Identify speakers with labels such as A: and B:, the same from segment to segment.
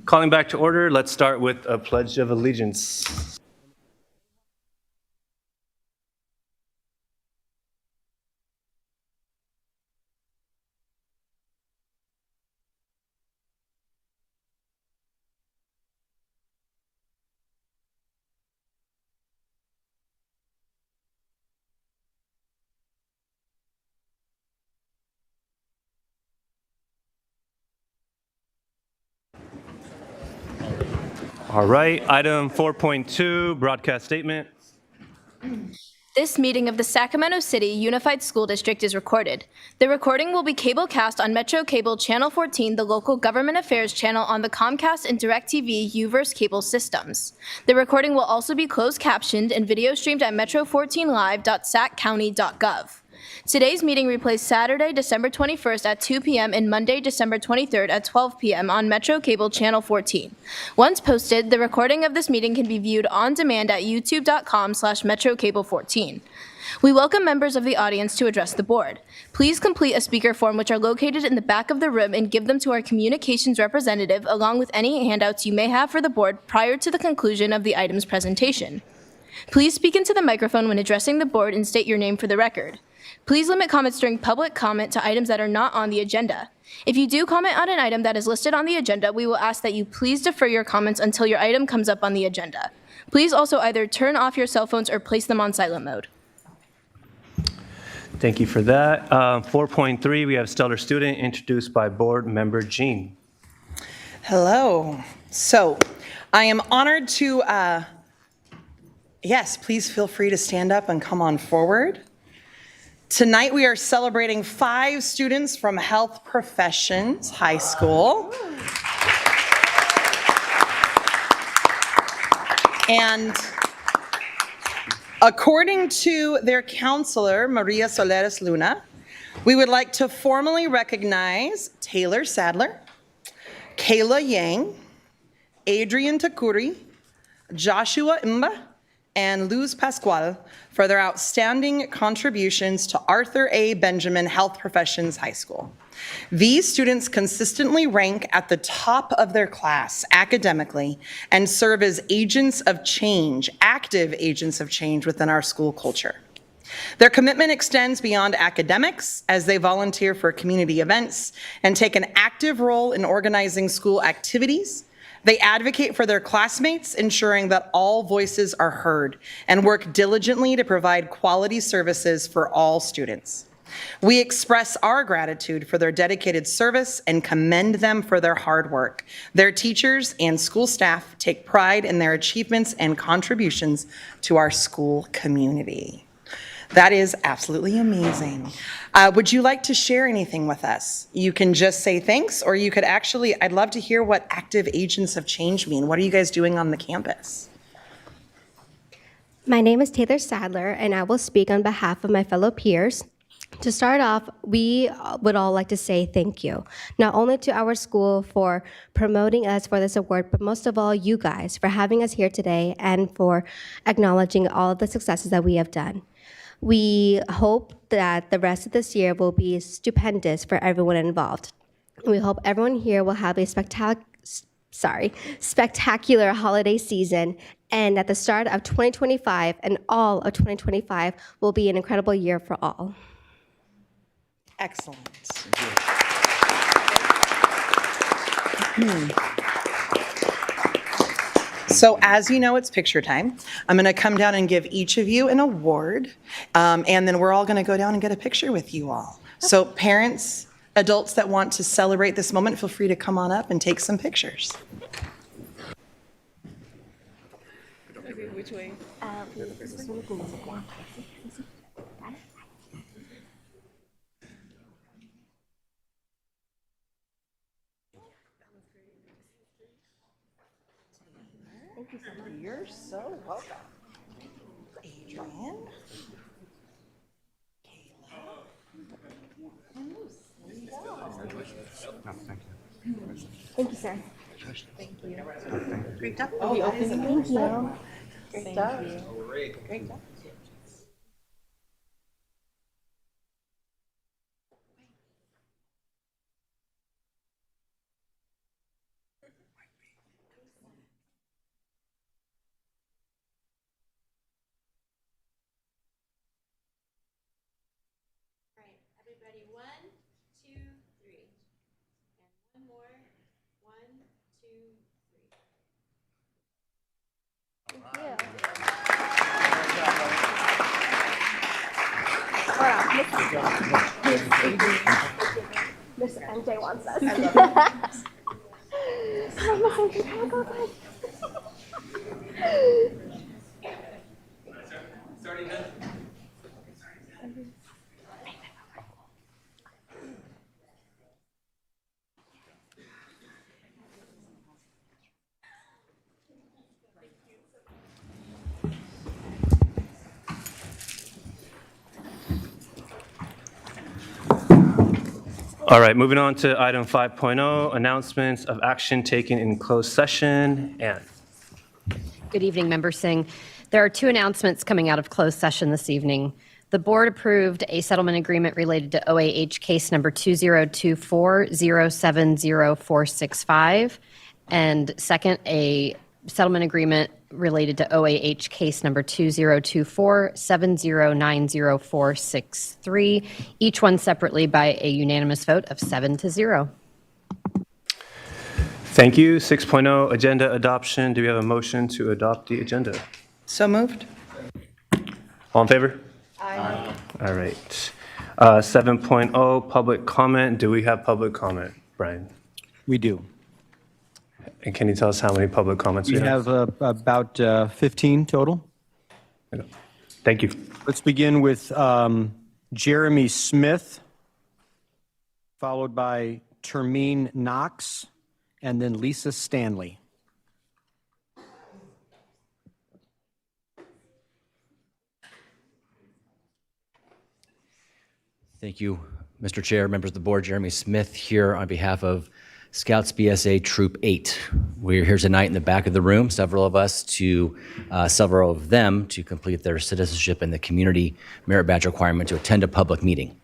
A: Calling back to order, let's start with a pledge of allegiance. All right, item 4.2, broadcast statement.
B: This meeting of the Sacramento City Unified School District is recorded. The recording will be cablecast on Metro Cable Channel 14, the local government affairs channel on the Comcast and DirecTV UVerse cable systems. The recording will also be closed captioned and video streamed at metro14live.saccounty.gov. Today's meeting replays Saturday, December 21st at 2 p.m. and Monday, December 23rd at 12 p.m. on Metro Cable Channel 14. Once posted, the recording of this meeting can be viewed on demand at youtube.com/metrocable14. We welcome members of the audience to address the board. Please complete a speaker form which are located in the back of the room and give them to our communications representative along with any handouts you may have for the board prior to the conclusion of the item's presentation. Please speak into the microphone when addressing the board and state your name for the record. Please limit comments during public comment to items that are not on the agenda. If you do comment on an item that is listed on the agenda, we will ask that you please defer your comments until your item comes up on the agenda. Please also either turn off your cell phones or place them on silent mode.
A: Thank you for that. 4.3, we have Stellar Student introduced by board member Jean.
C: Hello. So I am honored to, yes, please feel free to stand up and come on forward. Tonight we are celebrating 5 students from Health Professions High School. And according to their counselor, Maria Soleres Luna, we would like to formally recognize Taylor Sadler, Kayla Yang, Adrian Takuri, Joshua Imba, and Luz Pascual for their outstanding contributions to Arthur A. Benjamin Health Professions High School. These students consistently rank at the top of their class academically and serve as agents of change, active agents of change within our school culture. Their commitment extends beyond academics as they volunteer for community events and take an active role in organizing school activities. They advocate for their classmates, ensuring that all voices are heard, and work diligently to provide quality services for all students. We express our gratitude for their dedicated service and commend them for their hard work. Their teachers and school staff take pride in their achievements and contributions to our school community. That is absolutely amazing. Would you like to share anything with us? You can just say thanks, or you could actually, I'd love to hear what active agents of change mean. What are you guys doing on the campus?
D: My name is Taylor Sadler, and I will speak on behalf of my fellow peers. To start off, we would all like to say thank you, not only to our school for promoting us for this award, but most of all, you guys, for having us here today and for acknowledging all of the successes that we have done. We hope that the rest of this year will be stupendous for everyone involved. We hope everyone here will have a spectacular holiday season, and at the start of 2025 and all of 2025 will be an incredible year for all.
C: Excellent. So as you know, it's picture time. I'm going to come down and give each of you an award, and then we're all going to go down and get a picture with you all. So parents, adults that want to celebrate this moment, feel free to come on up and take some pictures.
B: Which way?
C: You're so welcome. Adrian. Kayla. And Luce.
D: Thank you, sir.
C: Thank you. Great job.
D: Thank you.
C: Great job. Great job.
E: Ready? 1, 2, 3. And one more. 1, 2, 3.
D: Miss MJ wants us.
A: All right, moving on to item 5.0, announcements of action taken in closed session. Ann.
F: Good evening, Member Singh. There are 2 announcements coming out of closed session this evening. The board approved a settlement agreement related to OAH case number 2024070465, and second, a settlement agreement related to OAH case number 202470904663, each one separately by a unanimous vote of 7-0.
A: Thank you. 6.0, agenda adoption. Do we have a motion to adopt the agenda?
C: So moved.
A: All in favor? Aye. All right. 7.0, public comment. Do we have public comment, Brian?
G: We do.
A: And can you tell us how many public comments
G: We have about 15 total.
A: Thank you.
G: Let's begin with Jeremy Smith, followed by Termine Knox, and then Lisa Stanley.
H: Thank you, Mr. Chair, members of the board. Jeremy Smith here on behalf of Scouts BSA Troop 8. We're here tonight in the back of the room, several of them to complete their citizenship and the community merit badge requirement to attend a public meeting.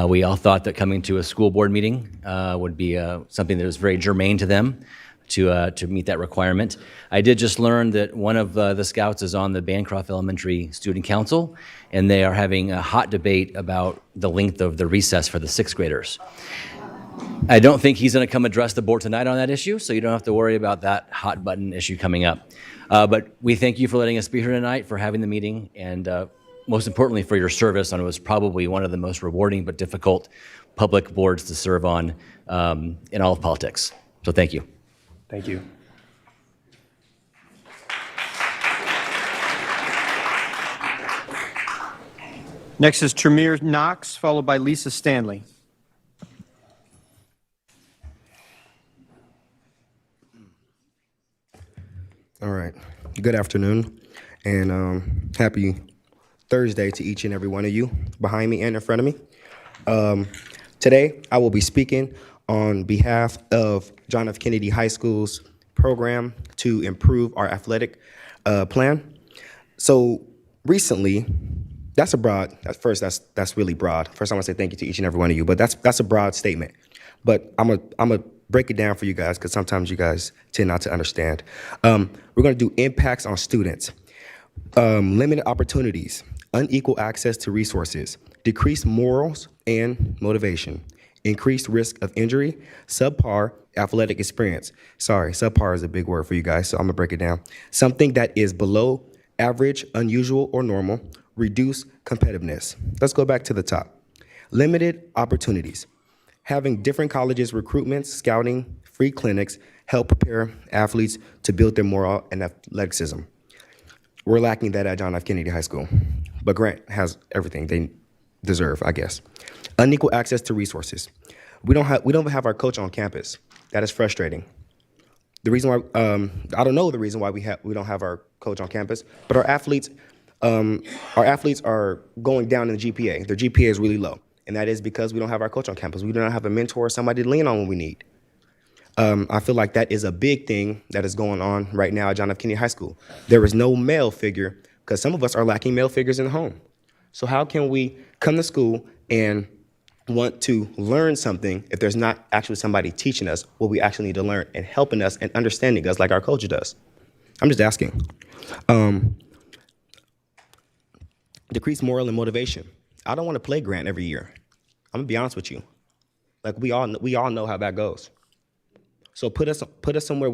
H: We all thought that coming to a school board meeting would be something that was very germane to them to meet that requirement. I did just learn that one of the Scouts is on the Bancroft Elementary Student Council, and they are having a hot debate about the length of the recess for the 6th graders. I don't think he's going to come address the board tonight on that issue, so you don't have to worry about that hot button issue coming up. But we thank you for letting us be here tonight, for having the meeting, and most importantly for your service on what was probably one of the most rewarding but difficult public boards to serve on in all of politics. So thank you.
A: Thank you.
G: Next is Tremere Knox, followed by Lisa Stanley.
I: All right. Good afternoon, and happy Thursday to each and every one of you behind me and in front of me. Today, I will be speaking on behalf of John F. Kennedy High School's program to improve our athletic plan. So recently, that's really broad. First, I want to say thank you to each and every one of you, but that's a broad statement. But I'm gonna break it down for you guys because sometimes you guys tend not to understand. We're gonna do impacts on students, limited opportunities, unequal access to resources, decreased morals and motivation, increased risk of injury, subpar athletic experience. Sorry, subpar is a big word for you guys, so I'm gonna break it down. Something that is below average, unusual, or normal, reduce competitiveness. Let's go back to the top. Limited opportunities. Having different colleges, recruitments, scouting, free clinics help prepare athletes to build their morale and athleticism. We're lacking that at John F. Kennedy High School, but Grant has everything they deserve, I guess. Unequal access to resources. We don't have our coach on campus. That is frustrating. The reason why I don't know the reason why we don't have our coach on campus, but our athletes are going down in the GPA. Their GPA is really low, and that is because we don't have our coach on campus. We do not have a mentor or somebody to lean on when we need. I feel like that is a big thing that is going on right now at John F. Kennedy High School. There is no male figure because some of us are lacking male figures in the home. So how can we come to school and want to learn something if there's not actually somebody teaching us what we actually need to learn and helping us and understanding us like our coach does? I'm just asking. Decreased moral and motivation. I don't want to play Grant every year. I'm gonna be honest with you. Like we all know how that goes. So put us somewhere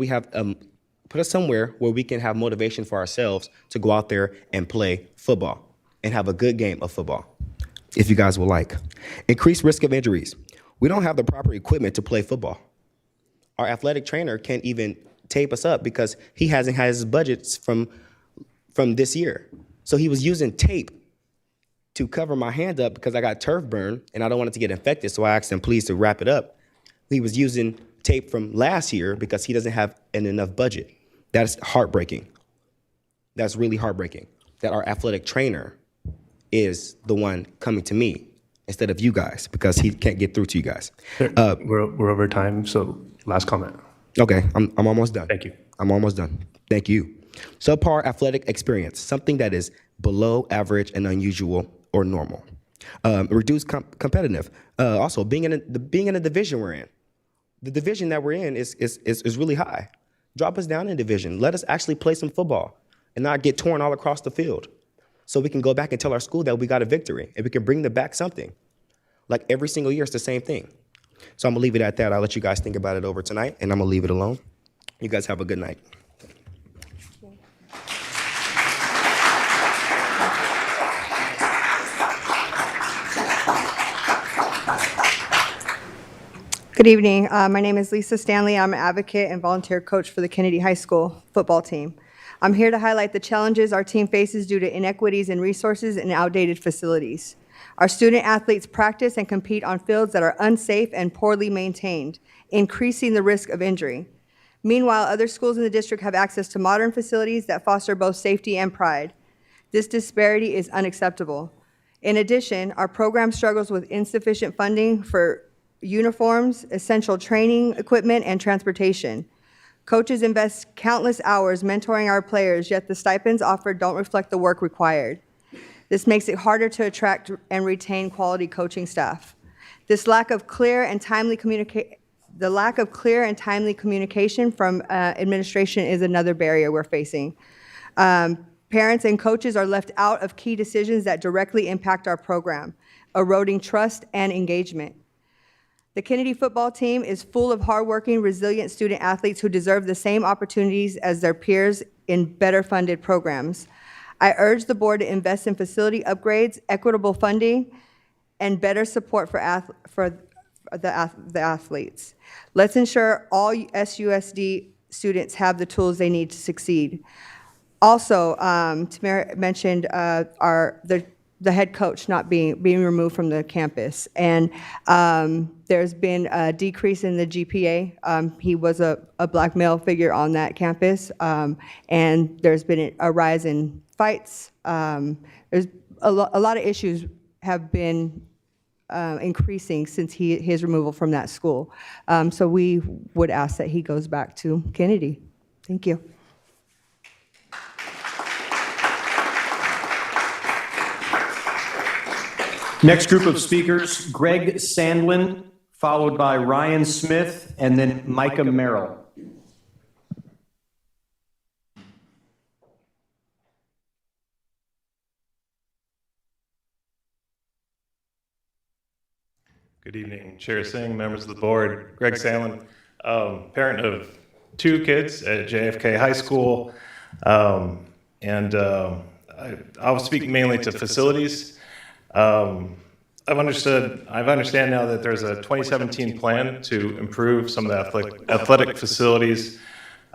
I: put us somewhere where we can have motivation for ourselves to go out there and play football and have a good game of football, if you guys would like. Increased risk of injuries. We don't have the proper equipment to play football. Our athletic trainer can't even tape us up because he hasn't had his budgets from this year. So he was using tape to cover my hand up because I got turf burn and I don't want it to get infected. So I asked him please to wrap it up. He was using tape from last year because he doesn't have enough budget. That's heartbreaking. That's really heartbreaking that our athletic trainer is the one coming to me instead of you guys because he can't get through to you guys.
A: We're over time, so last comment.
I: Okay, I'm almost done.
A: Thank you.
I: I'm almost done. Thank you. Subpar athletic experience, something that is below average and unusual or normal. Reduced competitive. Also, being in a division we're in. The division that we're in is really high. Drop us down in division. Let us actually play some football and not get torn all across the field. So we can go back and tell our school that we got a victory and we can bring them back something. Like every single year, it's the same thing. So I'm gonna leave it at that. I'll let you guys think about it over tonight and I'm gonna leave it alone. You guys have a good night.
J: Good evening. My name is Lisa Stanley. I'm an advocate and volunteer coach for the Kennedy High School football team. I'm here to highlight the challenges our team faces due to inequities in resources and outdated facilities. Our student athletes practice and compete on fields that are unsafe and poorly maintained, increasing the risk of injury. Meanwhile, other schools in the district have access to modern facilities that foster both safety and pride. This disparity is unacceptable. In addition, our program struggles with insufficient funding for uniforms, essential training equipment, and transportation. Coaches invest countless hours mentoring our players, yet the stipends offered don't reflect the work required. This makes it harder to attract and retain quality coaching staff. The lack of clear and timely communication from administration is another barrier we're facing. Parents and coaches are left out of key decisions that directly impact our program, eroding trust and engagement. The Kennedy football team is full of hardworking, resilient student athletes who deserve the same opportunities as their peers in better funded programs. I urge the board to invest in facility upgrades, equitable funding, and better support for the athletes. Let's ensure all SUSD students have the tools they need to succeed. Also, Tamara mentioned the head coach not being removed from the campus. And there's been a decrease in the GPA. He was a black male figure on that campus. And there's been a rise in fights. There's a lot of issues have been increasing since his removal from that school. So we would ask that he goes back to Kennedy. Thank you.
G: Next group of speakers, Greg Sandlin, followed by Ryan Smith, and then Micah Merrill.
K: Good evening, Chair Singh, members of the board. Greg Sandlin, parent of 2 kids at JFK High School, and I'll speak mainly to facilities. I understand now that there's a 2017 plan to improve some of the athletic facilities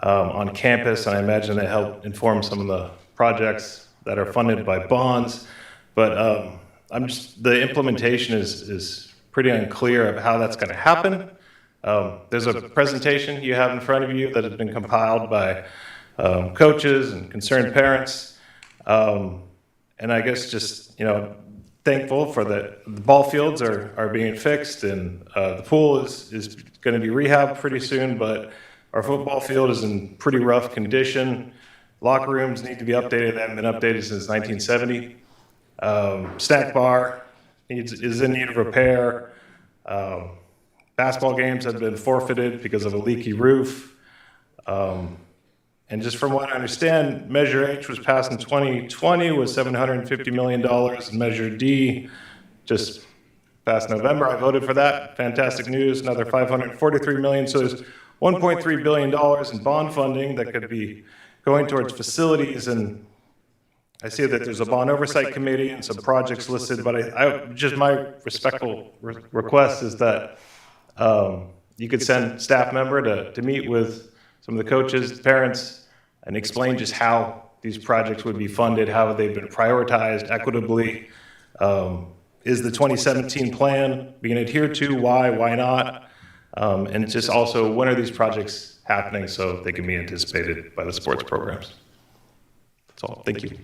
K: on campus, and I imagine that helped inform some of the projects that are funded by bonds. But the implementation is pretty unclear of how that's going to happen. There's a presentation you have in front of you that has been compiled by coaches and concerned parents, and I guess just thankful for the ball fields are being fixed, and the pool is going to be rehabbed pretty soon, but our football field is in pretty rough condition. Locker rooms need to be updated. They haven't been updated since 1970. Snack bar is in need of repair. Basketball games have been forfeited because of a leaky roof. And just from what I understand, Measure H was passed in 2020 with $750 million, and Measure D just past November. I voted for that. Fantastic news. Another $543 million. So there's $1.3 billion in bond funding that could be going towards facilities. And I see that there's a bond oversight committee and some projects listed, but I just my respectful request is that you could send staff member to meet with some of the coaches, parents, and explain just how these projects would be funded, how they've been prioritized equitably. Is the 2017 plan being adhered to? Why not? And just also, when are these projects happening so they can be anticipated by the sports programs? That's all. Thank you.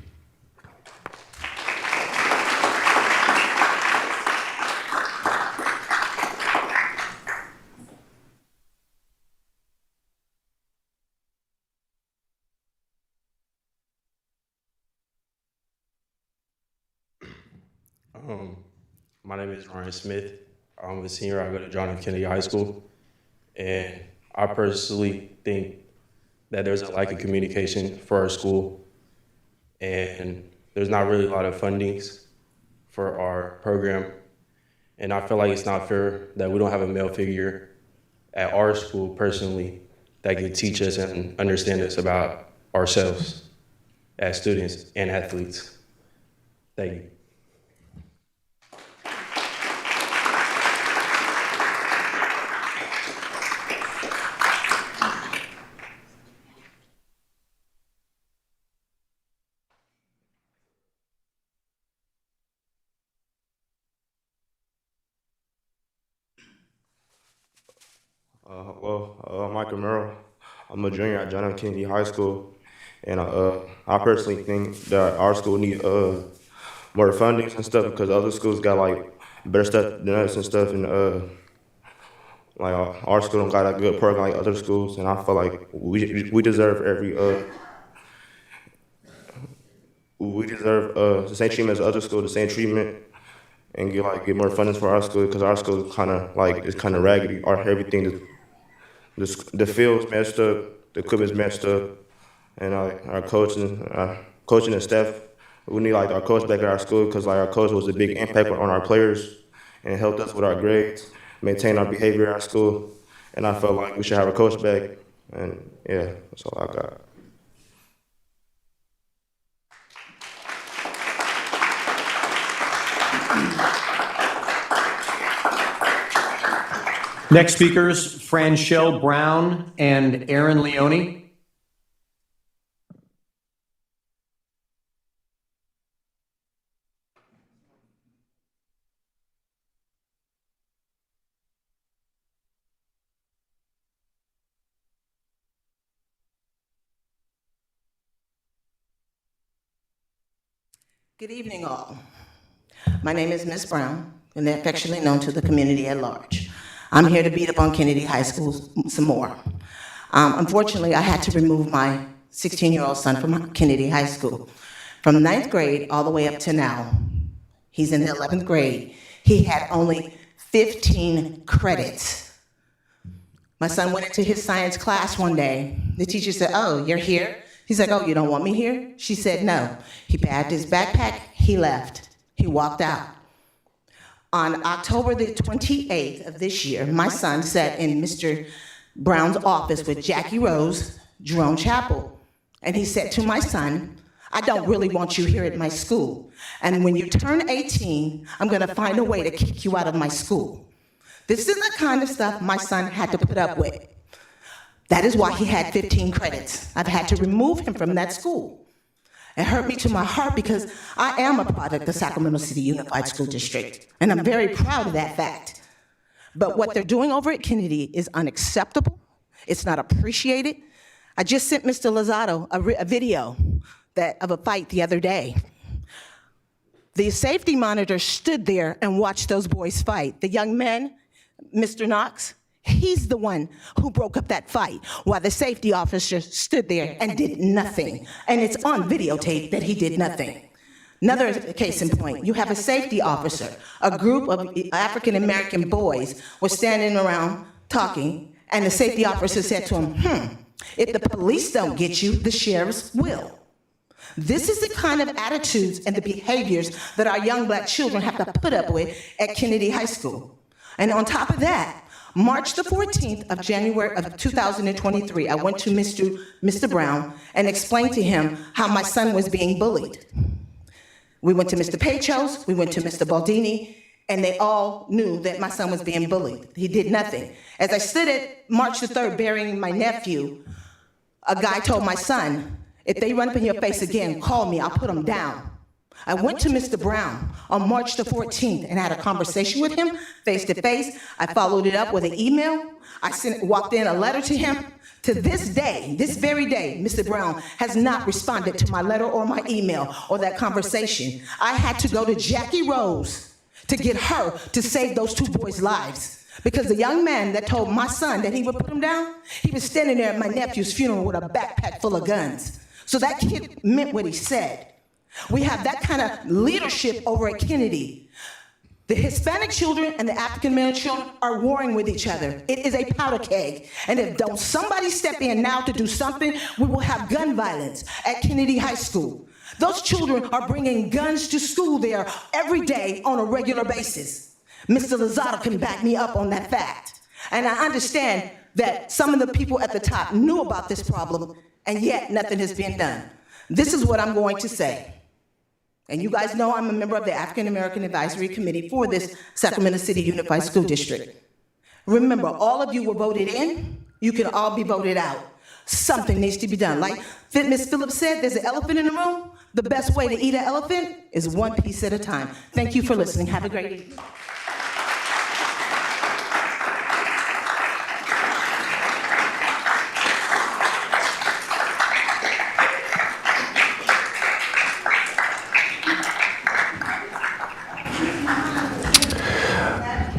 L: My name is Ryan Smith. I'm a senior. I go to John F. Kennedy High School. And I personally think that there's a lack of communication for our school. And there's not really a lot of fundings for our program. And I feel like it's not fair that we don't have a male figure at our school personally that can teach us and understand us about ourselves as students and athletes. Thank you.
I: Michael Merrill. I'm a junior at John F. Kennedy High School, and I personally think that our school needs more funding and stuff because other schools got like better stuff than us and stuff, and like our school don't got a good program like other schools, and I feel like we deserve the same treatment as other schools, the same treatment, and get more funding for our school because our school kind of raggedy. Everything. The field's messed up, the equipment's messed up, and our coaching and staff, we need our coach back at our school because our coach was a big impact on our players and helped us with our grades, maintain our behavior at our school, and I felt like we should have our coach back, and yeah, that's all I got.
G: Next speakers, Franchelle Brown and Aaron Leone.
M: Good evening, all. My name is Ms. Brown, and affectionately known to the community at large. I'm here to beat up on Kennedy High School some more. Unfortunately, I had to remove my 16-year-old son from Kennedy High School. From 9th grade all the way up to now, he's in the 11th grade. He had only 15 credits. My son went into his science class one day. The teacher said, "Oh, you're here?" He's like, "Oh, you don't want me here?" She said, "No." He packed his backpack, he left. He walked out. On October the 28th of this year, my son sat in Mr. Brown's office with Jackie Rose, Jerome Chapel, and he said to my son, "I don't really want you here at my school, and when you turn 18, I'm gonna find a way to kick you out of my school." This is the kind of stuff my son had to put up with. That is why he had 15 credits. I've had to remove him from that school. It hurt me to my heart because I am a product of Sacramento City Unified School District, and I'm very proud of that fact. But what they're doing over at Kennedy is unacceptable. It's not appreciated. I just sent Mr. Lozado a video of a fight the other day. The safety monitor stood there and watched those boys fight. The young man, Mr. Knox, he's the one who broke up that fight while the safety officer stood there and did nothing. And it's on videotape that he did nothing. Another case in point, you have a safety officer. A group of African-American boys were standing around talking, and the safety officer said to him, "If the police don't get you, the sheriffs will." This is the kind of attitudes and the behaviors that our young black children have to put up with at Kennedy High School. And on top of that, March the 14th of January of 2023, I went to Mr. Brown and explained to him how my son was being bullied. We went to Mr. Pechos, we went to Mr. Baldini, and they all knew that my son was being bullied. He did nothing. As I stood at March the 3rd burying my nephew, a guy told my son, if they run up in your face again, call me, I'll put them down. I went to Mr. Brown on March the 14th and had a conversation with him face to face. I followed it up with an email. I walked in a letter to him. To this day, this very day, Mr. Brown has not responded to my letter or my email or that conversation. I had to go to Jackie Rose to get her to save those two boys' lives. Because the young man that told my son that he would put him down, he was standing there at my nephew's funeral with a backpack full of guns. So that kid meant what he said. We have that kind of leadership over at Kennedy. The Hispanic children and the African-American children are warring with each other. It is a powder keg. And if don't somebody step in now to do something, we will have gun violence at Kennedy High School. Those children are bringing guns to school there every day on a regular basis. Mr. Lozada can back me up on that fact. And I understand that some of the people at the top knew about this problem, and yet nothing has been done. This is what I'm going to say. And you guys know I'm a member of the African American Advisory Committee for this Sacramento City Unified School District. Remember, all of you were voted in, you can all be voted out. Something needs to be done. Like Ms. Phillips said, there's an elephant in the room. The best way to eat an elephant is one piece at a time. Thank you for listening. Have a great evening.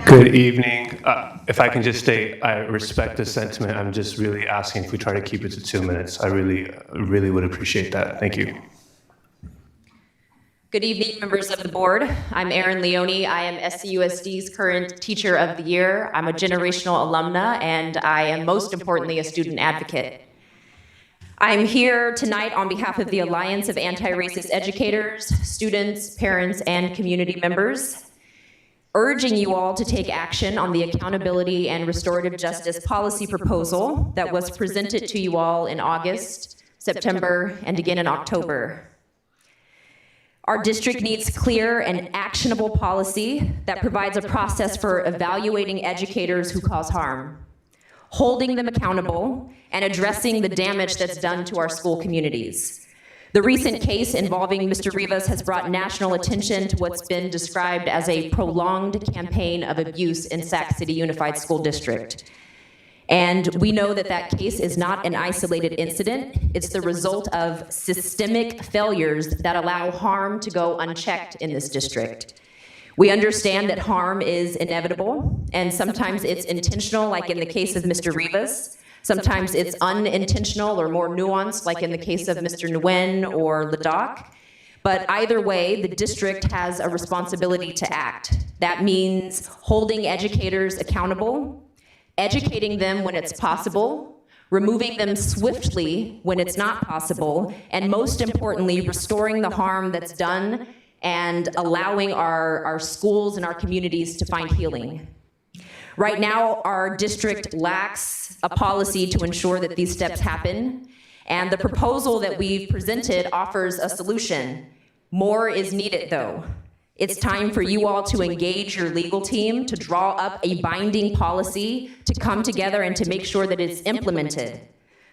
A: Good evening. If I can just state, I respect the sentiment. I'm just really asking if we try to keep it to 2 minutes. I really would appreciate that. Thank you.
N: Good evening, members of the board. I'm Erin Leone. I am SEUSD's current Teacher of the Year. I'm a generational alumna, and I am most importantly a student advocate. I'm here tonight on behalf of the Alliance of Anti-Racist Educators, students, parents, and community members, urging you all to take action on the accountability and restorative justice policy proposal that was presented to you all in August, September, and again in October. Our district needs clear and actionable policy that provides a process for evaluating educators who cause harm, holding them accountable, and addressing the damage that's done to our school communities. The recent case involving Mr. Rivas has brought national attention to what's been described as a prolonged campaign of abuse in Sac City Unified School District. And we know that that case is not an isolated incident. It's the result of systemic failures that allow harm to go unchecked in this district. We understand that harm is inevitable, and sometimes it's intentional, like in the case of Mr. Rivas. Sometimes it's unintentional or more nuanced, like in the case of Mr. Nguyen or Ladoc. But either way, the district has a responsibility to act. That means holding educators accountable, educating them when it's possible, removing them swiftly when it's not possible, and most importantly, restoring the harm that's done and allowing our schools and our communities to find healing. Right now, our district lacks a policy to ensure that these steps happen, and the proposal that we've presented offers a solution. More is needed, though. It's time for you all to engage your legal team to draw up a binding policy, to come together and to make sure that it's implemented.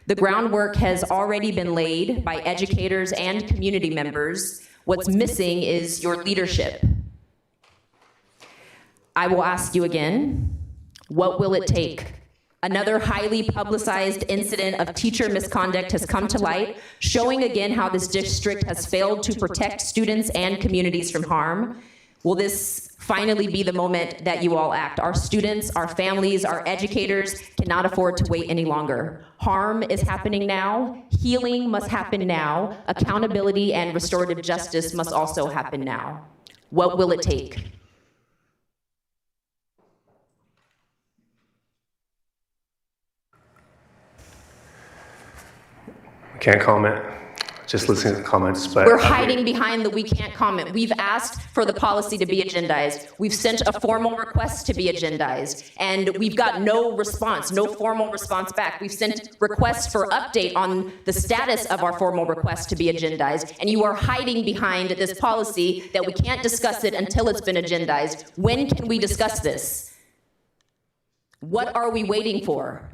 N: The groundwork has already been laid by educators and community members. What's missing is your leadership. I will ask you again, what will it take? Another highly publicized incident of teacher misconduct has come to light, showing again how this district has failed to protect students and communities from harm. Will this finally be the moment that you all act? Our students, our families, our educators cannot afford to wait any longer. Harm is happening now. Healing must happen now. Accountability and restorative justice must also happen now. What will it take?
A: Can't comment. just listening to the comments, but.
N: We're hiding behind the we can't comment. We've asked for the policy to be agendized. We've sent a formal request to be agendized, and we've got no response, no formal response back. We've sent requests for update on the status of our formal request to be agendized, and you are hiding behind this policy that we can't discuss it until it's been agendized. When can we discuss this? What are we waiting for?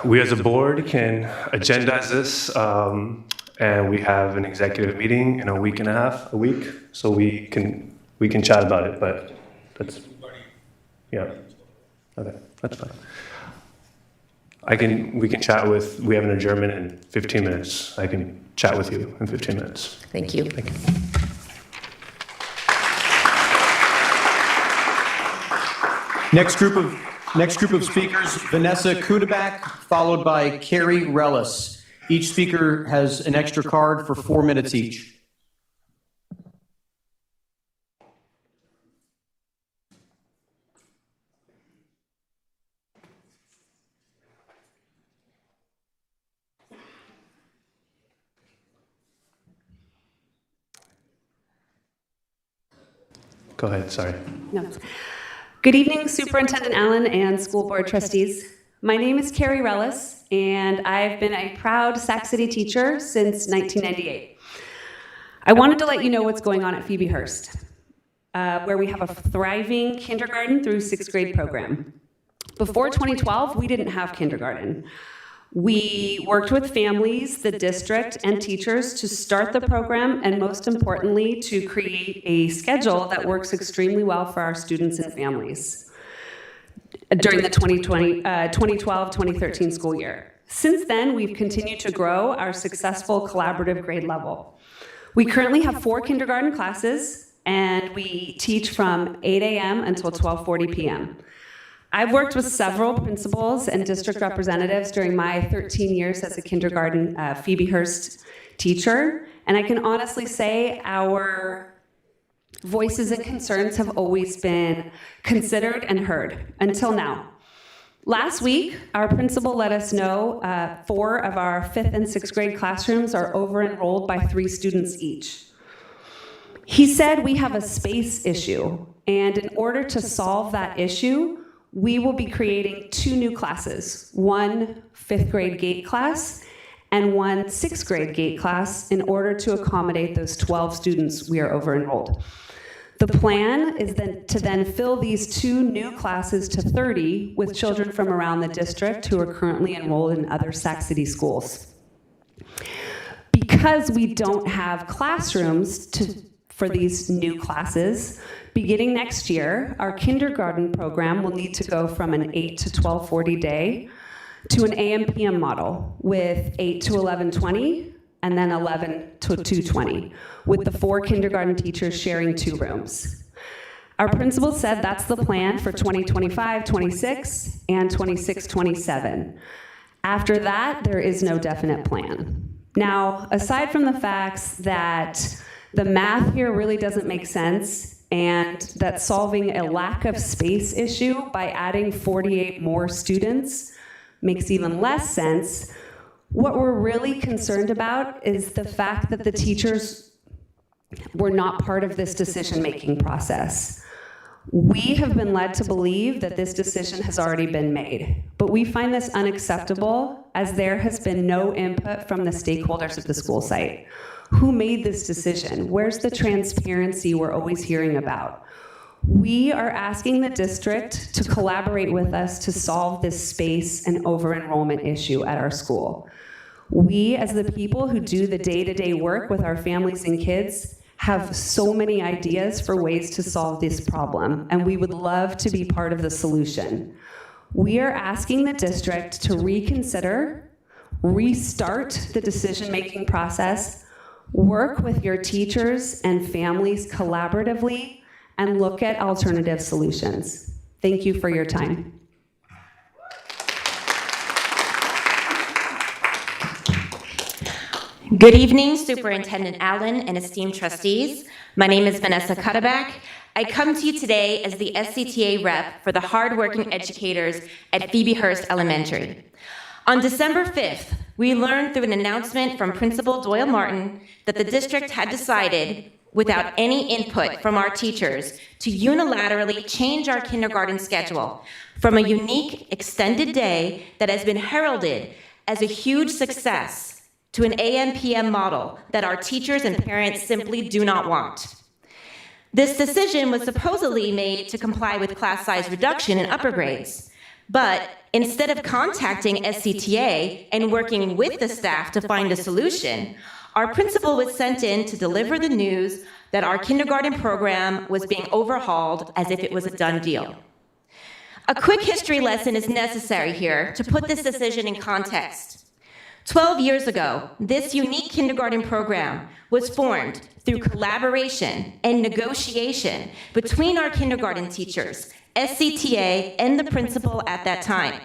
A: We as a board can agendize this, and we have an executive meeting in a week, so we can chat about it, but that's, yeah, okay, that's fine. We can chat with, we have an adjournment in 15 minutes. I can chat with you in 15 minutes.
N: Thank you.
A: Thank you.
G: Next group of speakers, Vanessa Kudabak, followed by Carrie Rellis. Each speaker has an extra card for 4 minutes each.
A: Go ahead, sorry.
E: No. Good evening, Superintendent Allen and school board trustees. My name is Carrie Rellis, and I've been a proud Sac City teacher since 1998. I wanted to let you know what's going on at Phoebe Hearst, where we have a thriving kindergarten through 6th grade program. Before 2012, we didn't have kindergarten. We worked with families, the district, and teachers to start the program, and most importantly, to create a schedule that works extremely well for our students and families during the 2012-2013 school year. Since then, we've continued to grow our successful collaborative grade level. We currently have 4 kindergarten classes, and we teach from 8 a.m. until 12:40 p.m. I've worked with several principals and district representatives during my 13 years as a kindergarten Phoebe Hearst teacher, and I can honestly say our voices and concerns have always been considered and heard until now. Last week, our principal let us know 4 of our 5th and 6th grade classrooms are over-enrolled by 3 students each. He said we have a space issue, and in order to solve that issue, we will be creating 2 new classes, 1 5th grade GATE class and 1 6th grade GATE class in order to accommodate those 12 students we are over-enrolled. The plan is then to fill these 2 new classes to 30 with children from around the district who are currently enrolled in other Sac City schools. Because we don't have classrooms for these new classes, beginning next year, our kindergarten program will need to go from an 8 to 12:40 day to an AM/PM model with 8 to 11:20 and then 11 to 2:20, with the 4 kindergarten teachers sharing 2 rooms. Our principal said that's the plan for 2025-26 and 26-27. After that, there is no definite plan. Now, aside from the facts that the math here really doesn't make sense, and that solving a lack of space issue by adding 48 more students makes even less sense, what we're really concerned about is the fact that the teachers were not part of this decision-making process. We have been led to believe that this decision has already been made, but we find this unacceptable as there has been no input from the stakeholders of the school site. Who made this decision? Where's the transparency we're always hearing about? We are asking the district to collaborate with us to solve this space and over-enrollment issue at our school. We, as the people who do the day-to-day work with our families and kids, have so many ideas for ways to solve this problem, and we would love to be part of the solution. We are asking the district to reconsider, restart the decision-making process, work with your teachers and families collaboratively, and look at alternative solutions. Thank you for your time.
N: Good evening, Superintendent Allen and esteemed trustees. My name is Vanessa Cuddeback. I come to you today as the SCTA rep for the hardworking educators at Phoebe Hearst Elementary. On December 5th, we learned through an announcement from Principal Doyle Martin that the district had decided, without any input from our teachers, to unilaterally change our kindergarten schedule from a unique extended day that has been heralded as a huge success to an AM/PM model that our teachers and parents simply do not want. This decision was supposedly made to comply with class size reduction in upper grades, but instead of contacting SCTA and working with the staff to find a solution, our principal was sent in to deliver the news that our kindergarten program was being overhauled as if it was a done deal. A quick history lesson is necessary here to put this decision in context. 12 years ago, this unique kindergarten program was formed through collaboration and negotiation between our kindergarten teachers, SCTA, and the principal at that time.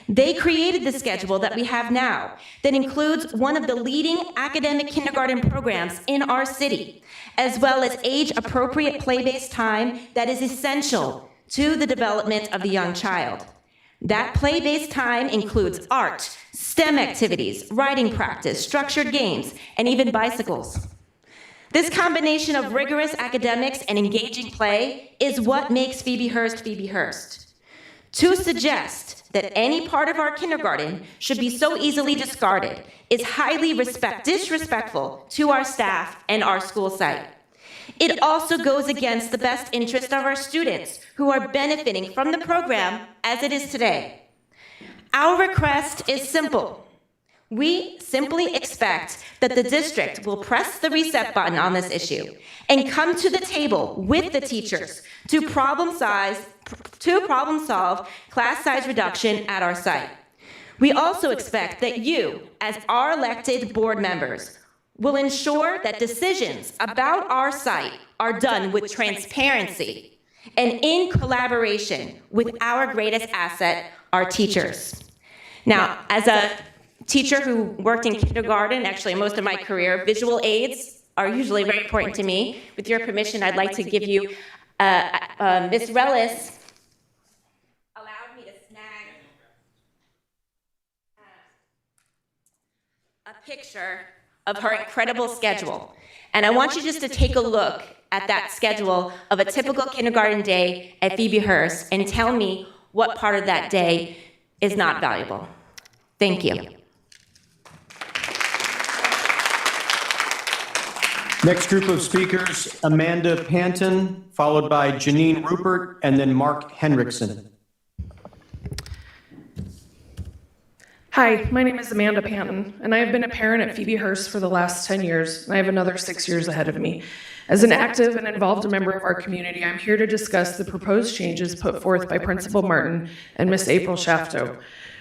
N: They created the schedule that we have now that includes one of the leading academic kindergarten programs in our city, as well as age-appropriate play-based time that is essential to the development of the young child. That play-based time includes art, STEM activities, writing practice, structured games, and even bicycles. This combination of rigorous academics and engaging play is what makes Phoebe Hearst Phoebe Hearst. To suggest that any part of our kindergarten should be so easily discarded is highly disrespectful to our staff and our school site. It also goes against the best interest of our students who are benefiting from the program as it is today. Our request is simple. We simply expect that the district will press the reset button on this issue and come to the table with the teachers to problem solve class size reduction at our site. We also expect that you, as our elected board members, will ensure that decisions about our site are done with transparency and in collaboration with our greatest asset, our teachers. Now, as a teacher who worked in kindergarten, actually most of my career, visual aids are usually very important to me. With your permission, I'd like to give you, Ms. Rellis allowed me to snag a picture of her incredible schedule. And I want you just to take a look at that schedule of a typical kindergarten day at Phoebe Hearst and tell me what part of that day is not valuable. Thank you.
G: Next group of speakers, Amanda Panton, followed by Janine Rupert, and then Mark Henriksen.
O: Hi, my name is Amanda Panton, and I have been a parent at Phoebe Hearst for the last 10 years, and I have another 6 years ahead of me. As an active and involved member of our community, I'm here to discuss the proposed changes put forth by Principal Martin and Ms. April Shafto.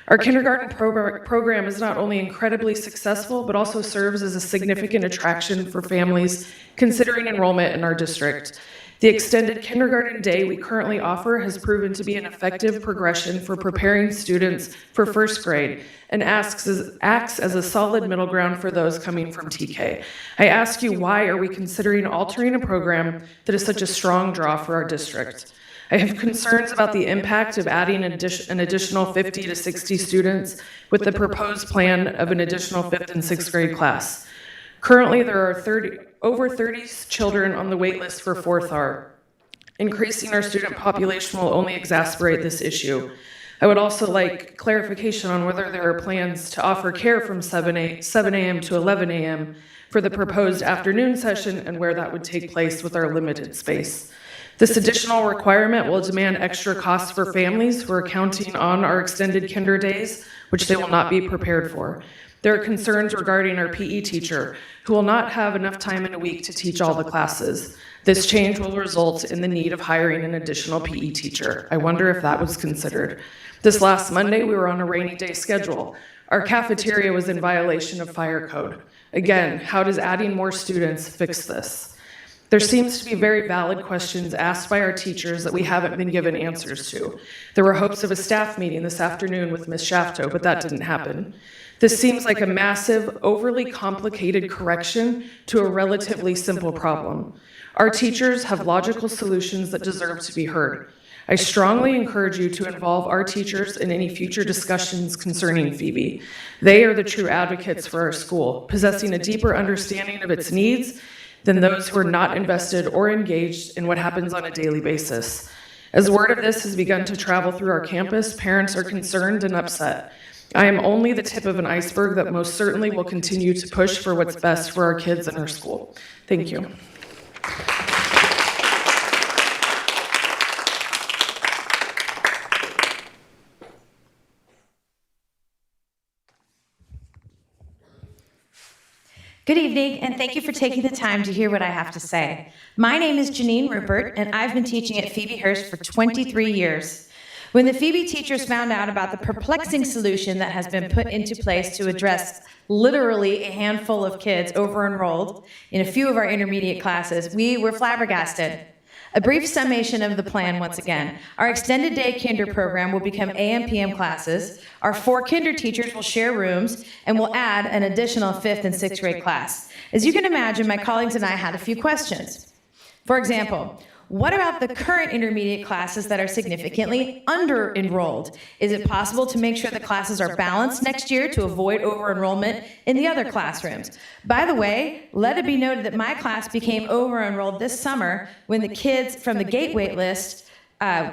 O: Our kindergarten program is not only incredibly successful, but also serves as a significant attraction for families considering enrollment in our district. The extended kindergarten day we currently offer has proven to be an effective progression for preparing students for first grade and acts as a solid middle ground for those coming from TK. I ask you, why are we considering altering a program that is such a strong draw for our district? I have concerns about the impact of adding an additional 50 to 60 students with the proposed plan of an additional 5th and 6th grade class. Currently, there are over 30 children on the wait list for 4th R. Increasing our student population will only exacerbate this issue. I would also like clarification on whether there are plans to offer care from 7 a.m. to 11 a.m. for the proposed afternoon session and where that would take place with our limited space. This additional requirement will demand extra costs for families who are counting on our extended kinder days, which they will not be prepared for. There are concerns regarding our PE teacher, who will not have enough time in a week to teach all the classes. This change will result in the need of hiring an additional PE teacher. I wonder if that was considered. This last Monday, we were on a rainy day schedule. Our cafeteria was in violation of fire code. Again, how does adding more students fix this? There seems to be very valid questions asked by our teachers that we haven't been given answers to. There were hopes of a staff meeting this afternoon with Ms. Shafto, but that didn't happen. This seems like a massive, overly complicated correction to a relatively simple problem. Our teachers have logical solutions that deserve to be heard. I strongly encourage you to involve our teachers in any future discussions concerning Phoebe. They are the true advocates for our school, possessing a deeper understanding of its needs than those who are not invested or engaged in what happens on a daily basis. As word of this has begun to travel through our campus, parents are concerned and upset. I am only the tip of an iceberg that most certainly will continue to push for what's best for our kids and our school. Thank you.
P: Good evening, and thank you for taking the time to hear what I have to say. My name is Janine Rupert, and I've been teaching at Phoebe Hearst for 23 years. When the Phoebe teachers found out about the perplexing solution that has been put into place to address literally a handful of kids over-enrolled in a few of our intermediate classes, we were flabbergasted. A brief summation of the plan once again. Our extended day kinder program will become AM PM classes. Our 4 kinder teachers will share rooms, and we'll add an additional 5th and 6th grade class. As you can imagine, my colleagues and I had a few questions. For example, what about the current intermediate classes that are significantly under-enrolled? Is it possible to make sure the classes are balanced next year to avoid over-enrollment in the other classrooms? By the way, let it be noted that my class became over-enrolled this summer when the kids from the gate wait list,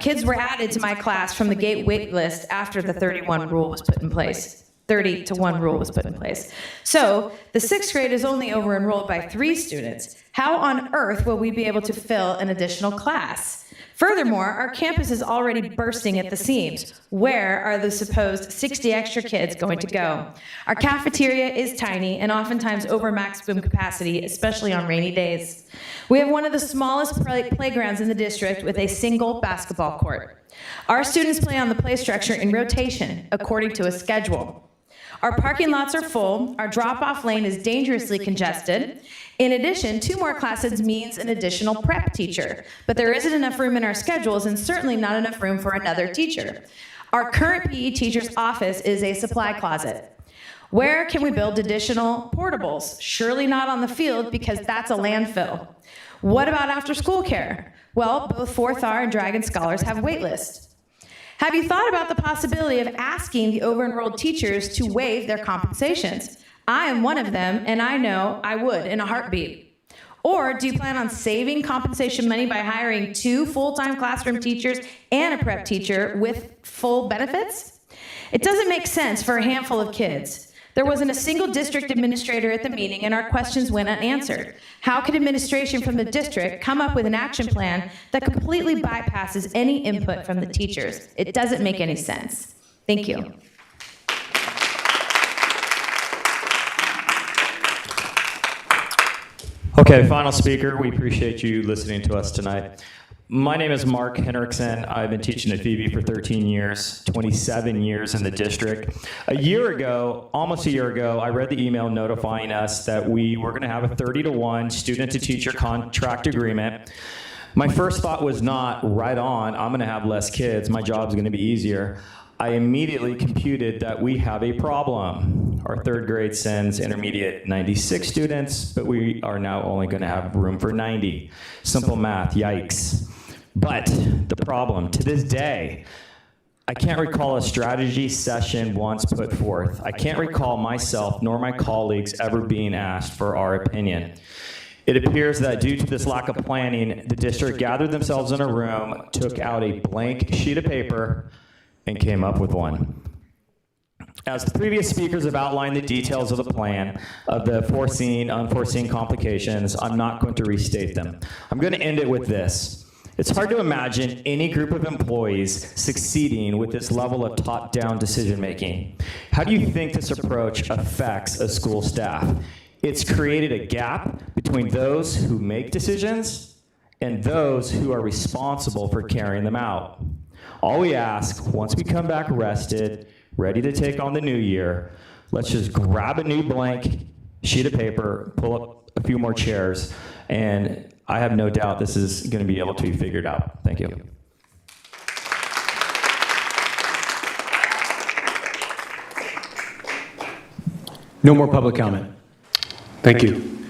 P: kids were added to my class from the gate wait list after the 31 rule was put in place. 30-to-1 rule was put in place. So the 6th grade is only over-enrolled by 3 students. How on earth will we be able to fill an additional class? Furthermore, our campus is already bursting at the seams. Where are the supposed 60 extra kids going to go? Our cafeteria is tiny and oftentimes over maximum capacity, especially on rainy days. We have one of the smallest playgrounds in the district with a single basketball court. Our students play on the play structure in rotation, according to a schedule. Our parking lots are full, our drop-off lane is dangerously congested. In addition, 2 more classes means an additional prep teacher, but there isn't enough room in our schedules and certainly not enough room for another teacher. Our current PE teacher's office is a supply closet. Where can we build additional portables? Surely not on the field because that's a landfill. What about after-school care? Well, both 4th R and Dragon Scholars have wait lists. Have you thought about the possibility of asking the over-enrolled teachers to waive their compensations? I am one of them, and I know I would in a heartbeat. Or do you plan on saving compensation money by hiring 2 full-time classroom teachers and a prep teacher with full benefits? It doesn't make sense for a handful of kids. There wasn't a single district administrator at the meeting, and our questions went unanswered. How could administration from the district come up with an action plan that completely bypasses any input from the teachers? It doesn't make any sense. Thank you.
Q: Okay, final speaker. We appreciate you listening to us tonight. My name is Mark Henriksen. I've been teaching at Phoebe for 13 years, 27 years in the district. Almost a year ago, I read the email notifying us that we were going to have a 30-to-1 student-to-teacher contract agreement. My first thought was not, right on, I'm going to have less kids, my job's going to be easier. I immediately computed that we have a problem. Our 3rd grade sends intermediate 96 students, but we are now only going to have room for 90. Simple math, yikes. But the problem, to this day, I can't recall a strategy session once put forth. I can't recall myself nor my colleagues ever being asked for our opinion. It appears that due to this lack of planning, the district gathered themselves in a room, took out a blank sheet of paper, and came up with one. As the previous speakers have outlined the details of the plan, of the foreseen, unforeseen complications, I'm not going to restate them. I'm going to end it with this. It's hard to imagine any group of employees succeeding with this level of top-down decision-making. How do you think this approach affects a school staff? It's created a gap between those who make decisions and those who are responsible for carrying them out. All we ask, once we come back rested, ready to take on the new year, let's just grab a new blank sheet of paper, pull up a few more chairs, and I have no doubt this is going to be able to be figured out. Thank you.
G: No more public comment.
A: Thank you.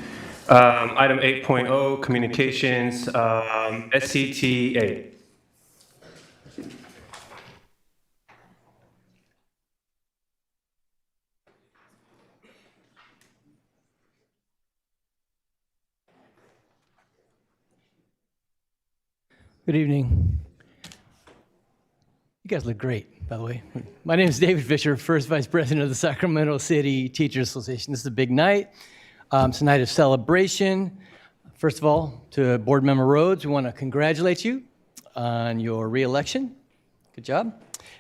A: Item 8.0, communications, SCTA.
R: Good evening. You guys look great, by the way. My name is David Fisher, First Vice President of the Sacramento City Teachers Association. This is a big night. It's a night of celebration. First of all, to Board Member Rhodes, we want to congratulate you on your re-election. Good job.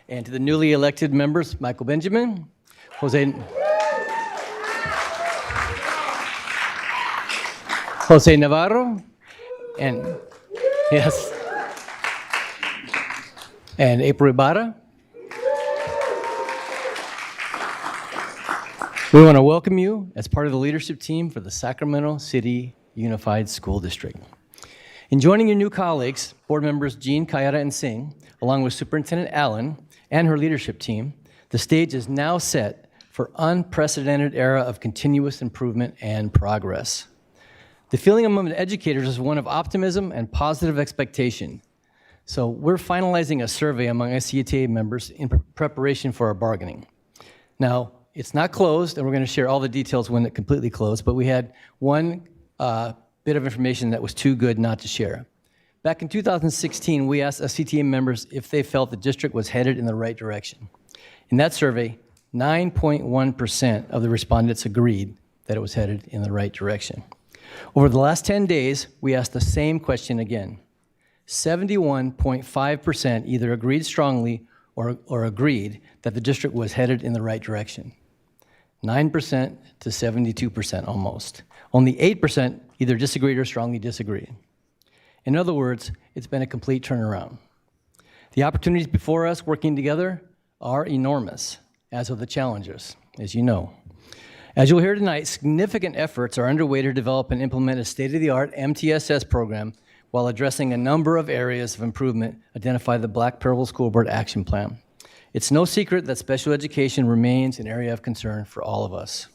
R: And to the newly elected members, Michael Benjamin, Jose Navarro, and yes, and April Ibarra. We want to welcome you as part of the leadership team for the Sacramento City Unified School District. In joining your new colleagues, board members Jean, Kayada, and Singh, along with Superintendent Allen and her leadership team, the stage is now set for unprecedented era of continuous improvement and progress. The feeling among the educators is one of optimism and positive expectation. So we're finalizing a survey among SEIU members in preparation for our bargaining. Now, it's not closed, and we're going to share all the details when it completely closed, but we had one bit of information that was too good not to share. Back in 2016, we asked SEIU members if they felt the district was headed in the right direction. In that survey, 9.1% of the respondents agreed that it was headed in the right direction. Over the last 10 days, we asked the same question again. 71.5% either agreed strongly or agreed that the district was headed in the right direction. 9% to 72% almost. Only 8% either disagreed or strongly disagreed. In other words, it's been a complete turnaround. The opportunities before us working together are enormous, as are the challenges, as you know. As you'll hear tonight, significant efforts are underway to develop and implement a state-of-the-art MTSS program while addressing a number of areas of improvement identified in the Black Pearl School Board Action Plan. It's no secret that special education remains an area of concern for all of us.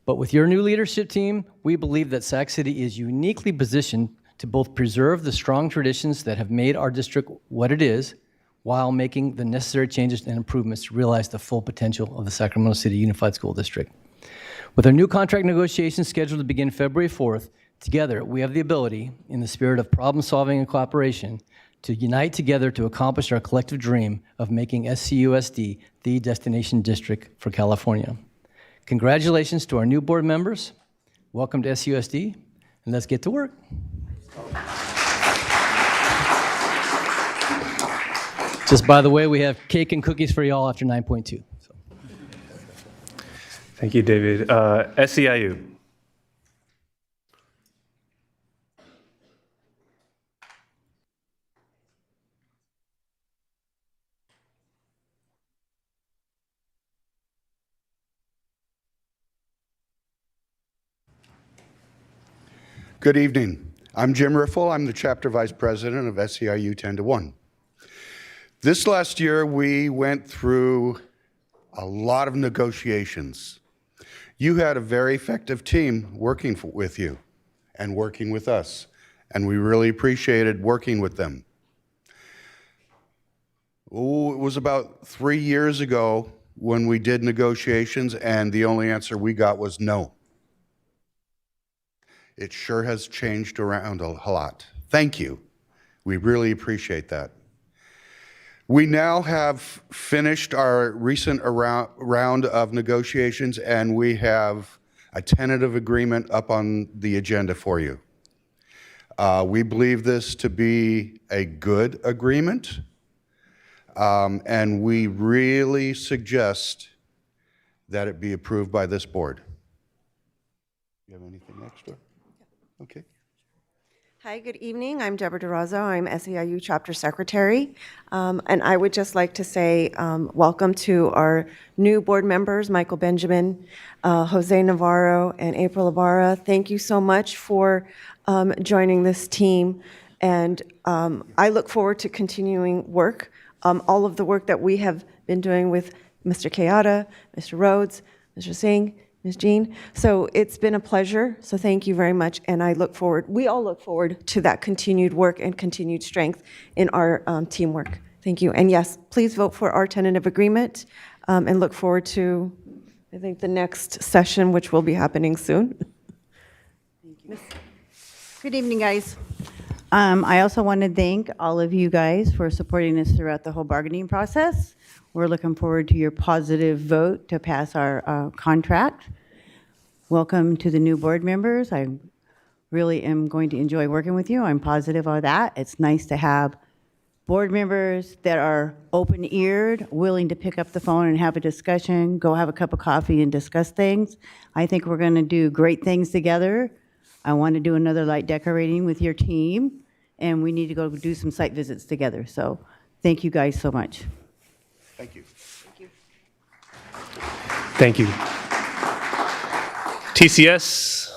R: But with your new leadership team, we believe that Sac City is uniquely positioned to both preserve the strong traditions that have made our district what it is, while making the necessary changes and improvements to realize the full potential of the Sacramento City Unified School District. With our new contract negotiations scheduled to begin February 4th, together we have the ability, in the spirit of problem solving and cooperation, to unite together to accomplish our collective dream of making SCUSD the destination district for California. Congratulations to our new board members. Welcome to SCUSD, and let's get to work. Just by the way, we have cake and cookies for y'all after 9.2. So.
A: Thank you, David. SEIU.
S: Good evening. I'm Jim Riffle. I'm the chapter vice president of SEIU 10-1. This last year, we went through a lot of negotiations. You had a very effective team working with you and working with us, and we really appreciated working with them. Oh, it was about 3 years ago when we did negotiations, and the only answer we got was no. It sure has changed around a lot. Thank you. We really appreciate that. We now have finished our recent round of negotiations, and we have a tentative agreement up on the agenda for you. We believe this to be a good agreement, and we really suggest that it be approved by this board. You have anything extra? Okay.
T: Hi, good evening. I'm Deborah Durazo. I'm SEIU Chapter Secretary. And I would just like to say welcome to our new board members, Michael Benjamin, Jose Navarro, and April Ibarra. Thank you so much for joining this team. And I look forward to continuing work, all of the work that we have been doing with Mr. Kayada, Mr. Rhodes, Mr. Singh, Ms. Jean. So it's been a pleasure. So thank you very much. And we all look forward to that continued work and continued strength in our teamwork. Thank you. And yes, please vote for our tentative agreement and look forward to, I think, the next session, which will be happening soon.
U: Good evening, guys. I also want to thank all of you guys for supporting us throughout the whole bargaining process. We're looking forward to your positive vote to pass our contract. Welcome to the new board members. I really am going to enjoy working with you. I'm positive of that. It's nice to have board members that are open-eared, willing to pick up the phone and have a discussion, go have a cup of coffee and discuss things. I think we're going to do great things together. I want to do another light decorating with your team, and we need to go do some site visits together. So thank you guys so much.
S: Thank you.
A: Thank you. TCS,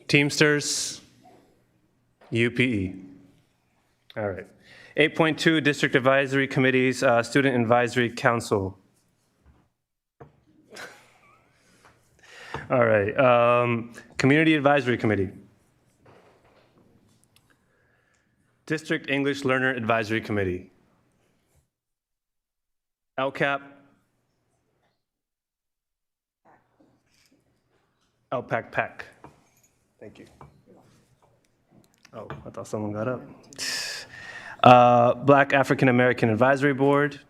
A: Teamsters, UPE. All right. 8.2, District Advisory Committees, Student Advisory Council. All right. Community Advisory Committee. District English Learner Advisory Committee. LCAP. LPAC PAC. Thank you. Oh, I thought someone got up. Black African American Advisory Board.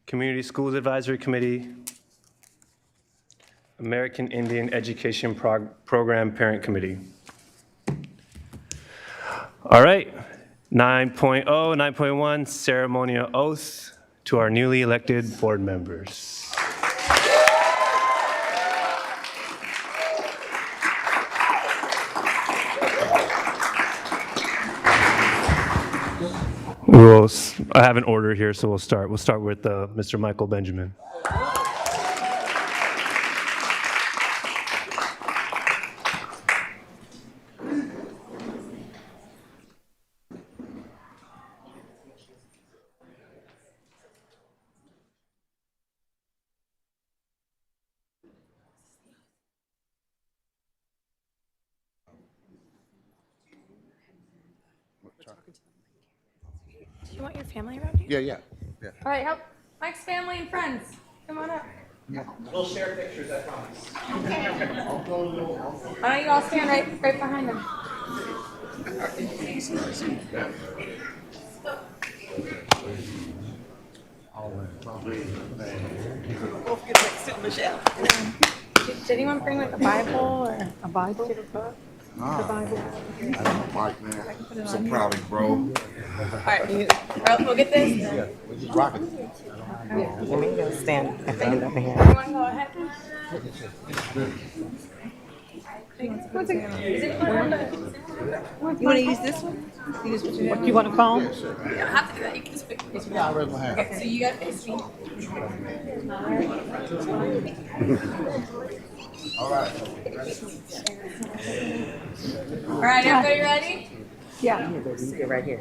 A: Community Schools Advisory Committee. American Indian Education Program Parent Committee. All right. 9.0, 9.1, ceremonial oath to our newly elected board members. I have an order here, so we'll start. We'll start with Mr. Michael Benjamin.
V: Do you want your family around you?
S: Yeah.
V: All right, help Mike's family and friends. Come on up.
G: We'll share pictures, I promise.
V: Why don't you all stand right behind them?
C: Both get next to Michelle.
V: Did anyone bring like a Bible or a Bible? The book? The Bible.
S: Mike, man. I'm so proud of you, bro.
V: All right, we'll get this.
S: Yeah, we're just rocking.
C: Let me go stand over here.
V: Everyone go ahead. One second. Is it
C: You want to use this one? What, you want a phone?
V: You don't have to do that. You can just pick this one.
S: Yeah, I raised my hand.
V: Okay, so you got to face me.
S: All right.
V: All right, everybody ready?
C: Yeah. Right here.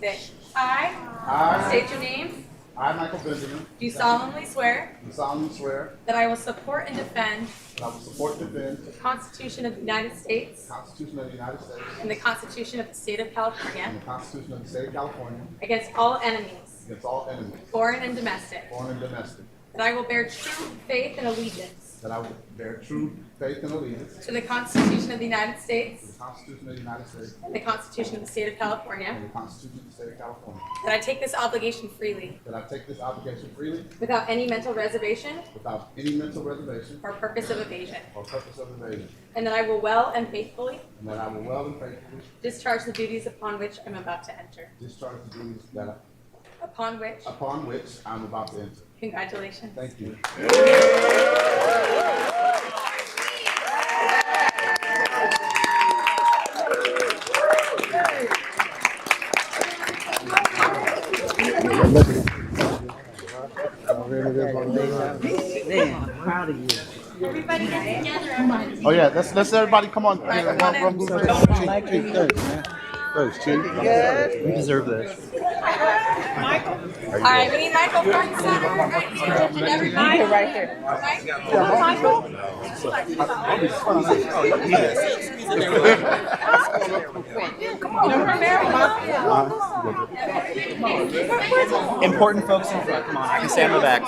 V: Say, I state your name.
S: I, Michael Benjamin,
V: Do solemnly swear
S: do solemnly swear
V: that I will support and defend
S: that I will support and defend
V: the Constitution of the United States
S: the Constitution of the United States
V: and the Constitution of the State of California
S: and the Constitution of the State of California
V: against all enemies,
S: against all enemies,
V: foreign and domestic,
S: foreign and domestic,
V: that I will bear true faith and allegiance
S: that I will bear true faith and allegiance
V: to the Constitution of the United
S: to
V: States
S: the Constitution of the United States
V: and the Constitution of the State of California,
S: and the Constitution of the State of California,
V: that I take this obligation freely
S: that I take this obligation freely
V: without any mental reservation
S: without any mental reservation
V: or purpose of evasion,
S: or purpose of evasion,
V: and that I will well and faithfully
S: and that I will well and faithfully
V: discharge the duties upon which I'm about to enter.
S: discharge the duties that
V: Upon which
S: I'm about to enter.
V: Congratulations.
S: Thank you.
B: out of here.
V: Everybody get together.
B: Oh yeah, let's everybody come on. One group first. First, Chief.
C: Good.
B: You deserve this.
V: Michael. All right, we need Michael front and center. Right. Everybody right here. Michael. Come on,
G: Important folks in front. Come on, I can stand in the back.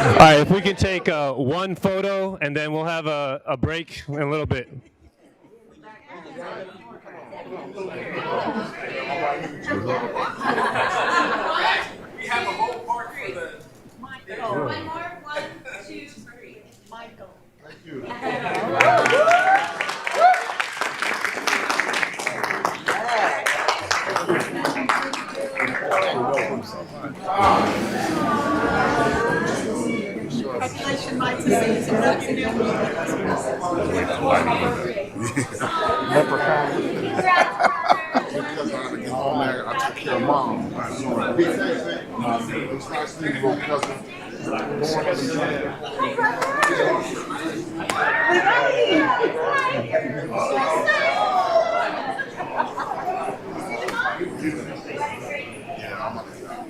A: All right, if we can take one photo, and then we'll have a break in a little bit.
V: We have a whole part for the Michael. One more. 1, 2, 3. Michael. Thank you. Congratulations, Mike.
B: Oh man, I took care of mom. It's nice to meet you, cousin.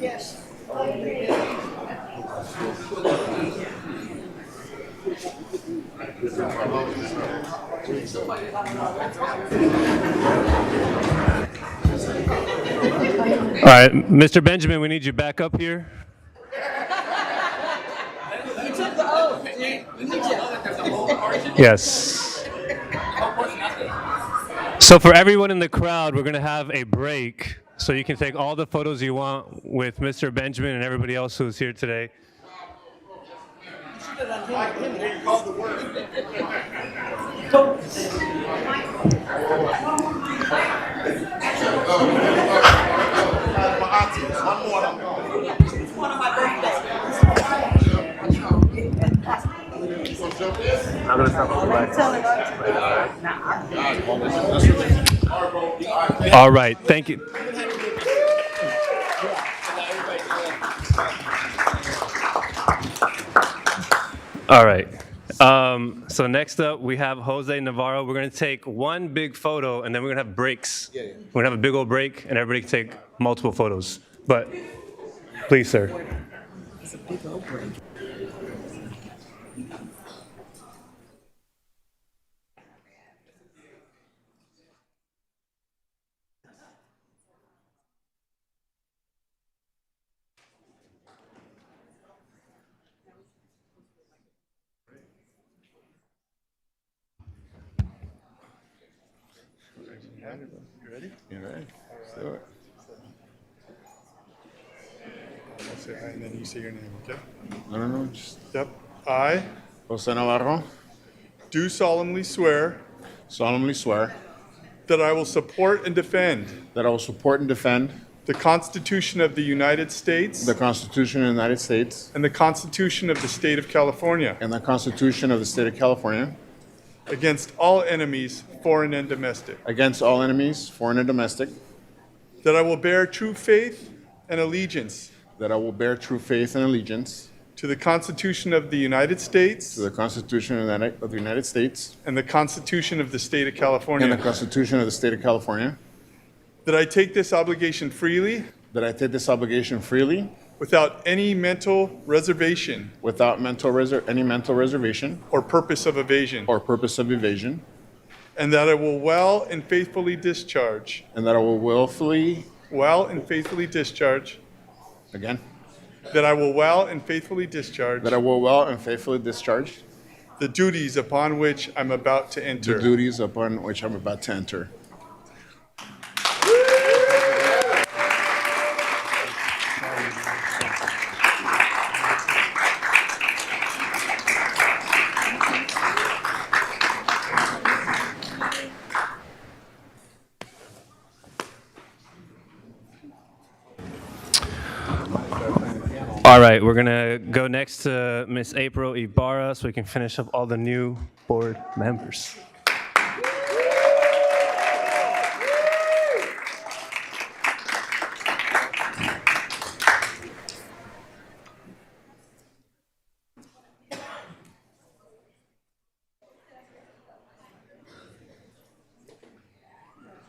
V: Yes.
A: All right, Mr. Benjamin, we need you back up here.
V: You took the oath, dude.
A: Yes. So for everyone in the crowd, we're going to have a break so you can take all the photos you want with Mr. Benjamin and everybody else who's here today. I'm going to stop the All right, thank you. All right. So next up, we have Jose Navarro. We're going to take one big photo, and then we're going to have breaks. We're going to have a big old break, and everybody can take multiple photos. But please, sir.
V: It's a big old break.
B: You ready? You ready? Let's do it. I'll say hi, and then you say your name, okay?
S: No.
B: Yep. I
S: Jose Navarro,
B: do solemnly swear that I will support and defend
S: the
B: Constitution of the United States
S: Constitution of the United States
B: and the Constitution of the State of California
S: and the Constitution of the State of California
B: against all enemies, foreign and domestic.
S: against all enemies, foreign and domestic,
B: That I will bear true faith and allegiance
S: that I will bear true faith and allegiance
B: to the Constitution of the United States
S: to the Constitution of the United States
B: and the Constitution of the State of
S: and
B: California.
S: the Constitution of the State of California,
B: That I take this obligation freely
S: that I take this obligation freely
B: without any mental reservation
S: without any mental reservation
B: or purpose of evasion. And that I will well and faithfully discharge.
S: And that I will willfully.
B: Well and faithfully discharge.
S: Again.
B: That I will well and faithfully discharge.
S: That I will well and faithfully discharge.
B: The duties upon which I'm about to enter.
S: The duties upon which I'm about to enter.
A: All right, we're going to go next to Miss April Ibarra so we can finish up all the new board members.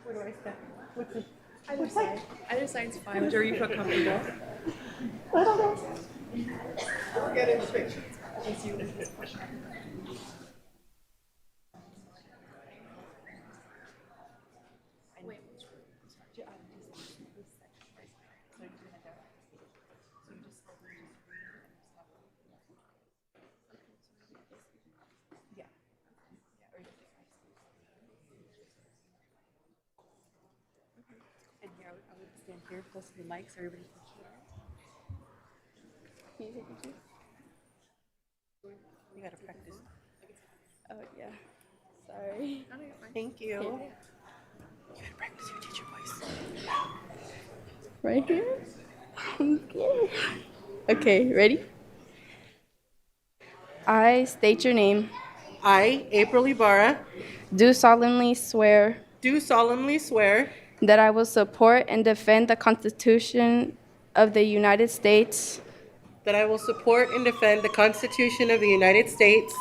D: Where do I stand? Either side. Either side's fine, whichever you feel comfortable. I don't know. We'll get in the picture. Just you. Wait. And here, I would stand here close to the mic so everybody can hear. Can you take a picture? You gotta practice. Oh, yeah. Sorry. Thank you. You gotta practice your teacher voice. Right here? I'm scared. Okay, ready? I state your name.
F: I, April Ibarra,
D: Do solemnly swear
F: do solemnly swear
D: that I will support and defend the Constitution of the United States
F: that I will support and defend the Constitution of the United States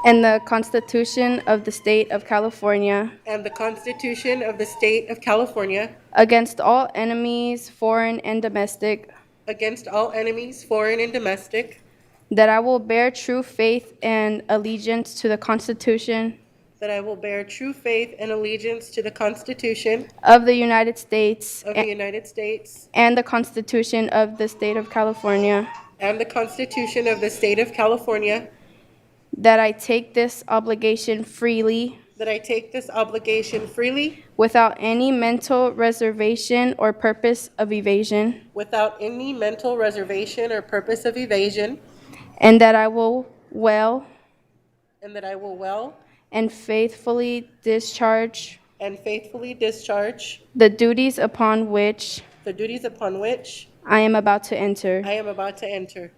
D: and the Constitution of the State of California
F: and the Constitution of the State of California
D: against all enemies, foreign and domestic,
F: against all enemies, foreign and domestic,
D: that I will bear true faith and allegiance to the Constitution
F: that I will bear true faith and allegiance to the Constitution
D: of the United States
F: of the United States
D: and the Constitution of the State of California,
F: and the Constitution of the State of California,
D: that I take this obligation freely
F: that I take this obligation freely
D: without any mental reservation or purpose of evasion,
F: without any mental reservation or purpose of evasion,
D: and that I will well
F: and that I will well
D: and faithfully discharge
F: the
D: the duties upon which
F: I
D: I am about to enter.
F: am about to enter.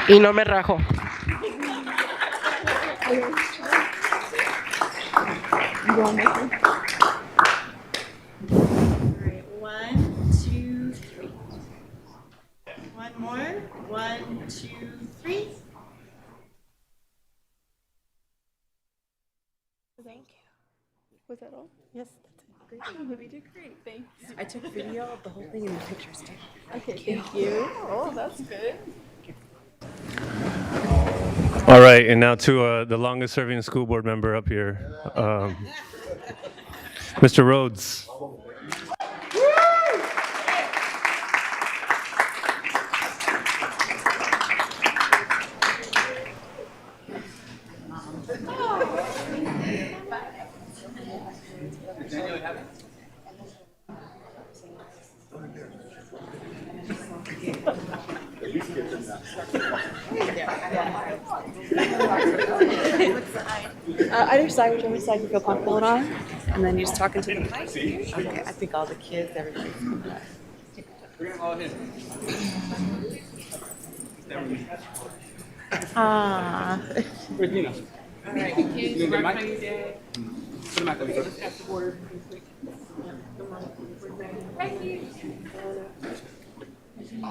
F: Y no me rajo.
V: Alright, 1, 2, 3. One more. 1, 2, 3. Thank you.
D: Was that all?
V: Yes, that's it.
D: Great. We did great. Thanks.
V: I took video of the whole thing and the pictures too.
D: Okay, thank you. Oh, that's good.
A: All right, and now to the longest serving school board member up here, Mr. Rhodes.
V: Either side, whichever side you feel comfortable on, and then you just talk into the mic. Okay, I think all the kids, everybody's. Ah.
W: Regina.
V: All right, kids,
W: You
V: work
W: mic?
V: how you did.
W: Put the mic on.
V: Just got the border. Thank you.
W: Come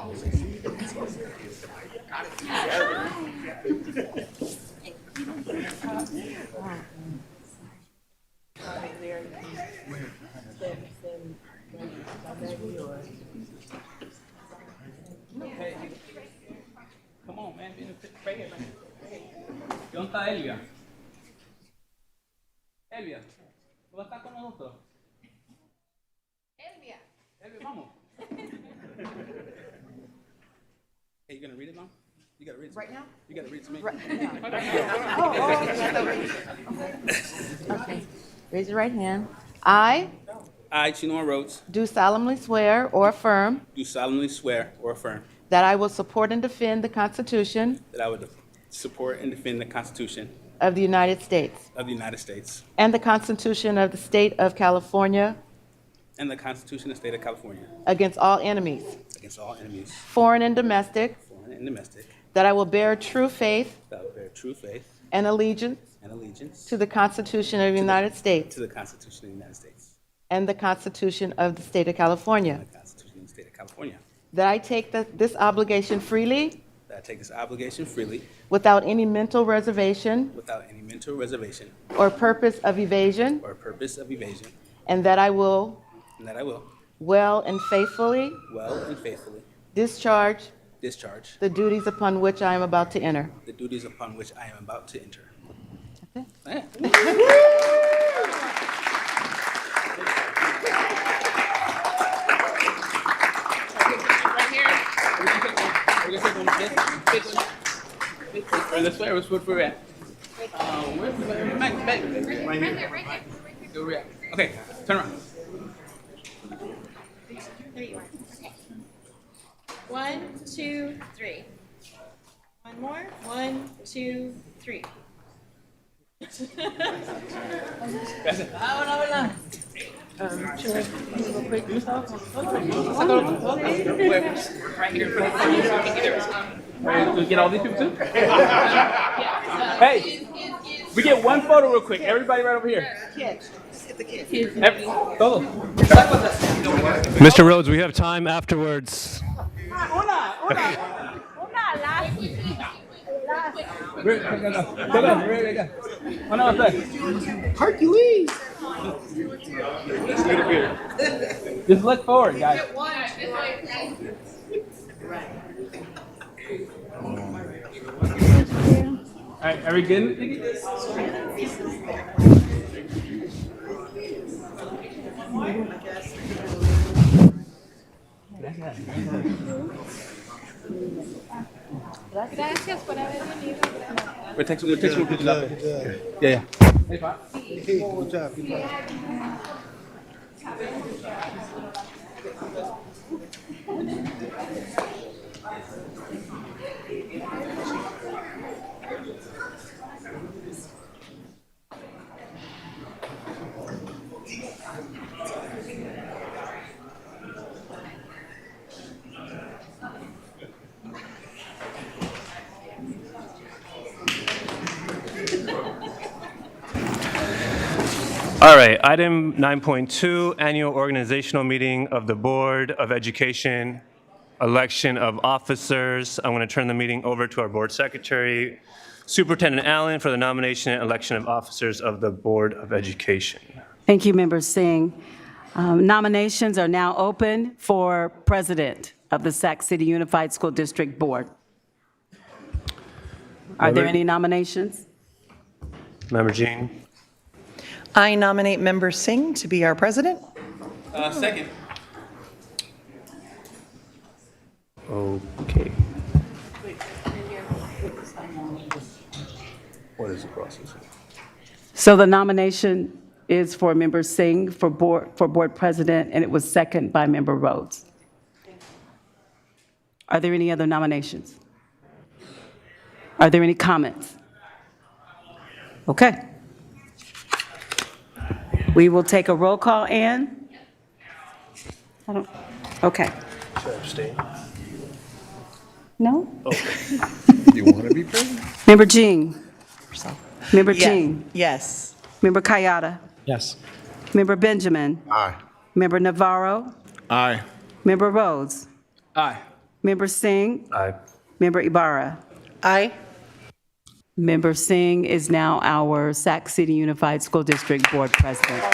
W: on, man. Right here, man. ¿Dónde está Elvia? Elvia, ¿tú vas a estar con nosotros? Elvia, vamos. Hey, you gonna read it, Mom? You gotta read it.
V: Right now?
W: You gotta read it to me.
V: Okay. Raise your right hand. I
W: I, Chinua Rhodes,
V: do solemnly swear or affirm
W: do solemnly swear or affirm
V: that I will support and defend the Constitution
W: that I would support and defend the Constitution
V: of the United States
W: of the United States
V: and the Constitution of the State of California
W: and the Constitution of the State of California
V: against all enemies,
W: against all enemies,
V: foreign and domestic,
W: foreign and domestic,
V: that I will bear true faith
W: that I will bear true faith
V: and allegiance
W: and allegiance
V: to the Constitution of the United States
W: to the Constitution of the United States
V: and the Constitution of the State of California,
W: and the Constitution of the State of California,
H: that I take this obligation freely
W: that I take this obligation freely
H: without any mental reservation
W: without any mental reservation
H: or purpose of evasion,
W: or purpose of evasion,
H: and that I will
W: and that I will
H: well and faithfully
W: well and faithfully
H: discharge
W: discharge
H: the duties upon which I am about to enter.
W: the duties upon which I am about to enter. Let's where we're at. Right here. Where we at? Okay, turn around.
V: There you are. Okay. 1, 2, 3. One more. 1, 2, 3.
W: That's it. Right here in front of you. We get all these people too? Hey, we get one photo real quick. Everybody right over here.
A: Mr. Rhodes, we have time afterwards.
W: Hercules. Just look forward, guys. All right, are we good?
V: Gracias por haber venido.
W: We'll take some pictures up there. Yeah. Hey, Pop.
B: Hey, good job. Good job.
A: All right, item 9.2, annual organizational meeting of the Board of Education, election of officers. I'm going to turn the meeting over to our board secretary, Superintendent Allen, for the nomination and election of officers of the Board of Education.
J: Thank you, Member Singh. Nominations are now open for president of the Sac City Unified School District Board. Are there any nominations?
A: Member Jean.
C: I nominate Member Singh to be our president.
W: Second.
A: Okay. What is the process?
J: So the nomination is for Member Singh for board president, and it was second by Member Rhodes. Are there any other nominations? Are there any comments? Okay. We will take a roll call, Ann. Okay.
A: Should I abstain?
J: No?
A: Okay.
B: You want to be president?
J: Member Jean. Member Jean.
C: Yes.
J: Member Kayada.
B: Yes.
J: Member Benjamin.
B: Aye.
J: Member Navarro.
B: Aye.
J: Member Rhodes.
W: Aye.
J: Member Singh.
A: Aye.
J: Member Ibarra.
C: Aye.
J: Member Singh is now our Sac City Unified School District Board President.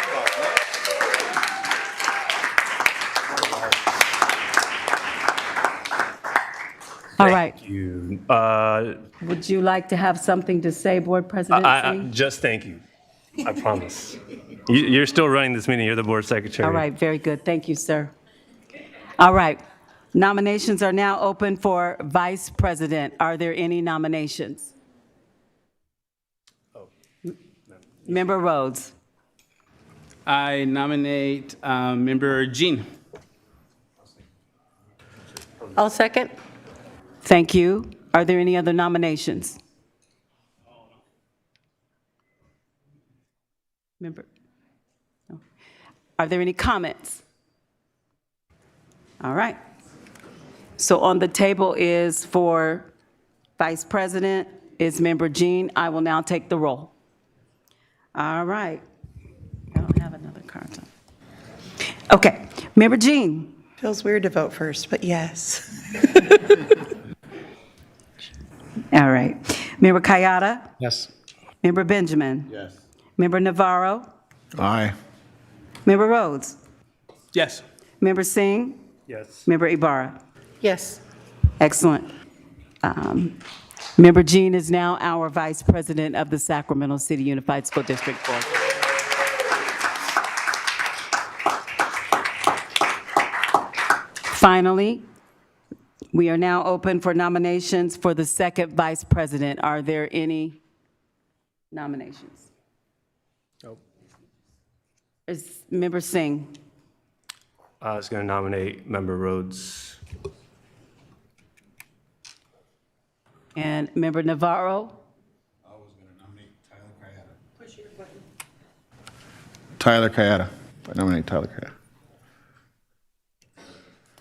J: All right.
A: Thank you.
J: Would you like to have something to say, Board President Singh?
A: Just thank you. I promise. You're still running this meeting. You're the board secretary.
J: All right, very good. Thank you, sir. All right. Nominations are now open for Vice President. Are there any nominations? Member Rhodes.
W: I nominate Member Jean.
C: I'll second.
J: Thank you. Are there any other nominations? Member? No. Are there any comments? All right. So on the table is for Vice President is Member Jean. I will now take the roll. All right. I don't have another card. Okay. Member Jean.
C: Feels weird to vote first, but yes.
J: All right. Member Kayada?
B: Yes.
J: Member Benjamin?
B: Yes.
J: Member Navarro?
B: Aye.
J: Member Rhodes?
W: Yes.
J: Member Singh?
A: Yes.
J: Member Ibarra?
F: Yes.
J: Excellent. Member Jean is now our Vice President of the Sacramento City Unified School District Board. Finally, we are now open for nominations for the second Vice President. Are there any nominations?
A: Nope.
J: Is Member Singh?
A: I was going to nominate Member Rhodes.
J: And Member Navarro?
B: Tyler Kayada. I nominate Tyler Kayada.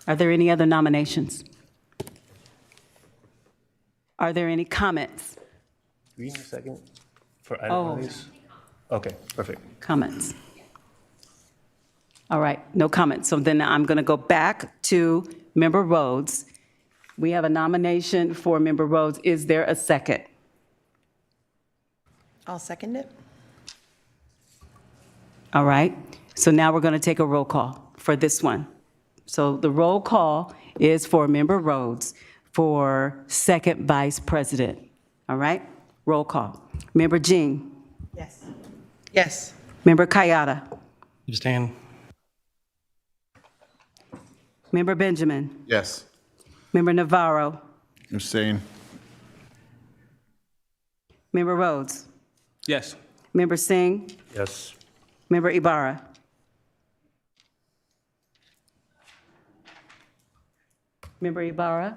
J: Are there any other nominations? Are there any comments?
A: Do we need a second for
J: Oh.
A: either of these? Okay, perfect.
J: Comments? All right, no comments. So then I'm going to go back to Member Rhodes. We have a nomination for Member Rhodes. Is there a second?
C: I'll second it.
J: All right, so now we're going to take a roll call for this one. So the roll call is for Member Rhodes for second Vice President. All right, roll call. Member Jean?
C: Yes. Yes.
J: Member Kayada?
W: Abstain.
J: Member Benjamin?
B: Yes.
J: Member Navarro?
B: Abstain.
J: Member Rhodes?
W: Yes.
J: Member Singh?
A: Yes.
J: Member Ibarra? Member Ibarra?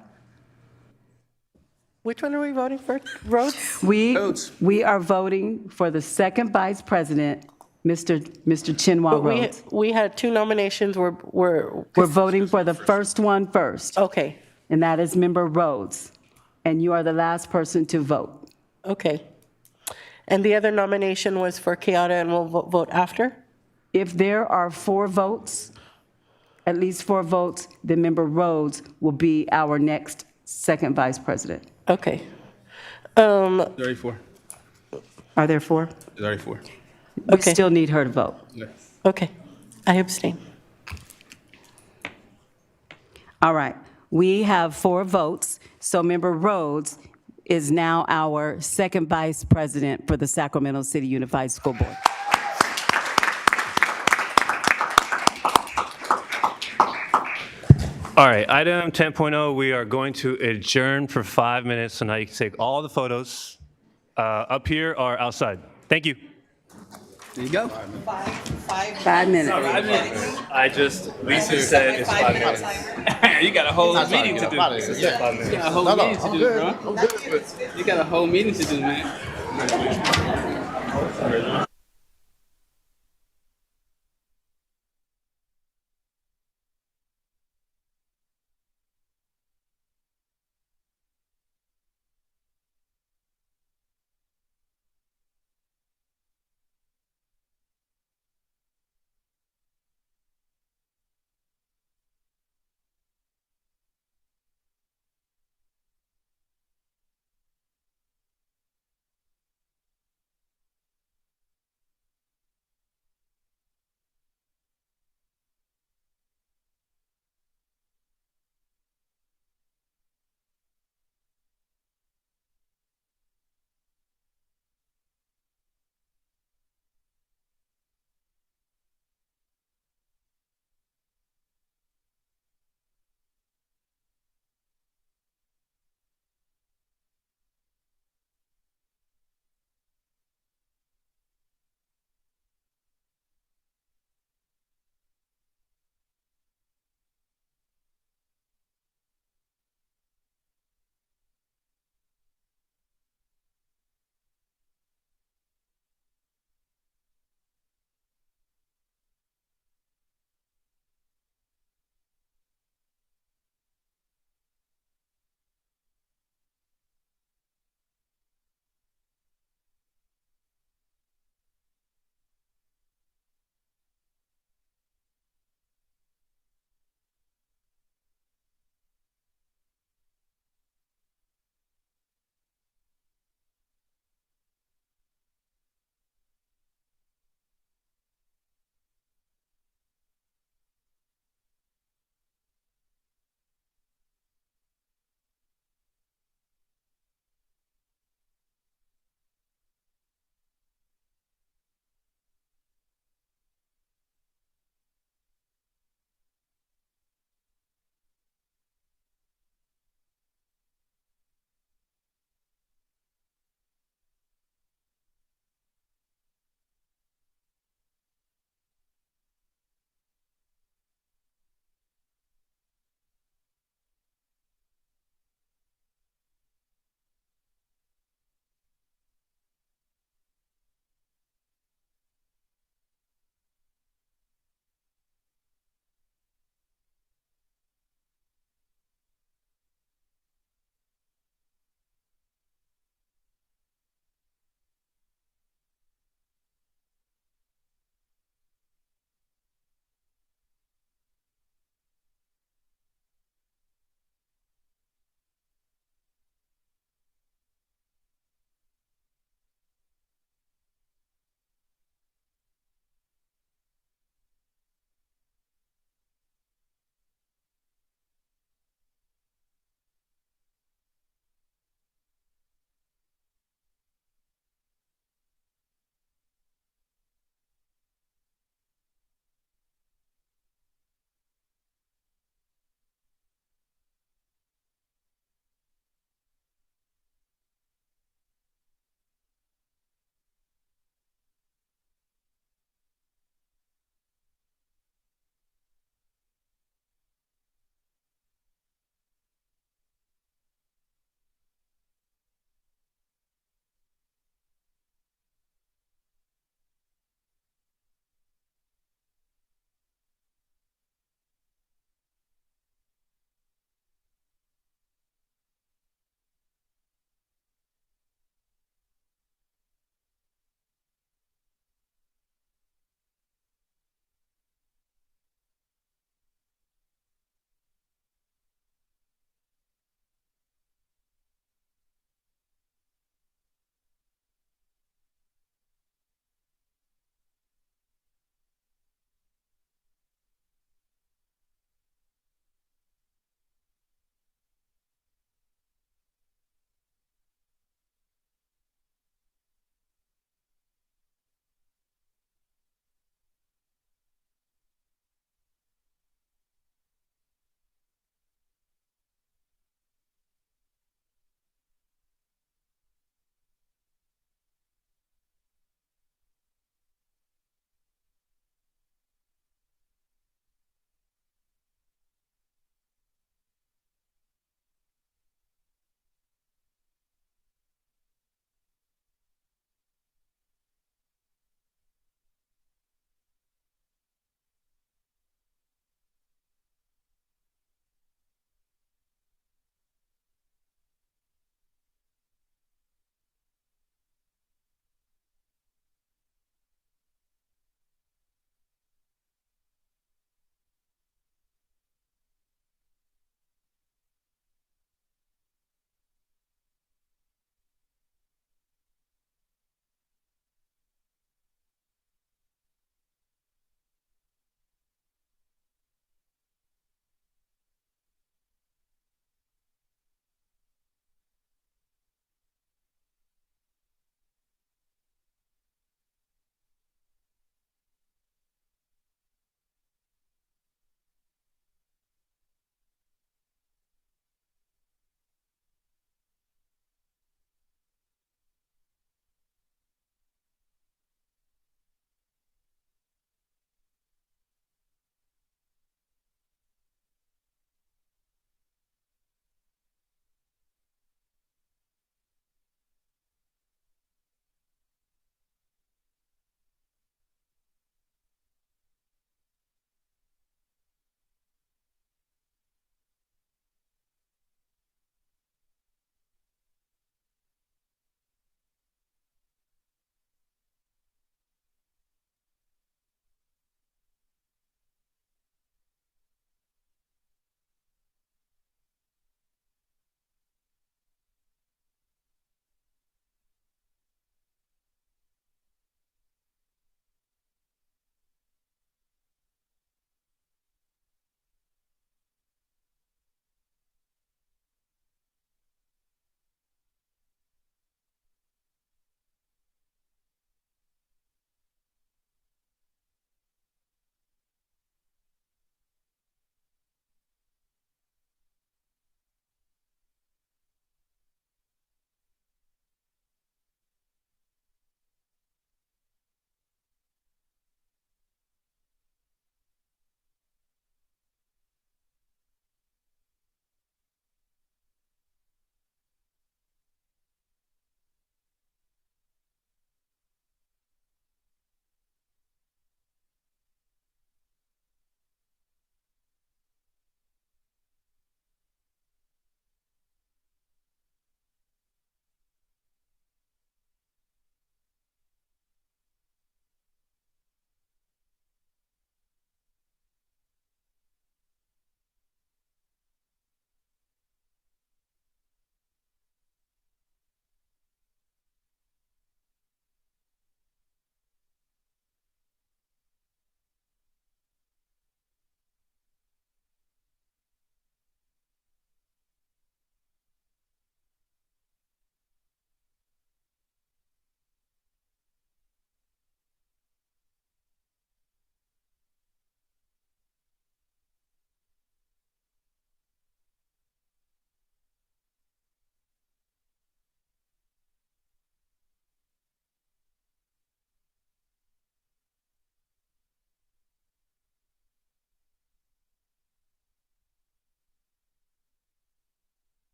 F: Which one are we voting for? Rhodes?
J: We are voting for the second Vice President, Mr. Chinua
F: But
J: Rhodes.
F: we had two nominations.
J: We're voting for the first one first.
F: Okay.
J: And that is Member Rhodes. And you are the last person to vote.
F: Okay. And the other nomination was for Kayada, and we'll vote after?
J: If there are 4 votes, at least 4 votes, then Member Rhodes will be our next second Vice President.
F: Okay.
W: There's already 4.
J: Are there 4?
W: There's already 4.
J: We still need her to vote.
F: Okay. I abstain.
J: All right. We have 4 votes. So Member Rhodes is now our second Vice President for the Sacramento City Unified School Board.
A: All right, item 10.0, we are going to adjourn for 5 minutes, so now you can take all the photos up here or outside. Thank you.
W: There you go.
J: 5 minutes.
W: 5 minutes.
A: Lisa said it's 5 minutes.
W: You got a whole meeting to do. You got a whole meeting to do, bro. You got a whole meeting to do, man.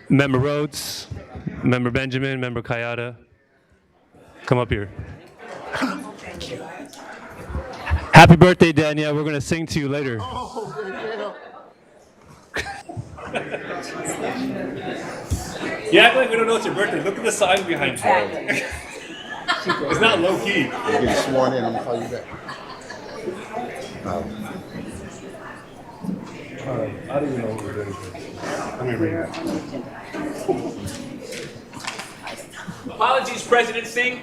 A: Member Rhodes, Member Benjamin, Member Kayada, come up here. Happy birthday, Danielle. We're going to sing to you later.
I: You act like we don't know it's your birthday. Look at the sign behind you. It's not low key.
B: You're getting sworn in. I'm gonna call you back.
A: I don't even know what we're doing. Let me read it.
I: Apologies, President Singh.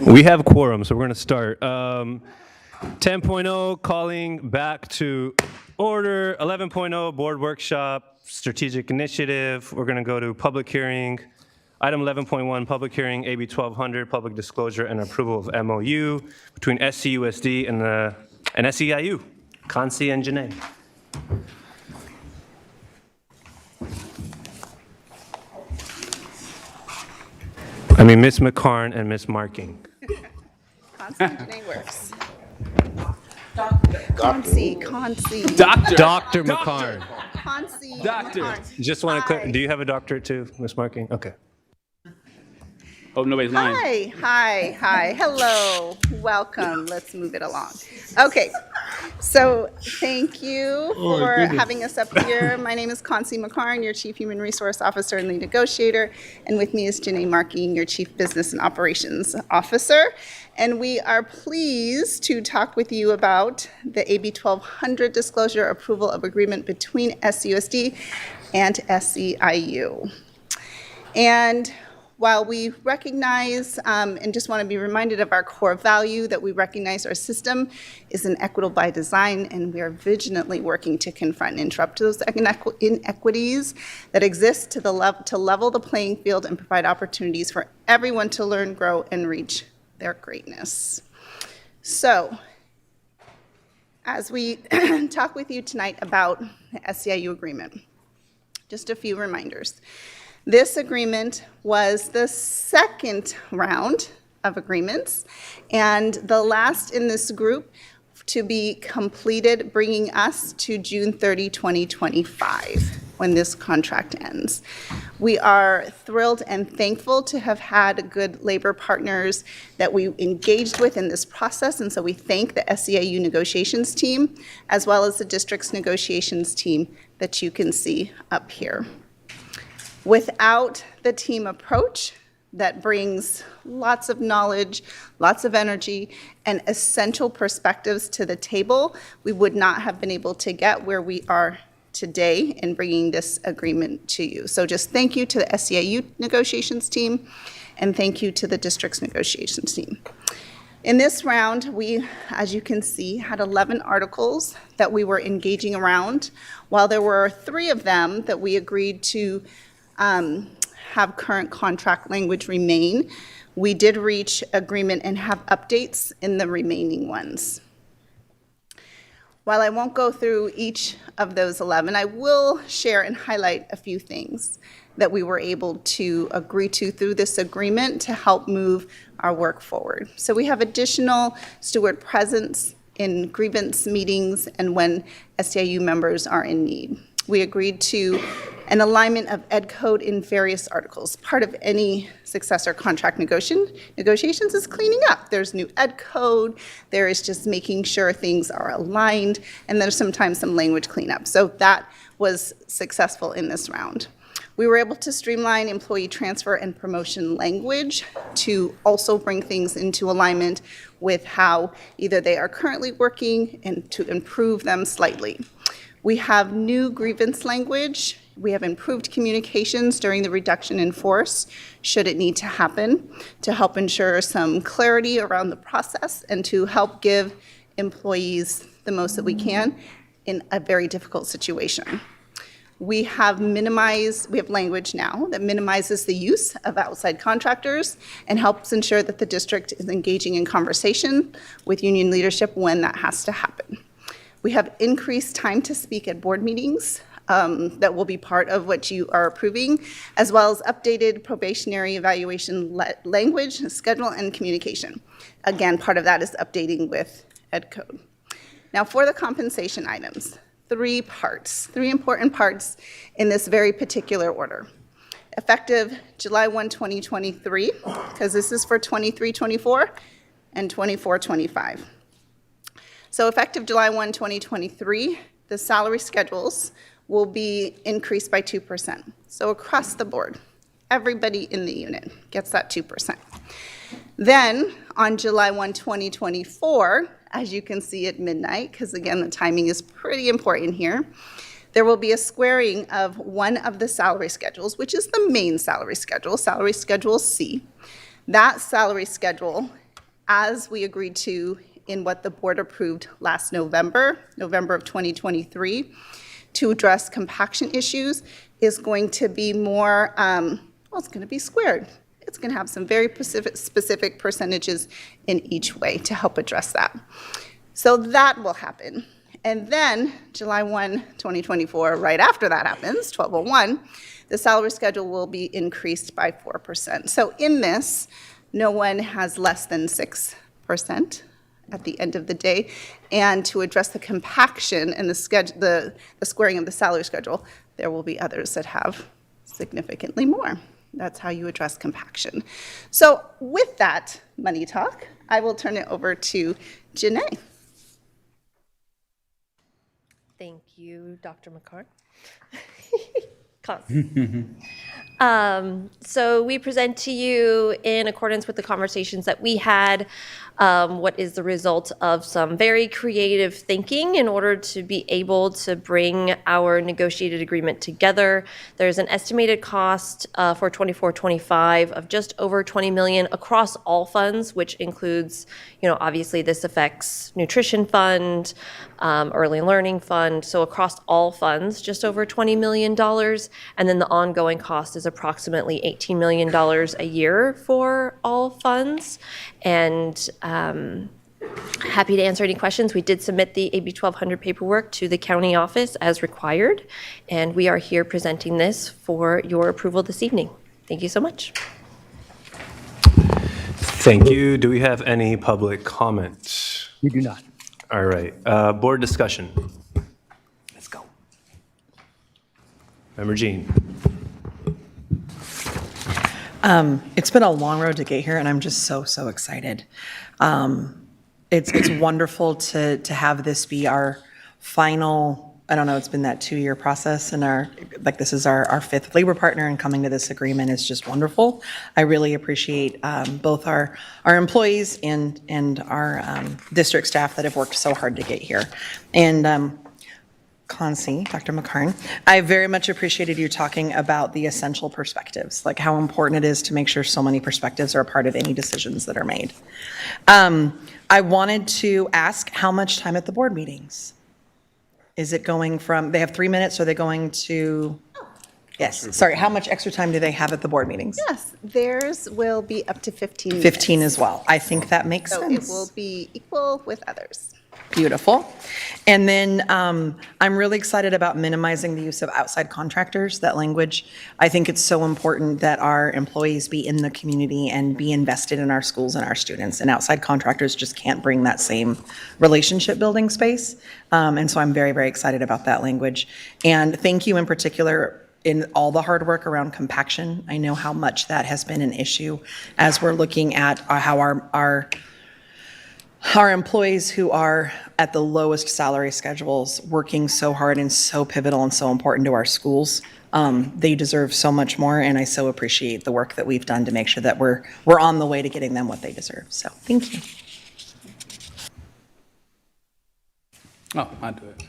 A: We have quorum, so we're going to start. 10.0, calling back to order. 11.0, board workshop, strategic initiative. We're going to go to public hearing. Item 11.1, public hearing, AB 1200, public disclosure and approval of MOU between SEUSD and SEIU. Kansi and Janae. I mean, Miss McCarn and Miss Marking.
K: Constantine works. Consi.
A: Dr. McCarn.
K: Consi.
I: Doctor.
A: Just want to clarify, do you have a doctorate too, Miss Marking? Okay.
I: Hope nobody's lying.
K: Hi. Hello. Welcome. Let's move it along. Okay. So thank you for having us up here. My name is Kansi McCarn, your Chief Human Resource Officer and Lead Negotiator. And with me is Janae Marking, your Chief Business and Operations Officer. And we are pleased to talk with you about the AB 1200 Disclosure Approval of Agreement between SUSD and SEIU. And while we recognize and just want to be reminded of our core value that we recognize our system is inequitable by design, and we are vigilantly working to confront and interrupt those inequities that exist to level the playing field and provide opportunities for everyone to learn, grow, and reach their greatness. So, as we talk with you tonight about the SEIU agreement, just a few reminders. This agreement was the second round of agreements and the last in this group to be completed, bringing us to June 30, 2025, when this contract ends. We are thrilled and thankful to have had good labor partners that we engaged with in this process, and so we thank the SEIU negotiations team, as well as the district's negotiations team that you can see up here. Without the team approach that brings lots of knowledge, lots of energy, and essential perspectives to the table, we would not have been able to get where we are today in bringing this agreement to you. So just thank you to the SEIU negotiations team, and thank you to the district's negotiations team. In this round, we, as you can see, had 11 articles that we were engaging around. While there were 3 of them that we agreed to have current contract language remain, we did reach agreement and have updates in the remaining ones. While I won't go through each of those 11, I will share and highlight a few things that we were able to agree to through this agreement to help move our work forward. So we have additional steward presence in grievance meetings and when SEIU members are in need. We agreed to an alignment of ed code in various articles. Part of any successor contract negotiations is cleaning up. There's new ed code, there is just making sure things are aligned, and there's sometimes some language cleanup. So that was successful in this round. We were able to streamline employee transfer and promotion language to also bring things into alignment with how either they are currently working and to improve them slightly. We have new grievance language. We have improved communications during the reduction in force, should it need to happen, to help ensure some clarity around the process and to help give employees the most that we can in a very difficult situation. We have language now that minimizes the use of outside contractors and helps ensure that the district is engaging in conversation with union leadership when that has to happen. We have increased time to speak at board meetings that will be part of what you are approving, as well as updated probationary evaluation language, schedule, and communication. Again, part of that is updating with ed code. Now for the compensation items, three parts, three important parts in this very particular order. Effective July 1, 2023, because this is for 23-24 and 24-25. So effective July 1, 2023, the salary schedules will be increased by 2%. So across the board, everybody in the unit gets that 2%. Then on July 1, 2024, as you can see at midnight, because again, the timing is pretty important here, there will be a squaring of one of the salary schedules, which is the main salary schedule C. That salary schedule, as we agreed to in what the board approved last November of 2023, to address compaction issues, is going to be more, it's going to be squared. It's going to have some very specific percentages in each way to help address that. So that will happen. And then July 1, 2024, right after that happens, 1201, the salary schedule will be increased by 4%. So in this, no one has less than 6% at the end of the day. And to address the compaction and the squaring of the salary schedule, there will be others that have significantly more. That's how you address compaction. So with that money talk, I will turn it over to Janae.
E: Thank you, Dr. McCarn. So we present to you, in accordance with the conversations that we had, what is the result of some very creative thinking in order to be able to bring our negotiated agreement together. There's an estimated cost for 24-25 of just over $20 million across all funds, which includes, obviously this affects nutrition fund, early learning fund. So across all funds, just over $20 million. And then the ongoing cost is approximately $18 million a year for all funds. And happy to answer any questions. We did submit the AB 1200 paperwork to the county office as required, and we are here presenting this for your approval this evening. Thank you so much.
A: Thank you. Do we have any public comments?
R: We do not.
A: All right. Board discussion. Let's go. Member Jean.
C: It's been a long road to get here, and I'm just so excited. It's wonderful to have this be our final, I don't know, it's been that 2-year process, and this is our 5th labor partner, and coming to this agreement is just wonderful. I really appreciate both our employees and our district staff that have worked so hard to get here. And Concy, Dr. McCarn, I very much appreciated you talking about the essential perspectives, like how important it is to make sure so many perspectives are a part of any decisions that are made. I wanted to ask how much time at the board meetings? Is it going from, they have 3 minutes, or are they going to, yes, sorry, how much extra time do they have at the board meetings?
K: Yes, theirs will be up to 15 minutes.
C: 15 as well. I think that makes
K: So
C: sense.
K: it will be equal with others.
C: Beautiful. And then I'm really excited about minimizing the use of outside contractors, that language. I think it's so important that our employees be in the community and be invested in our schools and our students. And outside contractors just can't bring that same relationship building space. And so I'm very excited about that language. And thank you in particular in all the hard work around compaction. I know how much that has been an issue as we're looking at how our employees who are at the lowest salary schedules, working so hard and so pivotal and so important to our schools, they deserve so much more, and I so appreciate the work that we've done to make sure that we're on the way to getting them what they deserve. So thank you.
W: Oh, I'll do it.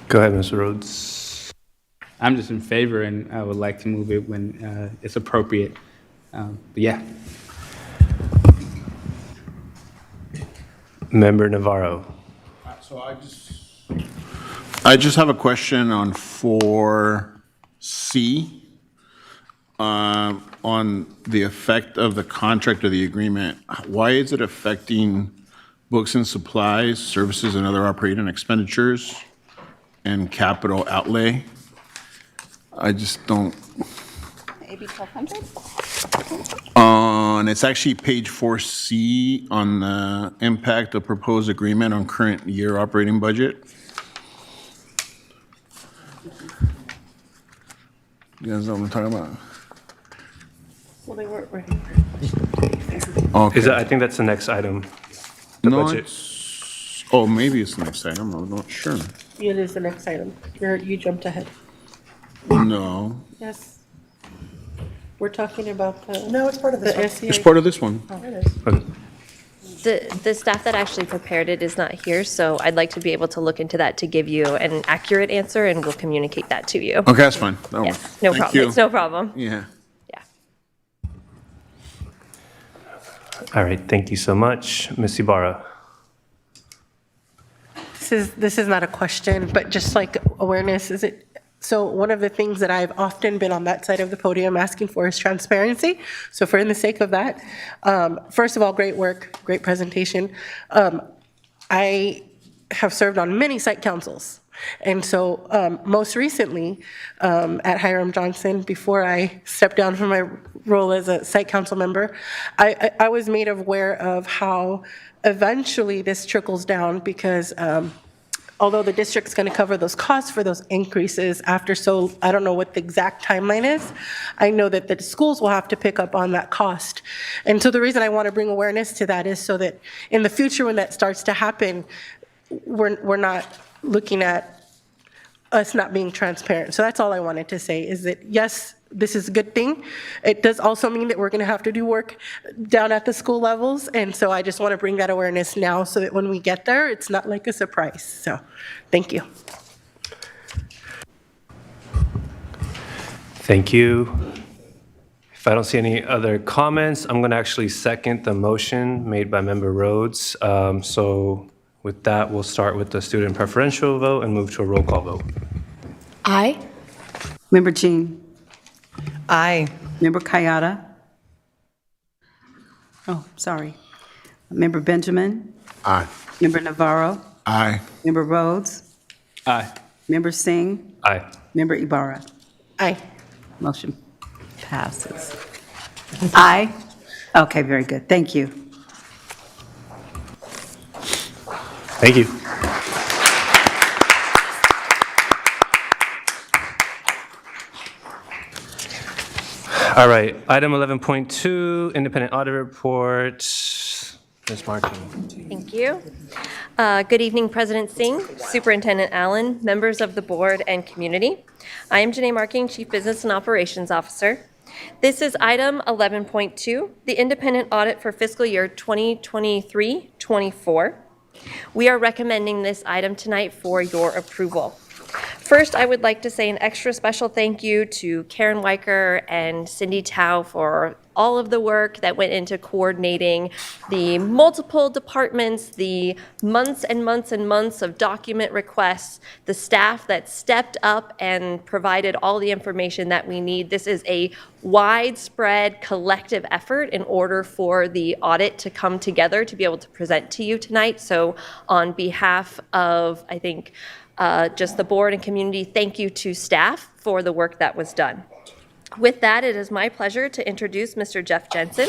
A: Go ahead, Mr. Rhodes.
W: I'm just in favor, and I would like to move it when it's appropriate. But yeah.
A: Member Navarro.
B: So I just have a question on 4C, on the effect of the contract or the agreement. Why is it affecting books and supplies, services and other operating expenditures, and capital outlay? I just don't.
K: AB 1200?
B: It's actually page 4C on the impact of proposed agreement on current year operating budget. You guys know what I'm talking about?
F: Well, they weren't ready.
B: Okay.
A: I think that's the next item. The
B: No,
A: budget.
B: oh, maybe it's the next item. I'm not sure.
F: It is the next item. You jumped ahead.
B: No,
F: Yes. We're talking about the. No, it's part of
C: this one.
F: SEIU.
B: it's part of this one.
F: Oh, it is.
E: The staff that actually prepared it is not here, so I'd like to be able to look into that to give you an accurate answer, and we'll communicate that to you.
B: Okay, that's fine. That'll
E: Yes,
B: work.
E: no
B: Thank
E: problem.
B: you.
E: It's no problem.
B: Yeah.
A: All right, thank you so much. Ms. Ibarra.
F: This is not a question, but just like awareness, is it? So one of the things that I've often been on that side of the podium asking for is transparency. So for the sake of that, first of all, great work, great presentation. I have served on many site councils. And so most recently at Hiram Johnson, before I stepped down from my role as a site council member, I was made aware of how eventually this trickles down because although the district's going to cover those costs for those increases after, so I don't know what the exact timeline is. I know that the schools will have to pick up on that cost. And so the reason I want to bring awareness to that is so that in the future when that starts to happen, we're not looking at us not being transparent. So that's all I wanted to say is that, yes, this is a good thing. It does also mean that we're going to have to do work down at the school levels. And so I just want to bring that awareness now so that when we get there, it's not like a surprise. So thank you.
A: Thank you. If I don't see any other comments, I'm going to actually second the motion made by Member Rhodes. So with that, we'll start with the student preferential vote and move to a roll call vote.
J: Aye. Member Jean.
C: Aye.
J: Member Kayada. Oh, sorry. Member Benjamin.
B: Aye.
J: Member Navarro.
B: Aye.
J: Member Rhodes.
Q: Aye.
J: Member Singh.
A: Aye.
J: Member Ibarra.
F: Aye.
J: Motion passes. Aye. Okay, very good. Thank you.
A: Thank you. All right, item 11.2, independent audit report. Ms. Martin.
E: Thank you. Good evening, President Singh, Superintendent Allen, members of the board, and community. I am Janae Marking, Chief Business and Operations Officer. This is item 11.2, the independent audit for fiscal year 2023-24. We are recommending this item tonight for your approval. First, I would like to say an extra special thank you to Karen Weicker and Cindy Tao for all of the work that went into coordinating the multiple departments, the months and months and months of document requests, the staff that stepped up and provided all the information that we need. This is a widespread collective effort in order for the audit to come together to be able to present to you tonight. So on behalf of, I think, just the board and community, thank you to staff for the work that was done. With that, it is my pleasure to introduce Mr. Jeff Jensen.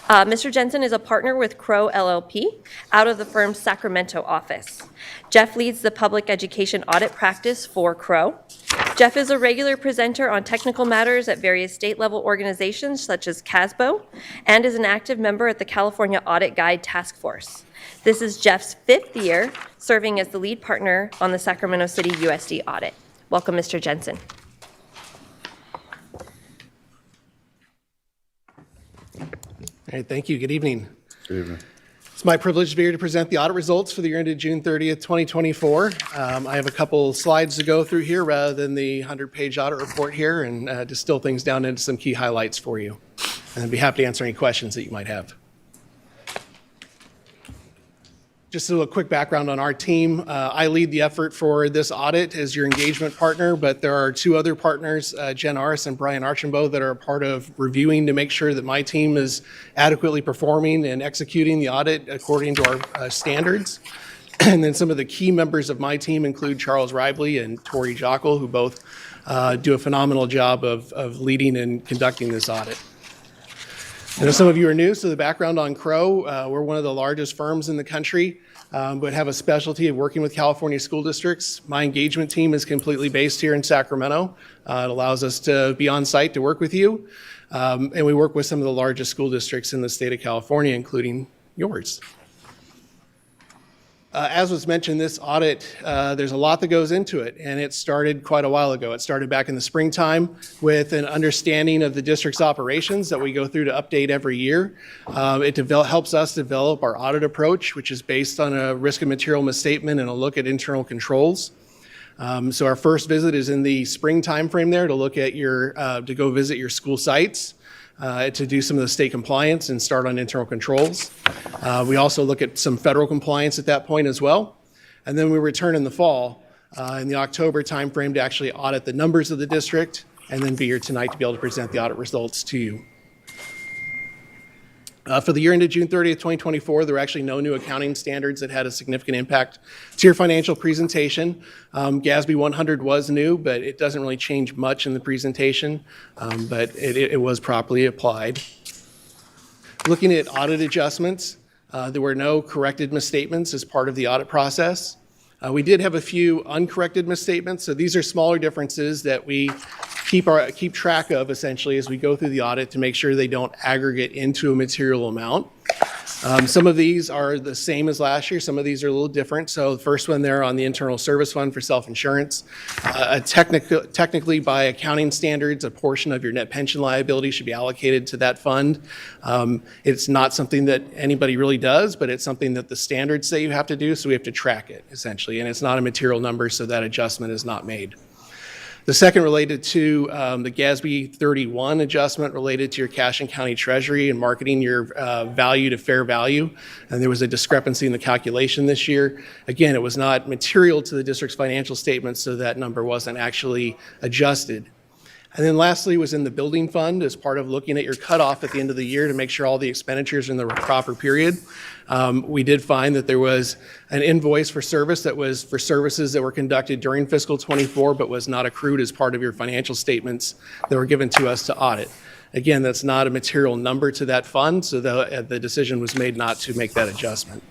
E: Mr. Jensen is a partner with Crow LLP out of the firm's Sacramento office. Jeff leads the public education audit practice for Crow. Jeff is a regular presenter on technical matters at various state-level organizations such as CASBO and is an active member at the California Audit Guide Task Force. This is Jeff's 5th year serving as the lead partner on the Sacramento City USD audit. Welcome, Mr. Jensen.
L: All right, thank you. Good evening.
S: Good evening.
L: It's my privilege to be here to present the audit results for the year ended June 30th, 2024. I have a couple slides to go through here rather than the 100-page audit report here and distill things down into some key highlights for you. And I'd be happy to answer any questions that you might have. Just a quick background on our team. I lead the effort for this audit as your engagement partner, but there are two other partners, Jen Aris and Brian Archambault, that are a part of reviewing to make sure that my team is adequately performing and executing the audit according to our standards. And then some of the key members of my team include Charles Ribley and Tori Jockel, who both do a phenomenal job of leading and conducting this audit. I know some of you are new, so the background on Crow, we're one of the largest firms in the country, but have a specialty of working with California school districts. My engagement team is completely based here in Sacramento. It allows us to be on site to work with you, and we work with some of the largest school districts in the state of California, including yours. As was mentioned, this audit, there's a lot that goes into it, and it started quite a while ago. It started back in the springtime with an understanding of the district's operations that we go through to update every year. It helps us develop our audit approach, which is based on a risk and material misstatement and a look at internal controls. So our first visit is in the spring timeframe there to look at to go visit your school sites. To do some of the state compliance and start on internal controls. We also look at some federal compliance at that point as well. And then we return in the fall, in the October timeframe, to actually audit the numbers of the district and then be here tonight to be able to present the audit results to you. For the year ended June 30th, 2024, there were actually no new accounting standards that had a significant impact to your financial presentation. GASB 100 was new, but it doesn't really change much in the presentation, but it was properly applied. Looking at audit adjustments, there were no corrected misstatements as part of the audit process. We did have a few uncorrected misstatements, so these are smaller differences that we keep track of essentially as we go through the audit to make sure they don't aggregate into a material amount. Some of these are the same as last year. Some of these are a little different. So the first one there on the internal service fund for self-insurance. Technically, by accounting standards, a portion of your net pension liability should be allocated to that fund. It's not something that anybody really does, but it's something that the standards say you have to do, so we have to track it essentially. And it's not a material number, so that adjustment is not made. The second related to the GASB 31 adjustment related to your cash and county treasury and marketing your value to fair value. And there was a discrepancy in the calculation this year. Again, it was not material to the district's financial statements, so that number wasn't actually adjusted. And then lastly was in the building fund as part of looking at your cutoff at the end of the year to make sure all the expenditures are in the proper period. We did find that there was an invoice for service that was for services that were conducted during fiscal 24 but was not accrued as part of your financial statements that were given to us to audit. Again, that's not a material number to that fund, so the decision was made not to make that adjustment.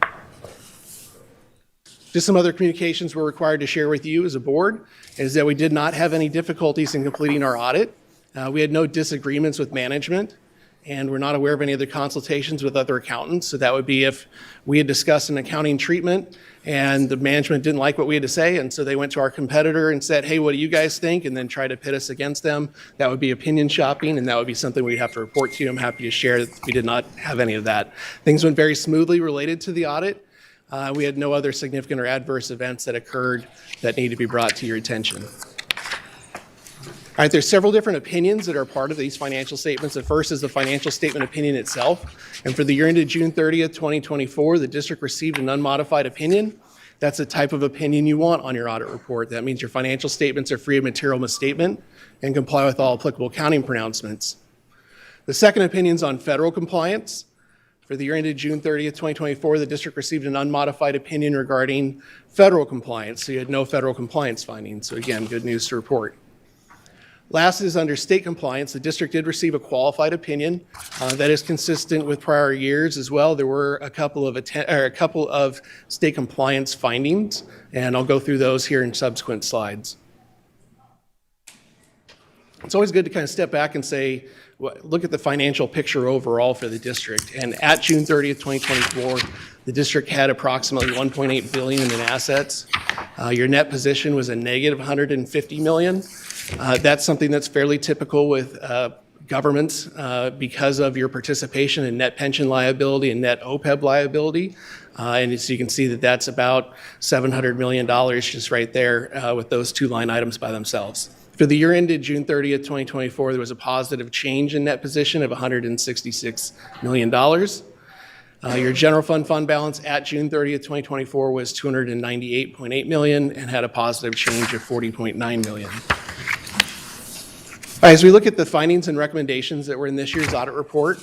L: Just some other communications we're required to share with you as a board is that we did not have any difficulties in completing our audit. We had no disagreements with management, and we're not aware of any other consultations with other accountants. So that would be if we had discussed an accounting treatment and the management didn't like what we had to say, and so they went to our competitor and said, hey, what do you guys think? And then try to pit us against them. That would be opinion shopping, and that would be something we'd have to report to you. I'm happy to share that we did not have any of that. Things went very smoothly related to the audit. We had no other significant or adverse events that occurred that need to be brought to your attention. All right, there's several different opinions that are part of these financial statements. The first is the financial statement opinion itself. And for the year ended June 30th, 2024, the district received an unmodified opinion. That's the type of opinion you want on your audit report. That means your financial statements are free of material misstatement and comply with all applicable accounting pronouncements. The second opinion is on federal compliance. For the year ended June 30th, 2024, the district received an unmodified opinion regarding federal compliance. So you had no federal compliance findings. So again, good news to report. Last is under state compliance. The district did receive a qualified opinion that is consistent with prior years as well. There were a couple of state compliance findings, and I'll go through those here in subsequent slides. It's always good to kind of step back and say, look at the financial picture overall for the district. And at June 30th, 2024, the district had approximately $1.8 billion in assets. Your net position was a negative $150 million. That's something that's fairly typical with governments because of your participation in net pension liability and net OPEB liability. And as you can see that that's about $700 million just right there with those two line items by themselves. For the year ended June 30th, 2024, there was a positive change in net position of $166 million. Your general fund balance at June 30th, 2024 was $298.8 million and had a positive change of $40.9 million. All right, as we look at the findings and recommendations that were in this year's audit report,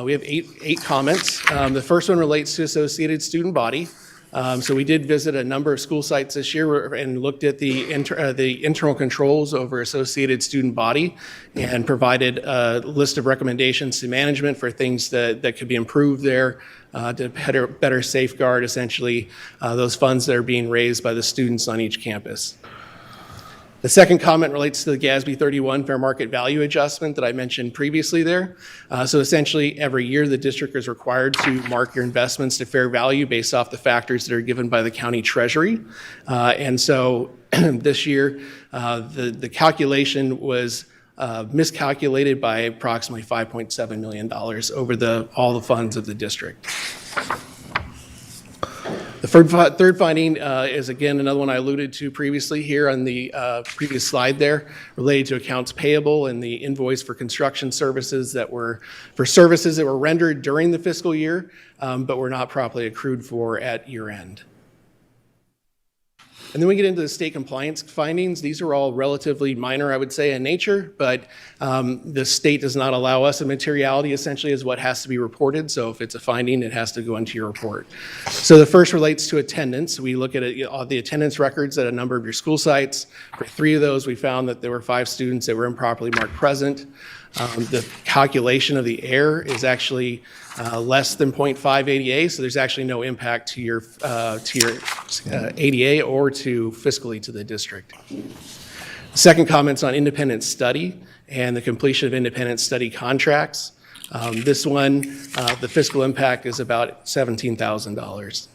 L: we have eight comments. The first one relates to Associated Student Body. So we did visit a number of school sites this year and looked at the internal controls over associated student body and provided a list of recommendations to management for things that could be improved there to better safeguard essentially those funds that are being raised by the students on each campus. The second comment relates to the GASB 31 fair market value adjustment that I mentioned previously there. So essentially, every year the district is required to mark your investments to fair value based off the factors that are given by the county treasury. And so this year, the calculation was miscalculated by approximately $5.7 million over all the funds of the district. The third finding is, again, another one I alluded to previously here on the previous slide there, related to accounts payable and the invoice for construction services that were rendered during the fiscal year, but were not properly accrued for at year end. And then we get into the state compliance findings. These are all relatively minor, I would say, in nature, but the state does not allow us a materiality, essentially, is what has to be reported. So if it's a finding, it has to go into your report. So the first relates to attendance. We look at the attendance records at a number of your school sites. For 3 of those, we found that there were 5 students that were improperly marked present. The calculation of the error is actually less than 0.5 ADA, so there's actually no impact to your ADA or to fiscally to the district. The second comment's on independent study and the completion of independent study contracts. This one, the fiscal impact is about $17,000.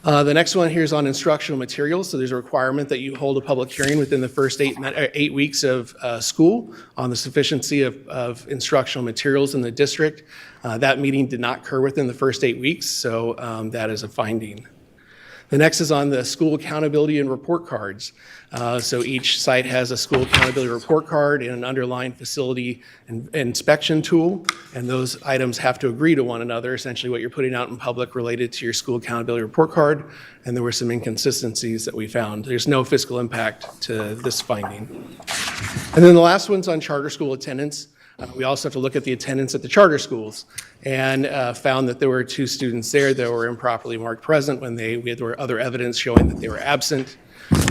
L: The next one here is on instructional materials. So there's a requirement that you hold a public hearing within the first 8 weeks of school on the sufficiency of instructional materials in the district. That meeting did not occur within the first 8 weeks, so that is a finding. The next is on the school accountability and report cards. So each site has a school accountability report card and an underlying facility inspection tool, and those items have to agree to one another, essentially what you're putting out in public related to your school accountability report card, and there were some inconsistencies that we found. There's no fiscal impact to this finding. And then the last one's on charter school attendance. We also have to look at the attendance at the charter schools, and found that there were 2 students there that were improperly marked present when there were other evidence showing that they were absent.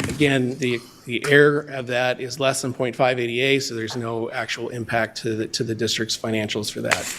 L: Again, the error of that is less than 0.5 ADA, so there's no actual impact to the district's financials for that.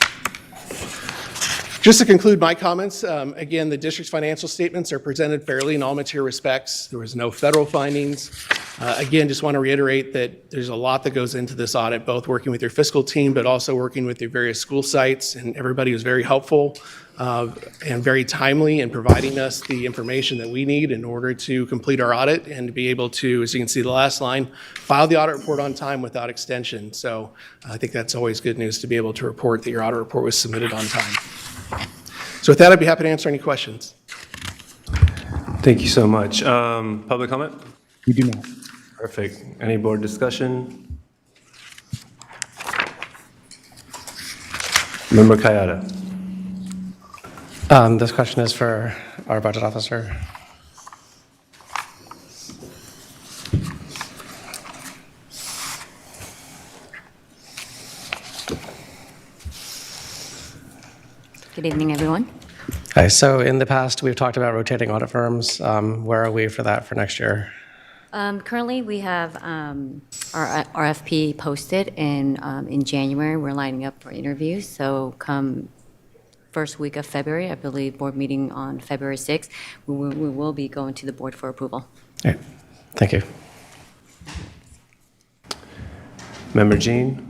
L: Just to conclude my comments, again, the district's financial statements are presented fairly in all material respects. There was no federal findings. Again, just want to reiterate that there's a lot that goes into this audit, both working with your fiscal team, but also working with your various school sites, and everybody was very helpful and very timely in providing us the information that we need in order to complete our audit and to be able to, as you can see the last line, file the audit report on time without extension. So I think that's always good news to be able to report that your audit report was submitted on time. So with that, I'd be happy to answer any questions.
A: Thank you so much. Public comment?
R: We do not.
A: Perfect. Any board discussion? Member Kayada.
M: This question is for our budget officer.
N: Good evening, everyone.
M: Hi, so in the past, we've talked about rotating audit firms. Where are we for that for next year?
N: Currently, we have our RFP posted, and in January, we're lining up for interviews. So come first week of February, I believe, board meeting on February 6th, we will be going to the board for approval.
M: Okay. Thank you.
A: Member Jean?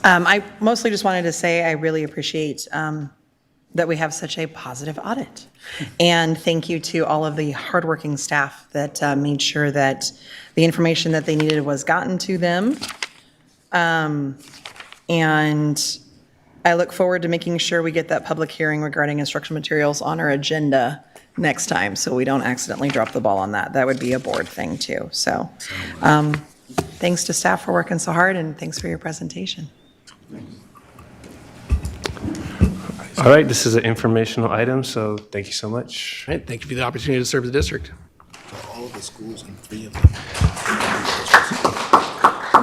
C: I mostly just wanted to say I really appreciate that we have such a positive audit. And thank you to all of the hardworking staff that made sure that the information that they needed was gotten to them. And I look forward to making sure we get that public hearing regarding instructional materials on our agenda next time, so we don't accidentally drop the ball on that. That would be a board thing too. So thanks to staff for working so hard, and thanks for your presentation.
A: All right, this is an informational item, so thank you so much.
L: All right, thank you for the opportunity to serve the district.
B: All of the schools and 3 of them.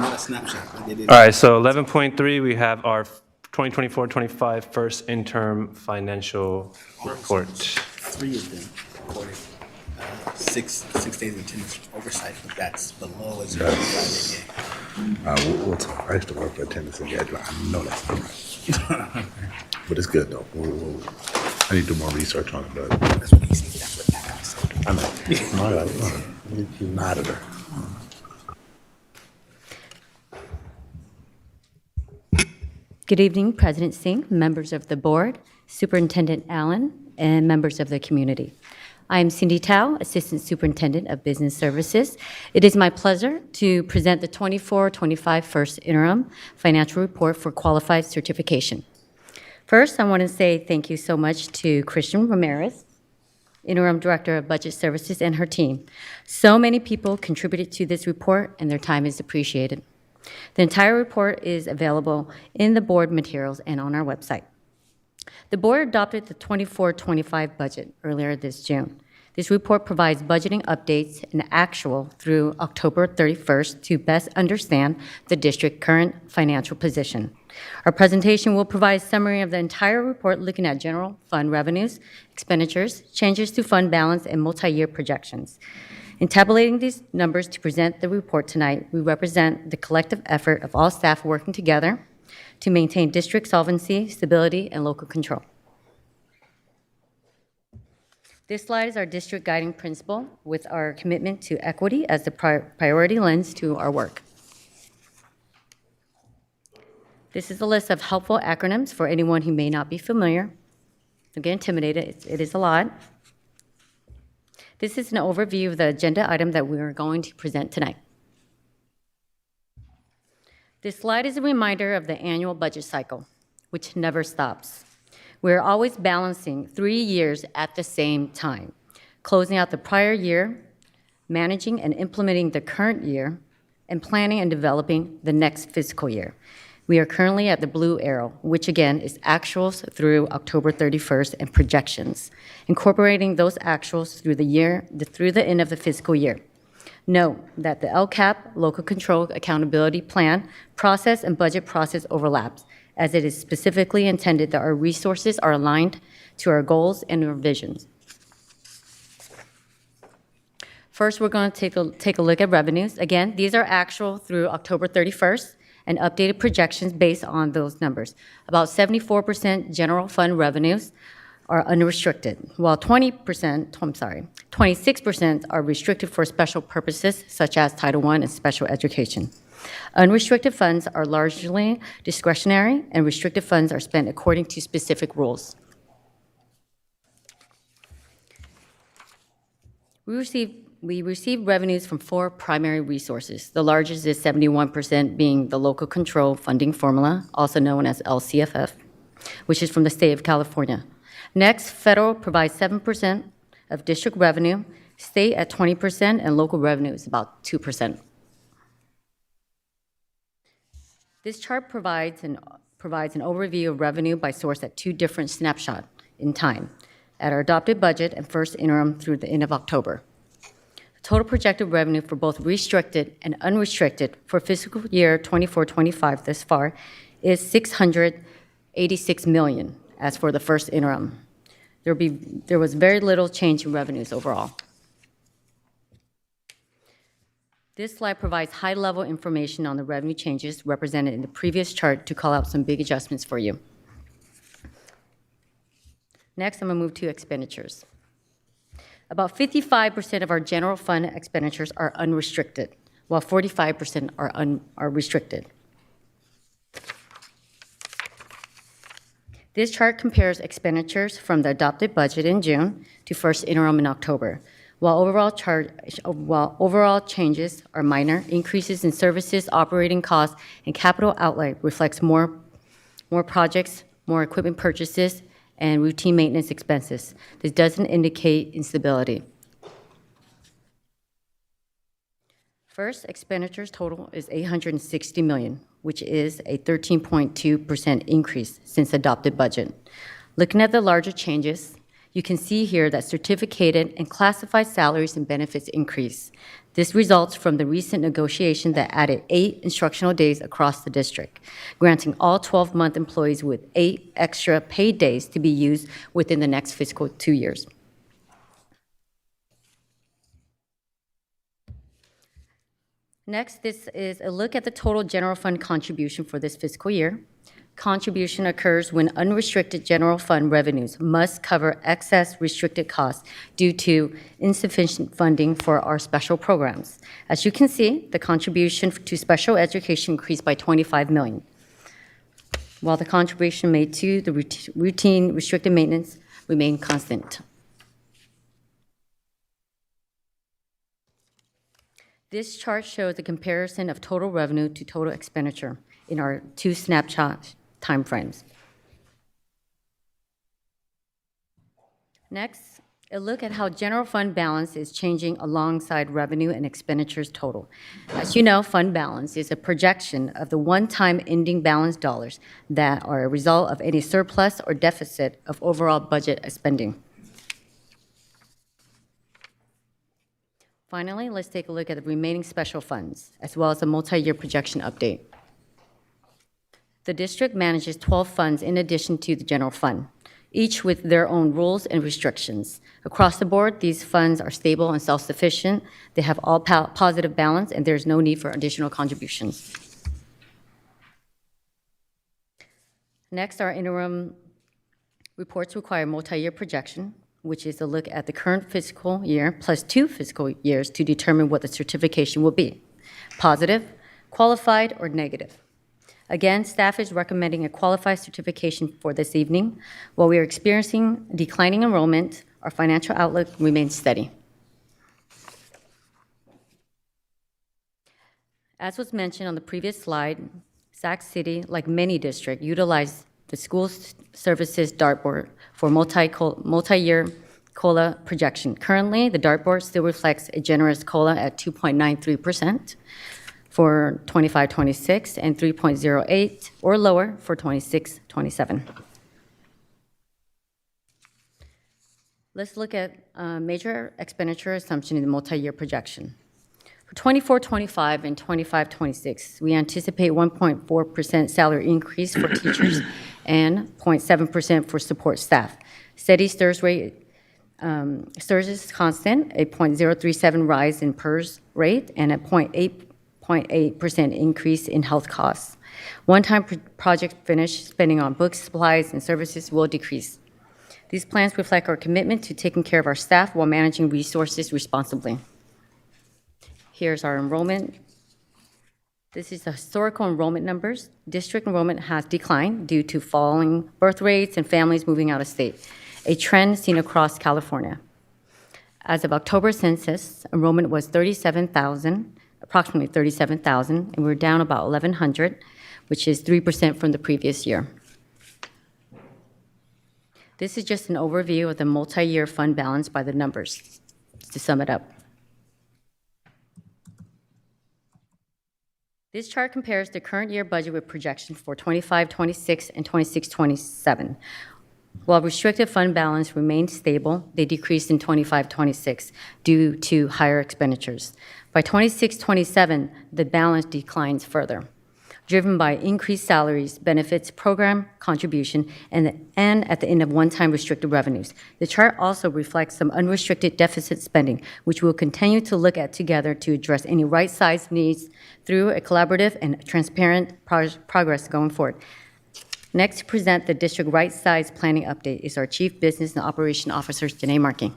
B: Not a snapshot.
A: All right, so 11.3, we have our 2024-25 first interim financial report.
W: 3 of them recorded 6 days of attendance oversight, but that's below as well.
O: We'll talk. I used to work for attendance and guidelines. I know that's not right. But it's good though. I need to do more research on it, but that's what he said. That's what that said. I know. All right. You nodded her.
N: Good evening, President Singh, members of the board, Superintendent Allen, and members of the community. I am Cindy Tao, Assistant Superintendent of Business Services. It is my pleasure to present the 24-25 first interim financial report for qualified certification. First, I want to say thank you so much to Christian Ramirez, Interim Director of Budget Services, and her team. So many people contributed to this report, and their time is appreciated. The entire report is available in the board materials and on our website. The board adopted the 24-25 budget earlier this June. This report provides budgeting updates and actual through October 31st to best understand the district's current financial position. Our presentation will provide a summary of the entire report looking at general fund revenues, expenditures, changes to fund balance, and multi-year projections. In tabulating these numbers to present the report tonight, we represent the collective effort of all staff working together to maintain district solvency, stability, and local control. This slide is our district guiding principle with our commitment to equity as the priority lens to our work. This is a list of helpful acronyms for anyone who may not be familiar. Don't get intimidated, it is a lot. This is an overview of the agenda item that we are going to present tonight. This slide is a reminder of the annual budget cycle, which never stops. We're always balancing 3 years at the same time, closing out the prior year, managing and implementing the current year, and planning and developing the next fiscal year. We are currently at the blue arrow, which again is actuals through October 31st and projections, incorporating those actuals through the end of the fiscal year. Note that the LCAP, Local Control Accountability Plan, process and budget process overlaps, as it is specifically intended that our resources are aligned to our goals and our visions. First, we're going to take a look at revenues. Again, these are actual through October 31st and updated projections based on those numbers. About 74% general fund revenues are unrestricted, while 26% are restricted for special purposes such as Title I and special education. Unrestricted funds are largely discretionary, and restricted funds are spent according to specific rules. We receive revenues from 4 primary resources. The largest is 71% being the local control funding formula, also known as LCFF, which is from the state of California. Next, federal provides 7% of district revenue, state at 20%, and local revenue is about 2%. This chart provides an overview of revenue by source at 2 different snapshots in time, at our adopted budget and first interim through the end of October. Total projected revenue for both restricted and unrestricted for fiscal year 24-25 thus far is $686 million as for the first interim. There was very little change in revenues overall. This slide provides high-level information on the revenue changes represented in the previous chart to call out some big adjustments for you. Next, I'm going to move to expenditures. About 55% of our general fund expenditures are unrestricted, while 45% are restricted. This chart compares expenditures from the adopted budget in June to first interim in October. While overall changes are minor, increases in services, operating costs, and capital outlay reflects more projects, more equipment purchases, and routine maintenance expenses. This doesn't indicate instability. First, expenditures total is $860 million, which is a 13.2% increase since adopted budget. Looking at the larger changes, You can see here that certificated and classified salaries and benefits increase. This results from the recent negotiation that added 8 instructional days across the district, granting all 12-month employees with 8 extra paid days to be used within the next fiscal 2 years. Next, this is a look at the total general fund contribution for this fiscal year. Contribution occurs when unrestricted general fund revenues must cover excess restricted costs due to insufficient funding for our special programs. As you can see, the contribution to special education increased by $25 million, while the contribution made to the routine restricted maintenance remained constant. This chart shows the comparison of total revenue to total expenditure in our 2 snapshot timeframes. Next, a look at how general fund balance is changing alongside revenue and expenditures total. As you know, fund balance is a projection of the one-time ending balance dollars that are a result of any surplus or deficit of overall budget spending. Finally, let's take a look at the remaining special funds, as well as the multi-year projection update. The district manages 12 funds in addition to the general fund, each with their own rules and restrictions. Across the board, these funds are stable and self-sufficient. They have all positive balance, and there's no need for additional contributions. Next, our interim reports require multi-year projection, which is a look at the current fiscal year plus 2 fiscal years to determine what the certification will be, positive, qualified, or negative. Again, staff is recommending a qualified certification for this evening. While we are experiencing declining enrollment, our financial outlook remains steady. As was mentioned on the previous slide, Sac City, like many districts, utilized the school services dartboard for multi-year COLA projection. Currently, the dartboard still reflects a generous COLA at 2.93%. For 25-26 and 3.08 or lower for 26-27. Let's look at major expenditure assumption in the multi-year projection. For 24-25 and 25-26, we anticipate 1.4% salary increase for teachers and 0.7% for support staff. Steady STRS rate, STRS is constant, a 0.037 rise in PERS rate, and a 0.8% increase in health costs. One-time project finish spending on books, supplies, and services will decrease. These plans reflect our commitment to taking care of our staff while managing resources responsibly. Here's our enrollment. This is the historical enrollment numbers. District enrollment has declined due to falling birth rates and families moving out of state, a trend seen across California. As of October census, enrollment was approximately 37,000, and we're down about 1,100, which is 3% from the previous year. This is just an overview of the multi-year fund balance by the numbers, to sum it up. This chart compares the current year budget with projections for 25-26 and 26-27. While restricted fund balance remained stable, they decreased in 25-26 due to higher expenditures. By 26-27, the balance declines further, driven by increased salaries, benefits, program contribution, and at the end of one-time restricted revenues. The chart also reflects some unrestricted deficit spending, which we'll continue to look at together to address any right-sized needs through a collaborative and transparent progress going forward. Next to present the district right-size planning update is our Chief Business and Operation Officer, Janae Marking.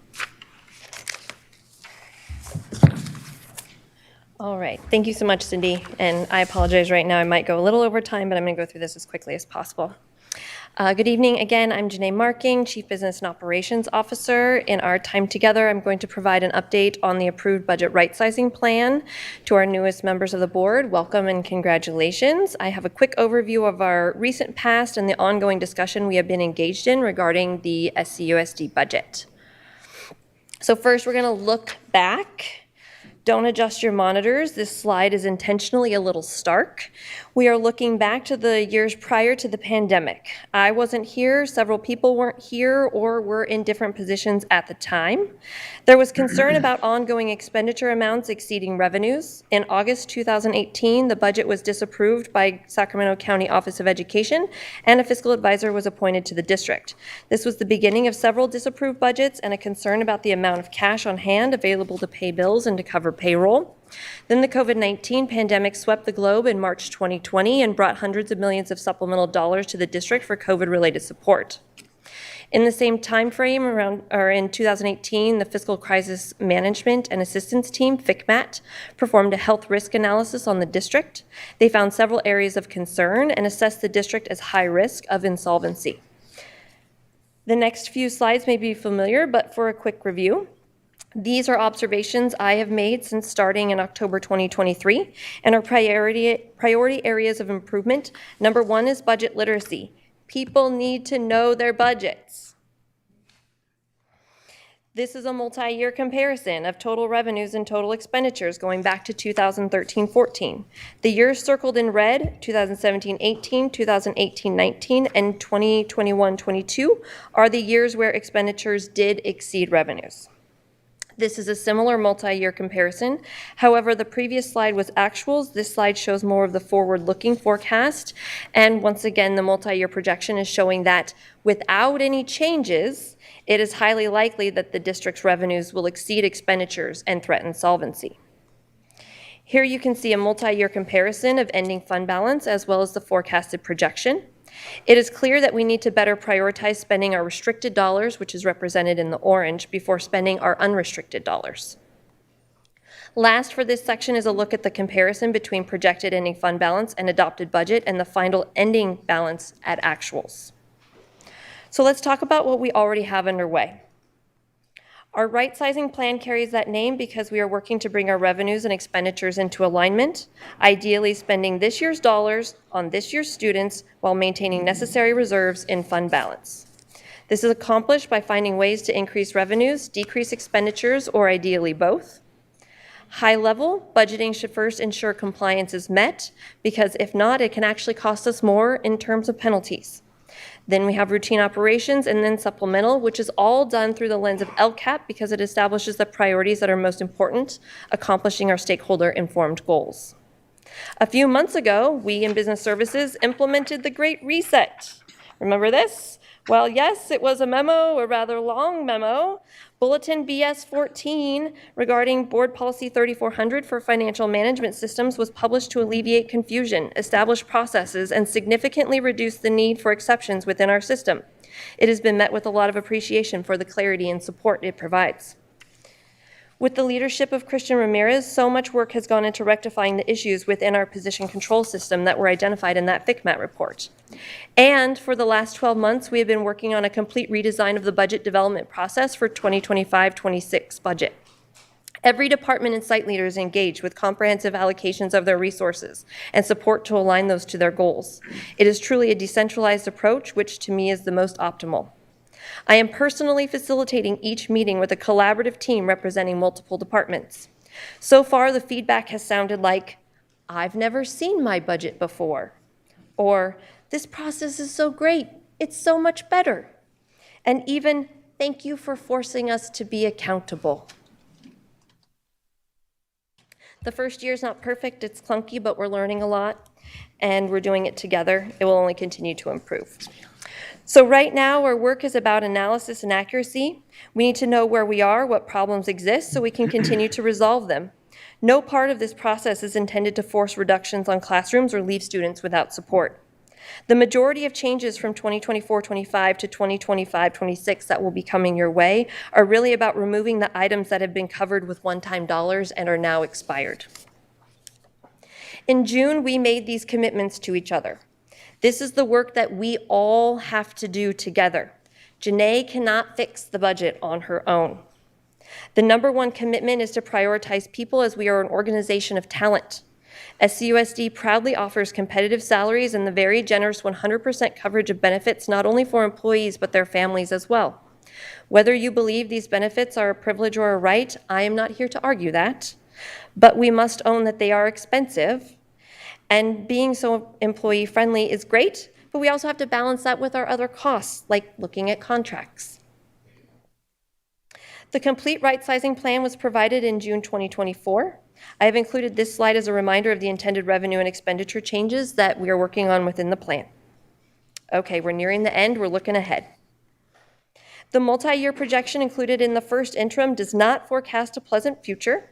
E: All right, thank you so much, Cindy. And I apologize right now, I might go a little over time, but I'm gonna go through this as quickly as possible. Good evening again, I'm Janae Marking, Chief Business and Operations Officer. In our time together, I'm going to provide an update on the approved budget right-sizing plan to our newest members of the board. Welcome and congratulations. I have a quick overview of our recent past and the ongoing discussion we have been engaged in regarding the SEIU budget. So first, we're gonna look back Don't adjust your monitors. This slide is intentionally a little stark. We are looking back to the years prior to the pandemic. I wasn't here, several people weren't here, or were in different positions at the time. There was concern about ongoing expenditure amounts exceeding revenues. In August 2018, the budget was disapproved by Sacramento County Office of Education, and a fiscal advisor was appointed to the district. This was the beginning of several disapproved budgets and a concern about the amount of cash on hand available to pay bills and to cover payroll. Then the COVID-19 pandemic swept the globe in March 2020 and brought hundreds of millions of supplemental dollars to the district for COVID-related support. In the same time frame, in 2018, the Fiscal Crisis Management and Assistance Team, FCMAT, performed a health risk analysis on the district. They found several areas of concern and assessed the district as high risk of insolvency. The next few slides may be familiar, but for a quick review, these are observations I have made since starting in October 2023 and are priority areas of improvement. Number one is budget literacy. People need to know their budgets. This is a multi-year comparison of total revenues and total expenditures going back to 2013-14. The years circled in red, 2017-18, 2018-19, and 2021-22, are the years where expenditures did exceed revenues. This is a similar multi-year comparison. However, the previous slide was actuals. This slide shows more of the forward-looking forecast. And once again, the multi-year projection is showing that without any changes, it is highly likely that the district's revenues will exceed expenditures and threaten solvency. Here you can see a multi-year comparison of ending fund balance as well as the forecasted projection. It is clear that we need to better prioritize spending our restricted dollars, which is represented in the orange, before spending our unrestricted dollars. Last for this section is a look at the comparison between projected ending fund balance and adopted budget and the final ending balance at actuals. So let's talk about what we already have underway. Our right-sizing plan carries that name because we are working to bring our revenues and expenditures into alignment, ideally spending this year's dollars on this year's students while maintaining necessary reserves in fund balance. This is accomplished by finding ways to increase revenues, decrease expenditures, or ideally both. High-level budgeting should first ensure compliance is met, because if not, it can actually cost us more in terms of penalties. Then we have routine operations and then supplemental, which is all done through the lens of LCAP because it establishes the priorities that are most important, accomplishing our stakeholder-informed goals. A few months ago, we in Business Services implemented the Great Reset. Remember this? Well, yes, it was a memo, a rather long memo. Bulletin BS 14 regarding Board Policy 3400 for financial management systems was published to alleviate confusion, establish processes, and significantly reduce the need for exceptions within our system. It has been met with a lot of appreciation for the clarity and support it provides. With the leadership of Christian Ramirez, so much work has gone into rectifying the issues within our position control system that were identified in that FCMAT report. And for the last 12 months, we have been working on a complete redesign of the budget development process for 2025-26 budget. Every department and site leader is engaged with comprehensive allocations of their resources and support to align those to their goals. It is truly a decentralized approach, which to me is the most optimal. I am personally facilitating each meeting with a collaborative team representing multiple departments. So far, the feedback has sounded like, "I've never seen my budget before," or "This process is so great, it's so much better," and even, "Thank you for forcing us to be accountable." The first year is not perfect, it's clunky, but we're learning a lot, and we're doing it together. It will only continue to improve. So right now, our work is about analysis and accuracy. We need to know where we are, what problems exist, so we can continue to resolve them. No part of this process is intended to force reductions on classrooms or leave students without support. The majority of changes from 2024-25 to 2025-26 that will be coming your way are really about removing the items that have been covered with one-time dollars and are now expired. In June, we made these commitments to each other. This is the work that we all have to do together. Janae cannot fix the budget on her own. The number one commitment is to prioritize people, as we are an organization of talent. SEUSD proudly offers competitive salaries and the very generous 100% coverage of benefits, not only for employees, but their families as well. Whether you believe these benefits are a privilege or a right, I am not here to argue that. but we must own that they are expensive. And being so employee-friendly is great, but we also have to balance that with our other costs, like looking at contracts. The complete right-sizing plan was provided in June 2024. I have included this slide as a reminder of the intended revenue and expenditure changes that we are working on within the plan. Okay, we're nearing the end, we're looking ahead. The multi-year projection included in the first interim does not forecast a pleasant future.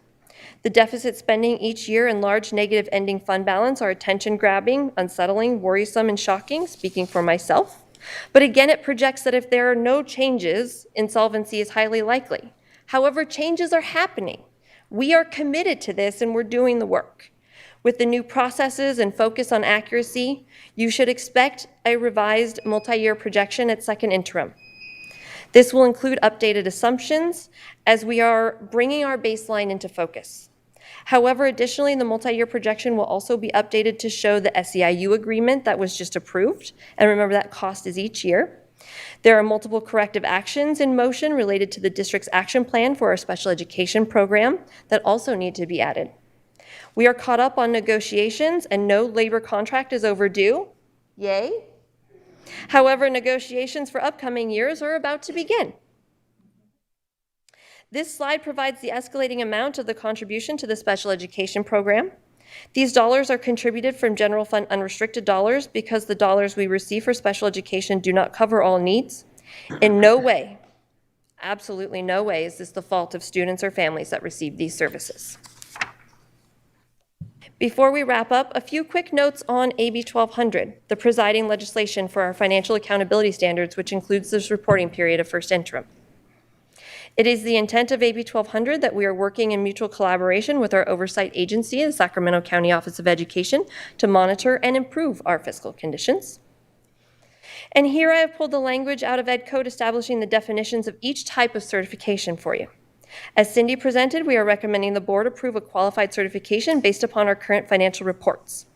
E: The deficit spending each year and large negative ending fund balance are attention-grabbing, unsettling, worrisome, and shocking, speaking for myself. But again, it projects that if there are no changes, insolvency is highly likely. However, changes are happening. We are committed to this and we're doing the work. With the new processes and focus on accuracy, you should expect a revised multi-year projection at second interim. This will include updated assumptions as we are bringing our baseline into focus. However, additionally, the multi-year projection will also be updated to show the SEIU agreement that was just approved. And remember, that cost is each year. There are multiple corrective actions in motion related to the district's action plan for our special education program that also need to be added. We are caught up on negotiations and no labor contract is overdue. Yay. However, negotiations for upcoming years are about to begin. This slide provides the escalating amount of the contribution to the special education program. These dollars are contributed from general fund unrestricted dollars because the dollars we receive for special education do not cover all needs. In no way, absolutely no way, is this the fault of students or families that receive these services. Before we wrap up, a few quick notes on AB 1200, the presiding legislation for our financial accountability standards, which includes this reporting period of first interim. It is the intent of AB 1200 that we are working in mutual collaboration with our oversight agency, the Sacramento County Office of Education, to monitor and improve our fiscal conditions. And here I have pulled the language out of Ed Code establishing the definitions of each type of certification for you. As Cindy presented, we are recommending the board approve a qualified certification based upon our current financial reports.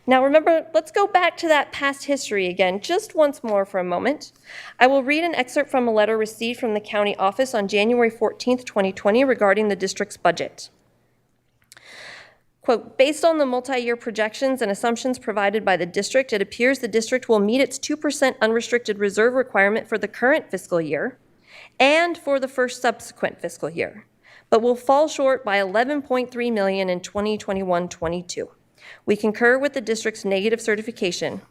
E: Now remember, let's go back to that past history again, just once more for a moment. I will read an excerpt from a letter received from the county office on January 14th, 2020 regarding the district's budget. Quote, based on the multi-year projections and assumptions provided by the district, it appears the district will meet its 2% unrestricted reserve requirement for the current fiscal year and for the first subsequent fiscal year, but will fall short by $11.3 million in 2021-22. We concur with the district's negative certification.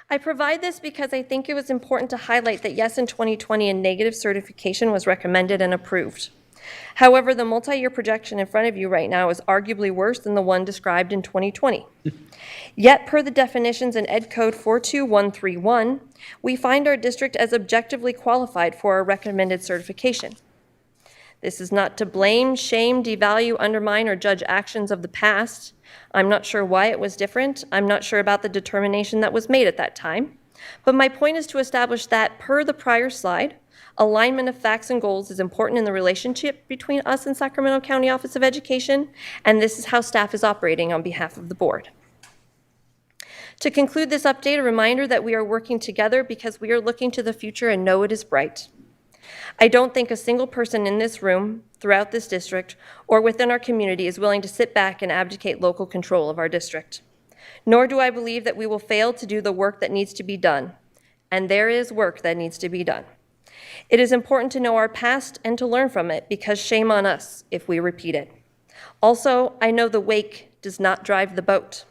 E: I provide this because I think it was important to highlight that yes, in 2020, a negative certification was recommended and approved. However, the multi-year projection in front of you right now is arguably worse than the one described in 2020. Yet, per the definitions in Ed Code 42131, we find our district as objectively qualified for our recommended certification. This is not to blame, shame, devalue, undermine, or judge actions of the past. I'm not sure why it was different. I'm not sure about the determination that was made at that time. But my point is to establish that, per the prior slide, alignment of facts and goals is important in the relationship between us and Sacramento County Office of Education, and this is how staff is operating on behalf of the board. To conclude this update, a reminder that we are working together because we are looking to the future and know it is bright. I don't think a single person in this room, throughout this district, or within our community is willing to sit back and abdicate local control of our district. Nor do I believe that we will fail to do the work that needs to be done. And there is work that needs to be done. It is important to know our past and to learn from it, because shame on us if we repeat it. Also, I know the wake does not drive the boat.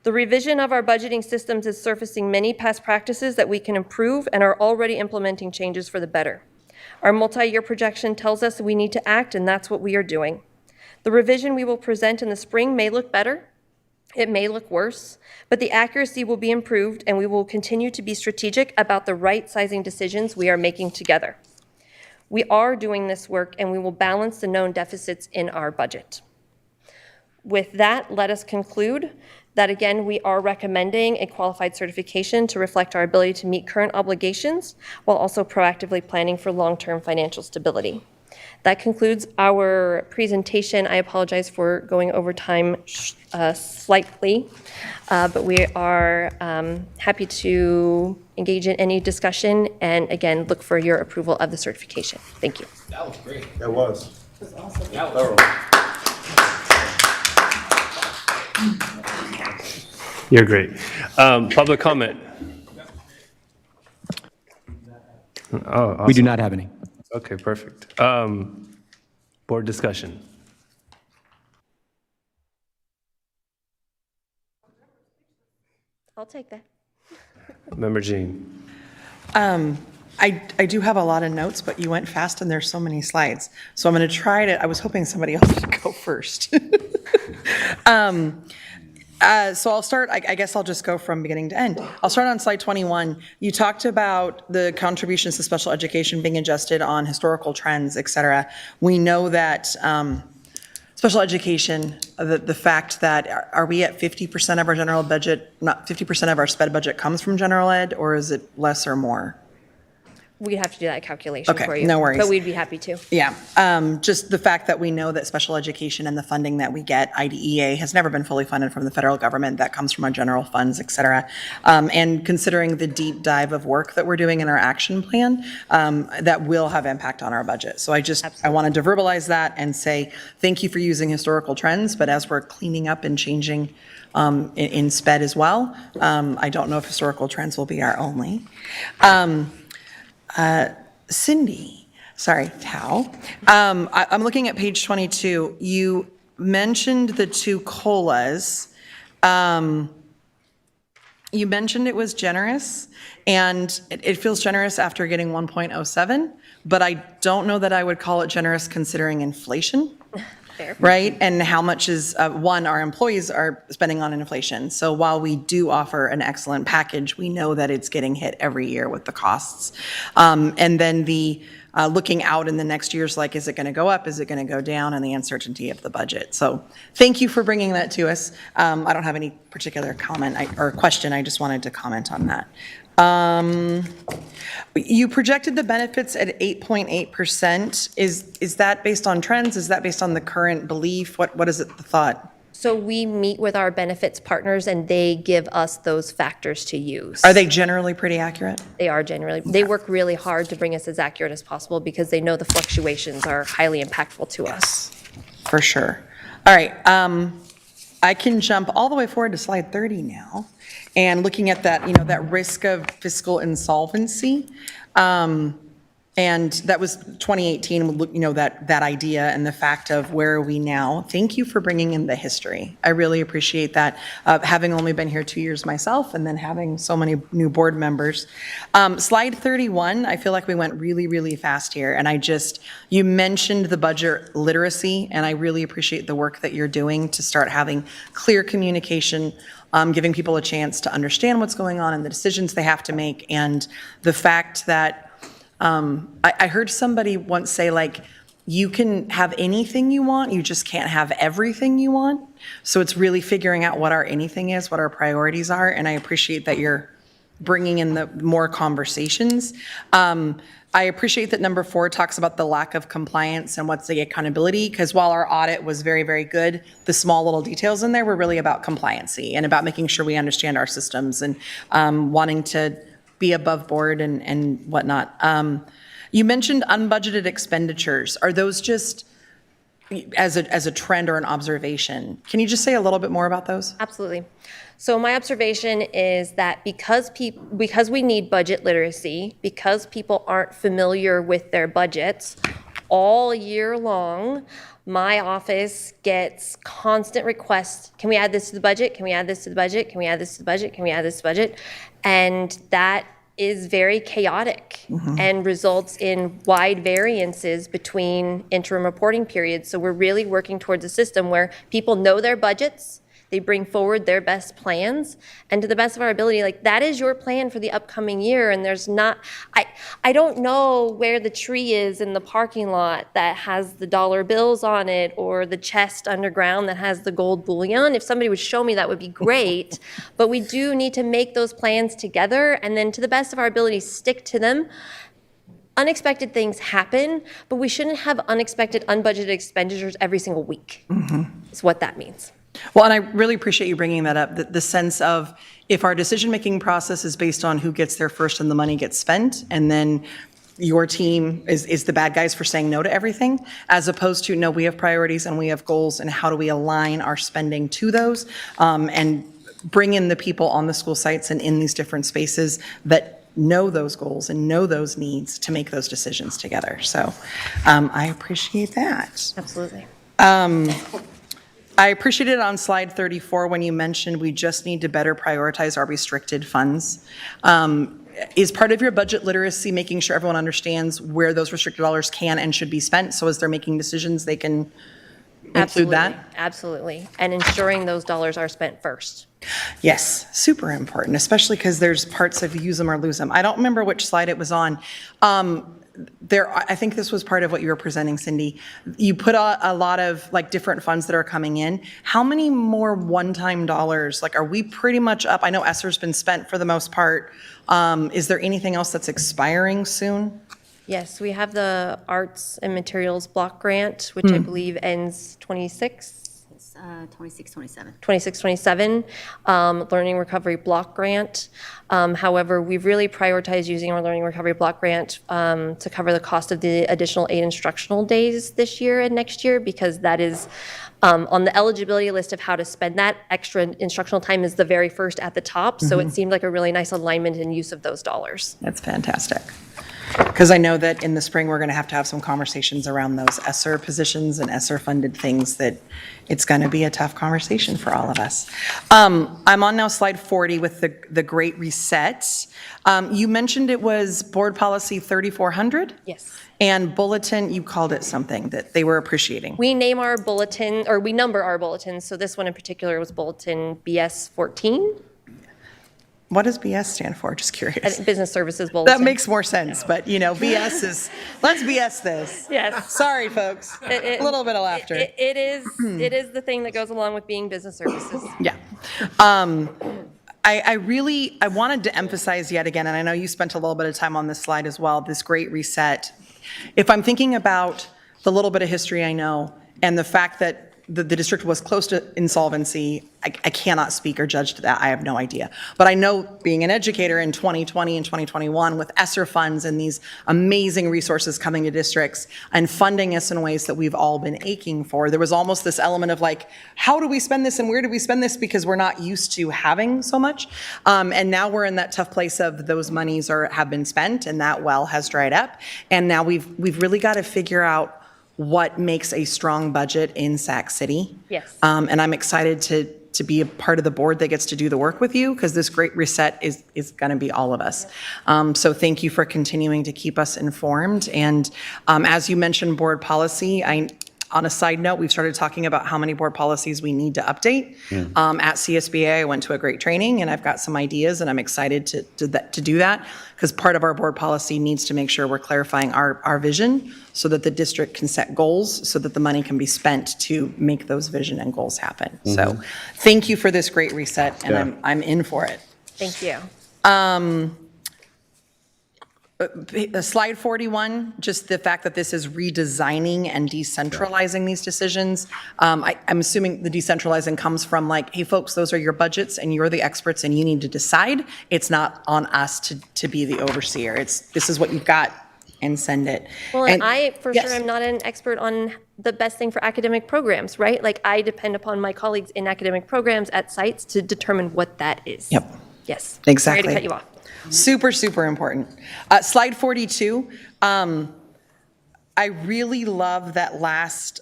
E: The revision of our budgeting systems is surfacing many past practices that we can improve and are already implementing changes for the better. Our multi-year projection tells us we need to act, and that's what we are doing. The revision we will present in the spring may look better, it may look worse, but the accuracy will be improved, and we will continue to be strategic about the right sizing decisions we are making together. We are doing this work, and we will balance the known deficits in our budget. With that, let us conclude that, again, we are recommending a qualified certification to reflect our ability to meet current obligations while also proactively planning for long-term financial stability. That concludes our presentation. I apologize for going over time slightly, but we are happy to engage in any discussion and, again, look for your approval of the certification. Thank you.
W: That was great.
B: That was.
A: You're great. Public comment. Oh, awesome.
G: We do not have any.
A: Okay, perfect. Board discussion.
E: I'll take that.
A: Member Jean.
C: I do have a lot of notes, but you went fast and there's so many slides. So I'm going to try to, I was hoping somebody else would go first. So I'll start, I guess I'll just go from beginning to end. I'll start on slide 21. You talked about the contributions to special education being adjusted on historical trends, et cetera. We know that special education, the fact that, are we at 50% of our general budget, not 50% of our sped budget comes from general ed, or is it less or more?
E: We'd have to do that calculation
C: Okay,
E: for you.
C: no worries.
E: But we'd be happy to.
C: Yeah, just the fact that we know that special education and the funding that we get, IDEA, has never been fully funded from the federal government. That comes from our general funds, et cetera. And considering the deep dive of work that we're doing in our action plan, that will have impact on our budget. So I wanted to verbalize that and say, thank you for using historical trends, but as we're cleaning up and changing in SPED as well, I don't know if historical trends will be our only. Cindy, sorry, Tao. I'm looking at page 22. You mentioned the two COLAs. You mentioned it was generous, and it feels generous after getting 1.07, but I don't know that I would call it generous considering inflation.
E: Fair.
C: Right? And how much is, one, our employees are spending on inflation. So while we do offer an excellent package, we know that it's getting hit every year with the costs. And then the looking out in the next years, like, is it going to go up? Is it going to go down? And the uncertainty of the budget. So thank you for bringing that to us. I don't have any particular comment or question. I just wanted to comment on that. You projected the benefits at 8.8%. Is that based on trends? Is that based on the current belief? What is it, the thought?
E: So we meet with our benefits partners and they give us those factors to use.
C: Are they generally pretty accurate?
E: They are generally. They work really hard to bring us as accurate as possible because they know the fluctuations are highly impactful to us.
C: For sure. All right. I can jump all the way forward to slide 30 now. And looking at that, that risk of fiscal insolvency. And that was 2018, that idea and the fact of where are we now. Thank you for bringing in the history. I really appreciate that. Having only been here 2 years myself and then having so many new board members. Slide 31, I feel like we went really, really fast here. And you mentioned the budget literacy, and I really appreciate the work that you're doing to start having clear communication, giving people a chance to understand what's going on and the decisions they have to make. And the fact that I heard somebody once say, like, you can have anything you want, you just can't have everything you want. So it's really figuring out what our anything is, what our priorities are, and I appreciate that you're bringing in the more conversations. I appreciate that number 4 talks about the lack of compliance and what's the accountability, because while our audit was very, very good, the small little details in there were really about compliancy and about making sure we understand our systems and wanting to be above board and whatnot. You mentioned unbudgeted expenditures. Are those just as a trend or an observation? Can you just say a little bit more about those?
E: Absolutely. So my observation is that because we need budget literacy, because people aren't familiar with their budgets, all year long, my office gets constant requests. Can we add this to the budget? Can we add this to the budget? Can we add this to the budget? Can we add this to the budget? And that is very chaotic and results in wide variances between interim reporting periods. So we're really working towards a system where people know their budgets, they bring forward their best plans, and to the best of our ability, like, that is your plan for the upcoming year. And there's not, I don't know where the tree is in the parking lot that has the dollar bills on it, or the chest underground that has the gold bullion. If somebody would show me, that would be great. But we do need to make those plans together, and then to the best of our ability, stick to them. Unexpected things happen, but we shouldn't have unexpected, unbudgeted expenditures every single week, is what that means.
C: Well, and I really appreciate you bringing that up, the sense of, if our decision-making process is based on who gets there first and the money gets spent, and then your team is the bad guys for saying no to everything, as opposed to, no, we have priorities and we have goals, and how do we align our spending to those, and bring in the people on the school sites and in these different spaces that know those goals and know those needs to make those decisions together. So I appreciate that.
E: Absolutely.
C: I appreciated on slide 34 when you mentioned we just need to better prioritize our restricted funds. Is part of your budget literacy making sure everyone understands where those restricted dollars can and should be spent, so as they're making decisions, they can include that?
E: Absolutely. And ensuring those dollars are spent first.
C: Yes, super important, especially because there's parts of use them or lose them. I don't remember which slide it was on. I think this was part of what you were presenting, Cindy. You put a lot of like different funds that are coming in. How many more one-time dollars? Like, are we pretty much up? I know ESSER's been spent for the most part. Is there anything else that's expiring soon?
E: Yes, we have the Arts and Materials Block Grant, which I believe ends 26.
N: 26, 27.
E: 26, 27, Learning Recovery Block Grant. However, we've really prioritized using our Learning Recovery Block Grant to cover the cost of the additional 8 instructional days this year and next year, because that is on the eligibility list of how to spend that. Extra instructional time is the very first at the top, so it seemed like a really nice alignment and use of those dollars.
C: That's fantastic. Because I know that in the spring, we're going to have some conversations around those ESSER positions and ESSER-funded things, that it's going to be a tough conversation for all of us. I'm on now slide 40 with the Great Reset. You mentioned it was Board Policy 3400?
E: Yes.
C: And bulletin, you called it something that they were appreciating.
E: We name our bulletin, or we number our bulletins, so this one in particular was Bulletin BS 14.
C: What does BS stand for? Just curious.
E: Business Services Bulletin.
C: That makes more sense, but BS is, let's BS this.
E: Yes.
C: Sorry, folks. A little bit of laughter.
E: It is the thing that goes along with being business services.
C: Yeah. I wanted to emphasize yet again, and I know you spent a little bit of time on this slide as well, this Great Reset. If I'm thinking about the little bit of history I know, and the fact that the district was close to insolvency, I cannot speak or judge to that. I have no idea. But I know, being an educator in 2020 and 2021 with ESSER funds and these amazing resources coming to districts and funding us in ways that we've all been aching for, there was almost this element of like, how do we spend this and where do we spend this, because we're not used to having so much. And now we're in that tough place of those monies have been spent and that well has dried up. And now we've really got to figure out what makes a strong budget in Sac City.
E: Yes.
C: And I'm excited to be a part of the board that gets to do the work with you, because this Great Reset is going to be all of us. So thank you for continuing to keep us informed. And as you mentioned, board policy, on a side note, we've started talking about how many board policies we need to update. At CSBA, I went to a great training, and I've got some ideas, and I'm excited to do that, because part of our board policy needs to make sure we're clarifying our vision so that the district can set goals, so that the money can be spent to make those vision and goals happen. So thank you for this Great Reset, and I'm in for it.
E: Thank you.
C: Slide 41, just the fact that this is redesigning and decentralizing these decisions. I'm assuming the decentralizing comes from like, hey, folks, those are your budgets and you're the experts and you need to decide. It's not on us to be the overseer. This is what you've got and send it.
E: Well, and I, for
C: yes.
E: sure, am not an expert on the best thing for academic programs, right? Like, I depend upon my colleagues in academic programs at sites to determine what that is.
C: Yep.
E: Yes.
C: Exactly.
E: Sorry to cut you off.
C: Super, super important. Slide 42. I really love that last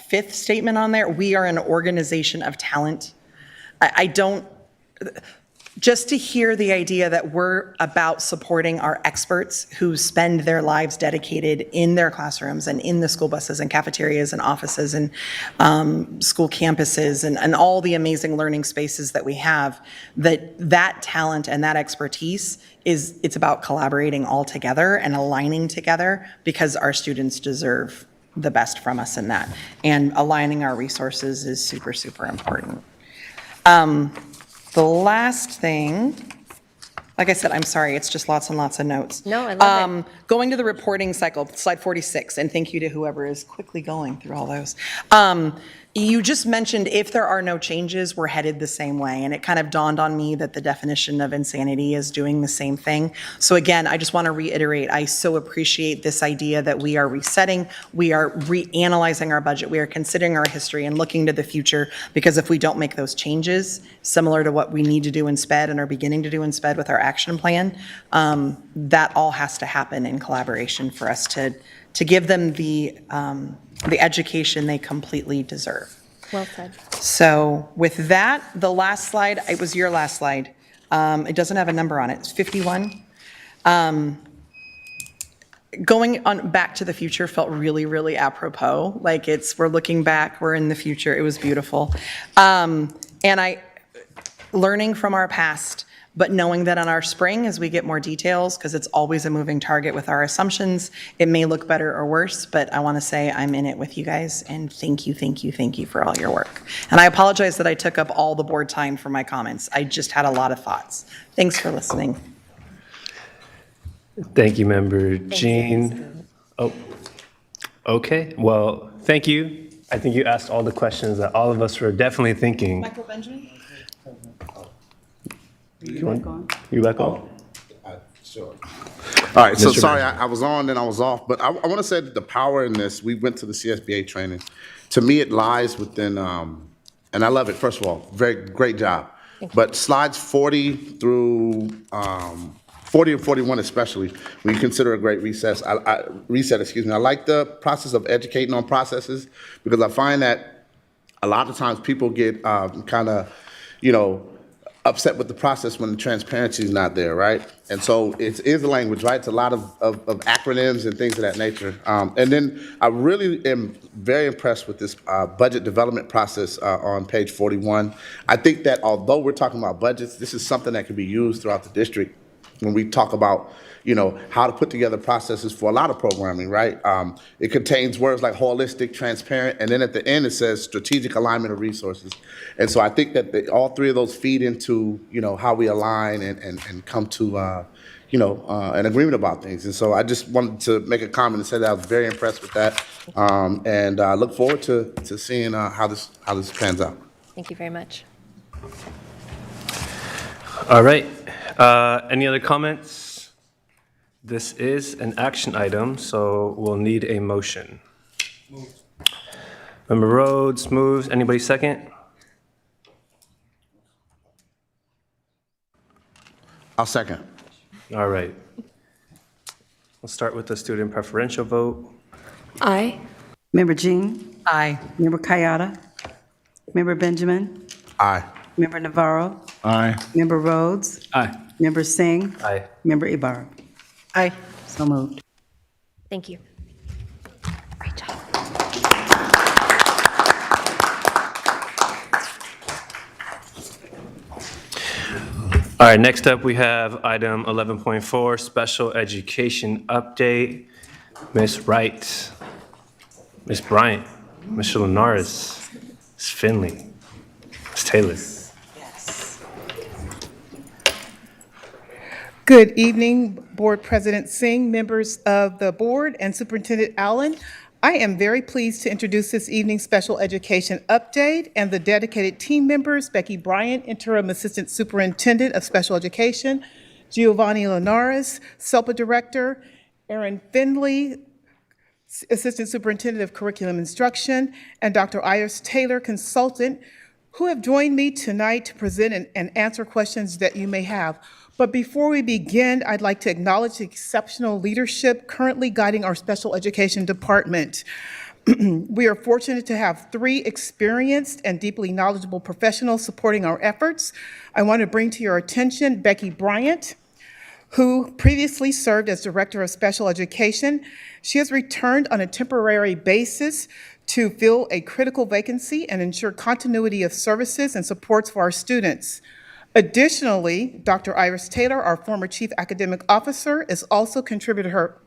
C: fifth statement on there. We are an organization of talent. I don't, just to hear the idea that we're about supporting our experts who spend their lives dedicated in their classrooms and in the school buses and cafeterias and offices and school campuses and all the amazing learning spaces that we have, that talent and that expertise it's about collaborating all together and aligning together, because our students deserve the best from us in that. And aligning our resources is super, super important. The last thing, like I said, I'm sorry, it's just lots and lots of notes.
E: No, I love it.
C: Going to the reporting cycle, slide 46, and thank you to whoever is quickly going through all those. You just mentioned if there are no changes, we're headed the same way. And it kind of dawned on me that the definition of insanity is doing the same thing. So again, I just want to reiterate, I so appreciate this idea that we are resetting, we are reanalyzing our budget, we are considering our history and looking to the future, because if we don't make those changes, similar to what we need to do in SPED and are beginning to do in SPED with our action plan, that all has to happen in collaboration for us to give them the education they completely deserve.
E: Well said.
C: So with that, the last slide, it was your last slide. It doesn't have a number on it. It's 51. Going on Back to the Future felt really, really apropos. Like we're looking back, we're in the future. It was beautiful. Learning from our past, but knowing that on our spring, as we get more details, because it's always a moving target with our assumptions, it may look better or worse, but I want to say I'm in it with you guys, and thank you for all your work. And I apologize that I took up all the board time for my comments. I just had a lot of thoughts. Thanks for listening.
A: Thank you, Member Jean. Oh, okay. Well, thank you. I think you asked all the questions that all of us were definitely thinking.
C: Michael Benjamin?
A: You back on?
B: Sure. All right, so
A: Mr.
B: sorry,
A: Benjamin.
B: I was on, then I was off, but I want to say that the power in this, we went to the CSBA training. To me, it lies within, and I love it, first of all, very great job. But slides 40 through 40 and 41 especially, when you consider a great reset, I like the process of educating on processes, because I find that a lot of times people get kind of, upset with the process when the transparency is not there, right? And so it is the language, right? It's a lot of acronyms and things of that nature. And then I really am very impressed with this budget development process on page 41. I think that although we're talking about budgets, this is something that can be used throughout the district when we talk about, how to put together processes for a lot of programming, right? It contains words like holistic, transparent, and then at the end it says strategic alignment of resources. And so I think that all three of those feed into, how we align and come to, an agreement about things. And so I just wanted to make a comment and say that I was very impressed with that, and I look forward to seeing how this pans out.
E: Thank you very much.
A: All right. Any other comments? This is an action item, so we'll need a motion. Member Rhodes moves. Anybody second?
B: I'll second.
A: All right. We'll start with the student preferential vote.
E: Aye.
J: Member Jean?
C: Aye.
J: Member Kayada? Member Benjamin?
B: Aye.
J: Member Navarro?
B: Aye.
J: Member Rhodes?
W: Aye.
J: Member Singh?
A: Aye.
J: Member Ibarra?
C: Aye.
J: So moved.
E: Thank you. Great job.
A: All right, next up we have item 11.4, special education update. Ms. Wright, Ms. Bryant, Mr. Linares, Ms. Finley, Ms. Taylor.
P: Good evening, Board President Singh, members of the board, and Superintendent Allen. I am very pleased to introduce this evening's special education update and the dedicated team members, Becky Bryant, Interim Assistant Superintendent of Special Education, Giovanni Linares, SELPA Director, Erin Finley, Assistant Superintendent of Curriculum Instruction, and Dr. Iris Taylor, Consultant, who have joined me tonight to present and answer questions that you may have. But before we begin, I'd like to acknowledge the exceptional leadership currently guiding our special education department. We are fortunate to have 3 experienced and deeply knowledgeable professionals supporting our efforts. I want to bring to your attention Becky Bryant, who previously served as Director of Special Education. She has returned on a temporary basis to fill a critical vacancy and ensure continuity of services and supports for our students. Additionally, Dr. Iris Taylor, our former Chief Academic Officer, is also contributing her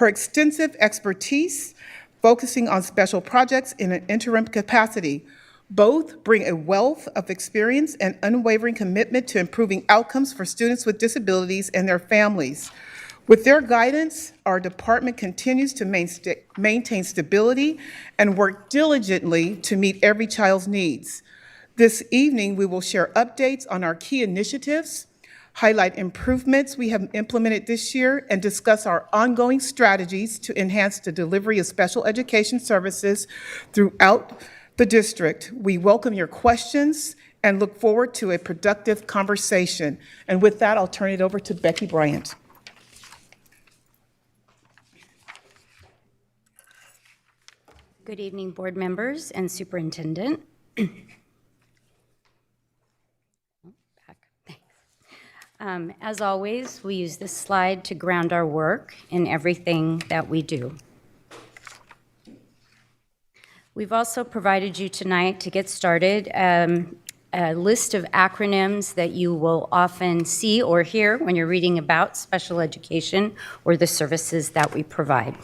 P: extensive expertise, focusing on special projects in an interim capacity. Both bring a wealth of experience and unwavering commitment to improving outcomes for students with disabilities and their families. With their guidance, our department continues to maintain stability and work diligently to meet every child's needs. This evening, we will share updates on our key initiatives, highlight improvements we have implemented this year, and discuss our ongoing strategies to enhance the delivery of special education services throughout the district. We welcome your questions and look forward to a productive conversation. And with that, I'll turn it over to Becky Bryant.
D: Good evening, board members and superintendent. As always, we use this slide to ground our work in everything that we do. We've also provided you tonight, to get started, a list of acronyms that you will often see or hear when you're reading about special education or the services that we provide.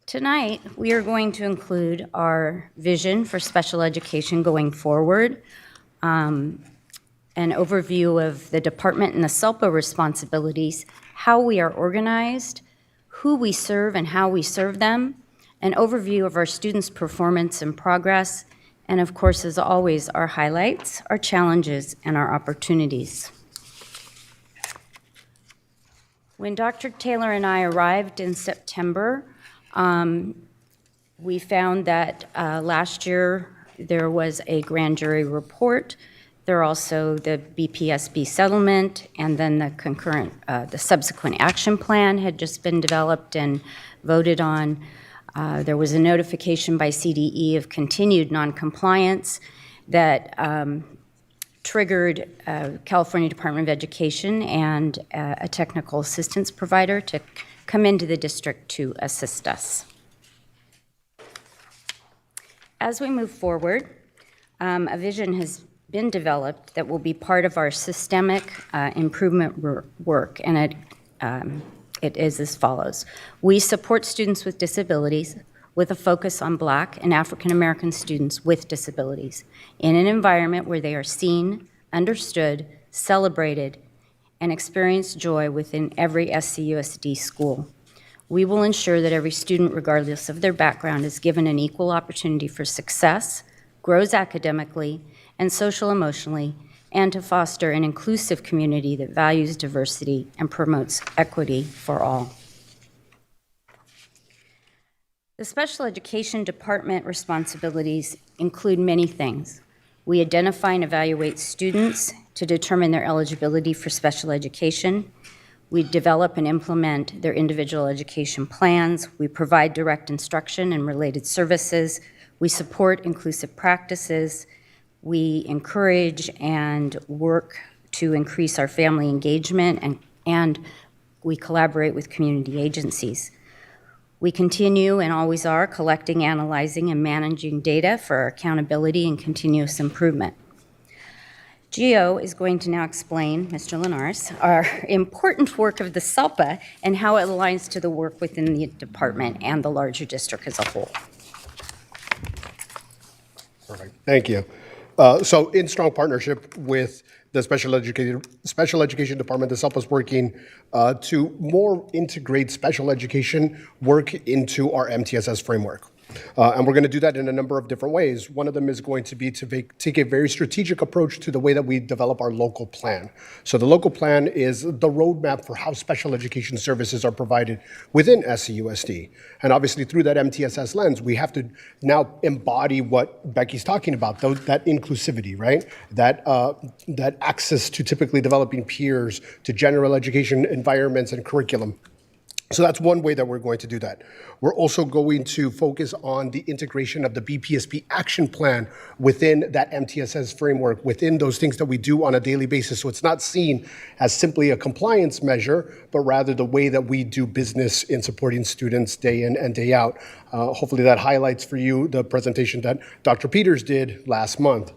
D: Tonight, we are going to include our vision for special education going forward, an overview of the department and the SELPA responsibilities, how we are organized, who we serve and how we serve them, an overview of our students' performance and progress, and of course, as always, our highlights, our challenges, and our opportunities. When Dr. Taylor and I arrived in September, we found that last year there was a grand jury report. There are also the BPSB settlement, and then the subsequent action plan had just been developed and voted on. There was a notification by CDE of continued noncompliance that triggered California Department of Education and a technical assistance provider to come into the district to assist us. As we move forward, a vision has been developed that will be part of our systemic improvement work, and it is as follows. We support students with disabilities with a focus on Black and African American students with disabilities in an environment where they are seen, understood, celebrated, and experience joy within every SCUSD school. We will ensure that every student, regardless of their background, is given an equal opportunity for success, grows academically and social emotionally, and to foster an inclusive community that values diversity and promotes equity for all. The special education department responsibilities include many things. We identify and evaluate students to determine their eligibility for special education. We develop and implement their individual education plans. We provide direct instruction and related services. We support inclusive practices. We encourage and work to increase our family engagement, and we collaborate with community agencies. We continue and always are collecting, analyzing, and managing data for accountability and continuous improvement. Gio is going to now explain, Mr. Linares, our important work of the SELPA and how it aligns to the work within the department and the larger district as a whole.
T: Perfect. Thank you. So in strong partnership with the special education department, the SELPA is working to more integrate special education work into our MTSS framework. And we're going to do that in a number of different ways. One of them is going to be to take a very strategic approach to the way that we develop our local plan. So the local plan is the roadmap for how special education services are provided within SEUSD. And obviously through that MTSS lens, we have to now embody what Becky's talking about, that inclusivity, right? That access to typically developing peers, to general education environments and curriculum. So that's one way that we're going to do that. We're also going to focus on the integration of the BPSP action plan within that MTSS framework, within those things that we do on a daily basis. So it's not seen as simply a compliance measure, but rather the way that we do business in supporting students day in and day out. Hopefully that highlights for you the presentation that Dr. Peters did last month.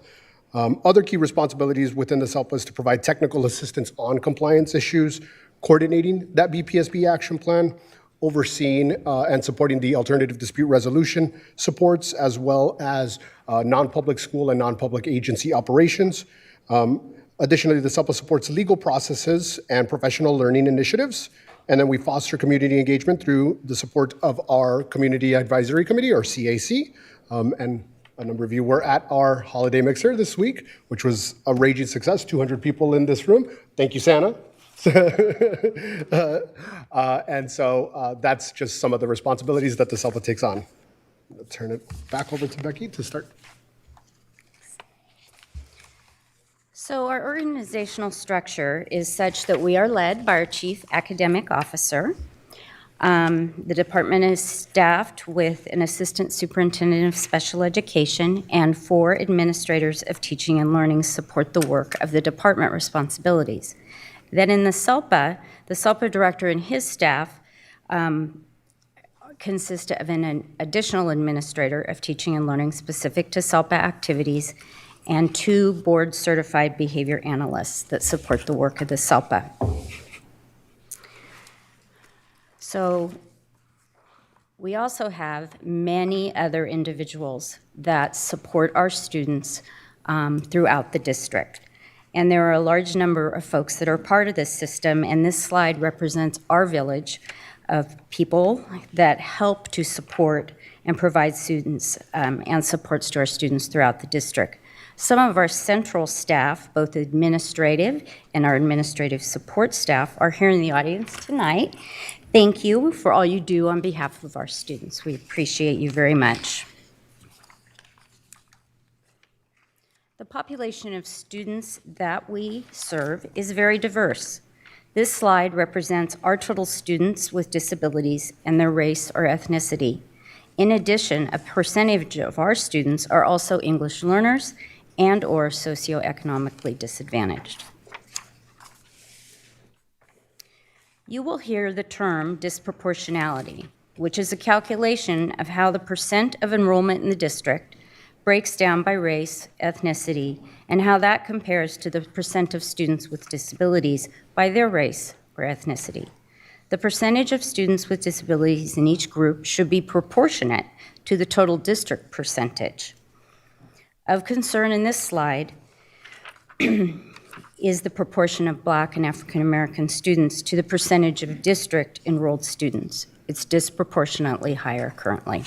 T: Other key responsibilities within the SELPA is to provide technical assistance on compliance issues, coordinating that BPSP action plan, overseeing and supporting the alternative dispute resolution supports, as well as non-public school and non-public agency operations. Additionally, the SELPA supports legal processes and professional learning initiatives. And then we foster community engagement through the support of our Community Advisory Committee, or CAC. And a number of you were at our holiday mixer this week, which was a raging success, 200 people in this room. Thank you, Santa. And so that's just some of the responsibilities that the SELPA takes on. I'll turn it back over to Becky to start.
D: So our organizational structure is such that we are led by our Chief Academic Officer. The department is staffed with an Assistant Superintendent of Special Education, and 4 administrators of teaching and learning support the work of the department responsibilities. Then in the SELPA director and his staff consist of an additional administrator of teaching and learning specific to SELPA activities, and 2 board-certified behavior analysts that support the work of the SELPA. So we also have many other individuals that support our students throughout the district. And there are a large number of folks that are part of this system, and this slide represents our village of people that help to support and provide students and supports to our students throughout the district. Some of our central staff, both administrative and our administrative support staff, are here in the audience tonight. Thank you for all you do on behalf of our students. We appreciate you very much. The population of students that we serve is very diverse. This slide represents our total students with disabilities and their race or ethnicity. In addition, a percentage of our students are also English learners and/or socioeconomically disadvantaged. You will hear the term disproportionality, which is a calculation of how the percent of enrollment in the district breaks down by race, ethnicity, and how that compares to the percent of students with disabilities by their race or ethnicity. The percentage of students with disabilities in each group should be proportionate to the total district percentage. Of concern in this slide is the proportion of Black and African American students to the percentage of district enrolled students. It's disproportionately higher currently.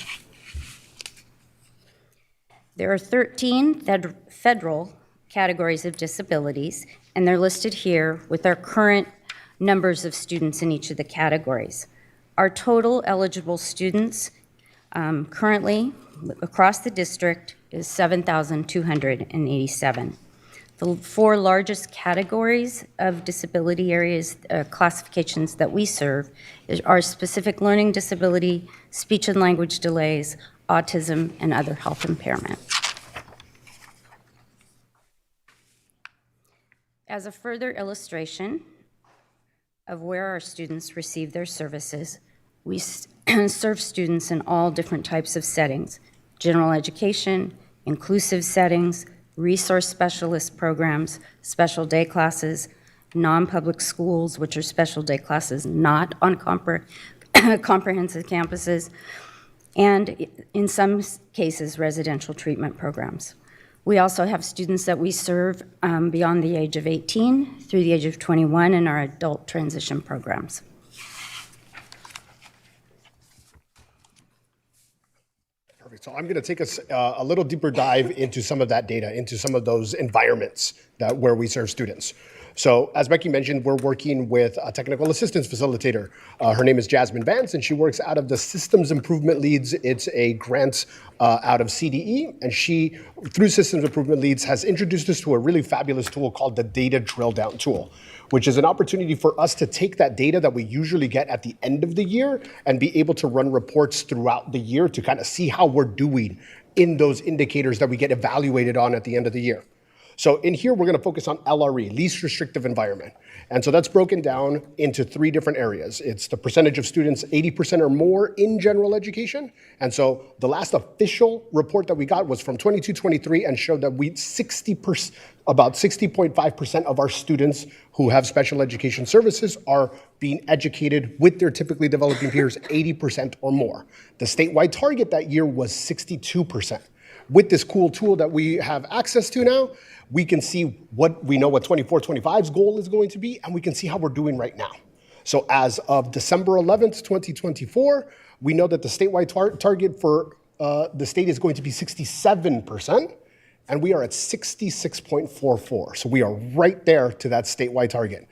D: There are 13 federal categories of disabilities, and they're listed here with our current numbers of students in each of the categories. Our total eligible students currently across the district is 7,287. The 4 largest categories of disability areas, classifications that we serve are specific learning disability, speech and language delays, autism, and other health impairment. As a further illustration of where our students receive their services, we serve students in all different types of settings: general education, inclusive settings, resource specialist programs, special day classes, non-public schools, which are special day classes not on comprehensive campuses, and in some cases, residential treatment programs. We also have students that we serve beyond the age of 18 through the age of 21 in our adult transition programs.
T: Perfect. So I'm going to take us a little deeper dive into some of that data, into some of those environments where we serve students. So as Becky mentioned, we're working with a technical assistance facilitator. Her name is Jasmine Vance, and she works out of the Systems Improvement Leads. It's a grant out of CDE, and she, through Systems Improvement Leads, has introduced us to a really fabulous tool called the Data Drill Down tool, which is an opportunity for us to take that data that we usually get at the end of the year and be able to run reports throughout the year to kind of see how we're doing in those indicators that we get evaluated on at the end of the year. So in here, we're going to focus on LRE, least restrictive environment. And so that's broken down into 3 different areas. It's the percentage of students 80% or more in general education. And so the last official report that we got was from 22-23 and showed that about 60.5% of our students who have special education services are being educated with their typically developing peers 80% or more. The statewide target that year was 62%. With this cool tool that we have access to now, we can see what 24-25's goal is going to be, and we can see how we're doing right now. So as of December 11th, 2024, we know that the statewide target for the state is going to be 67%, and we are at 66.44. So we are right there to that statewide target.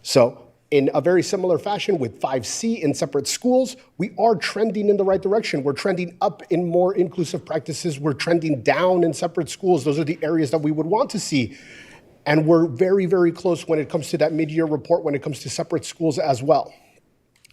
T: So in a very similar fashion with 5C in separate schools, we are trending in the right direction. We're trending up in more inclusive practices. We're trending down in separate schools. Those are the areas that we would want to see. And we're very, very close when it comes to that mid-year report, when it comes to separate schools as well.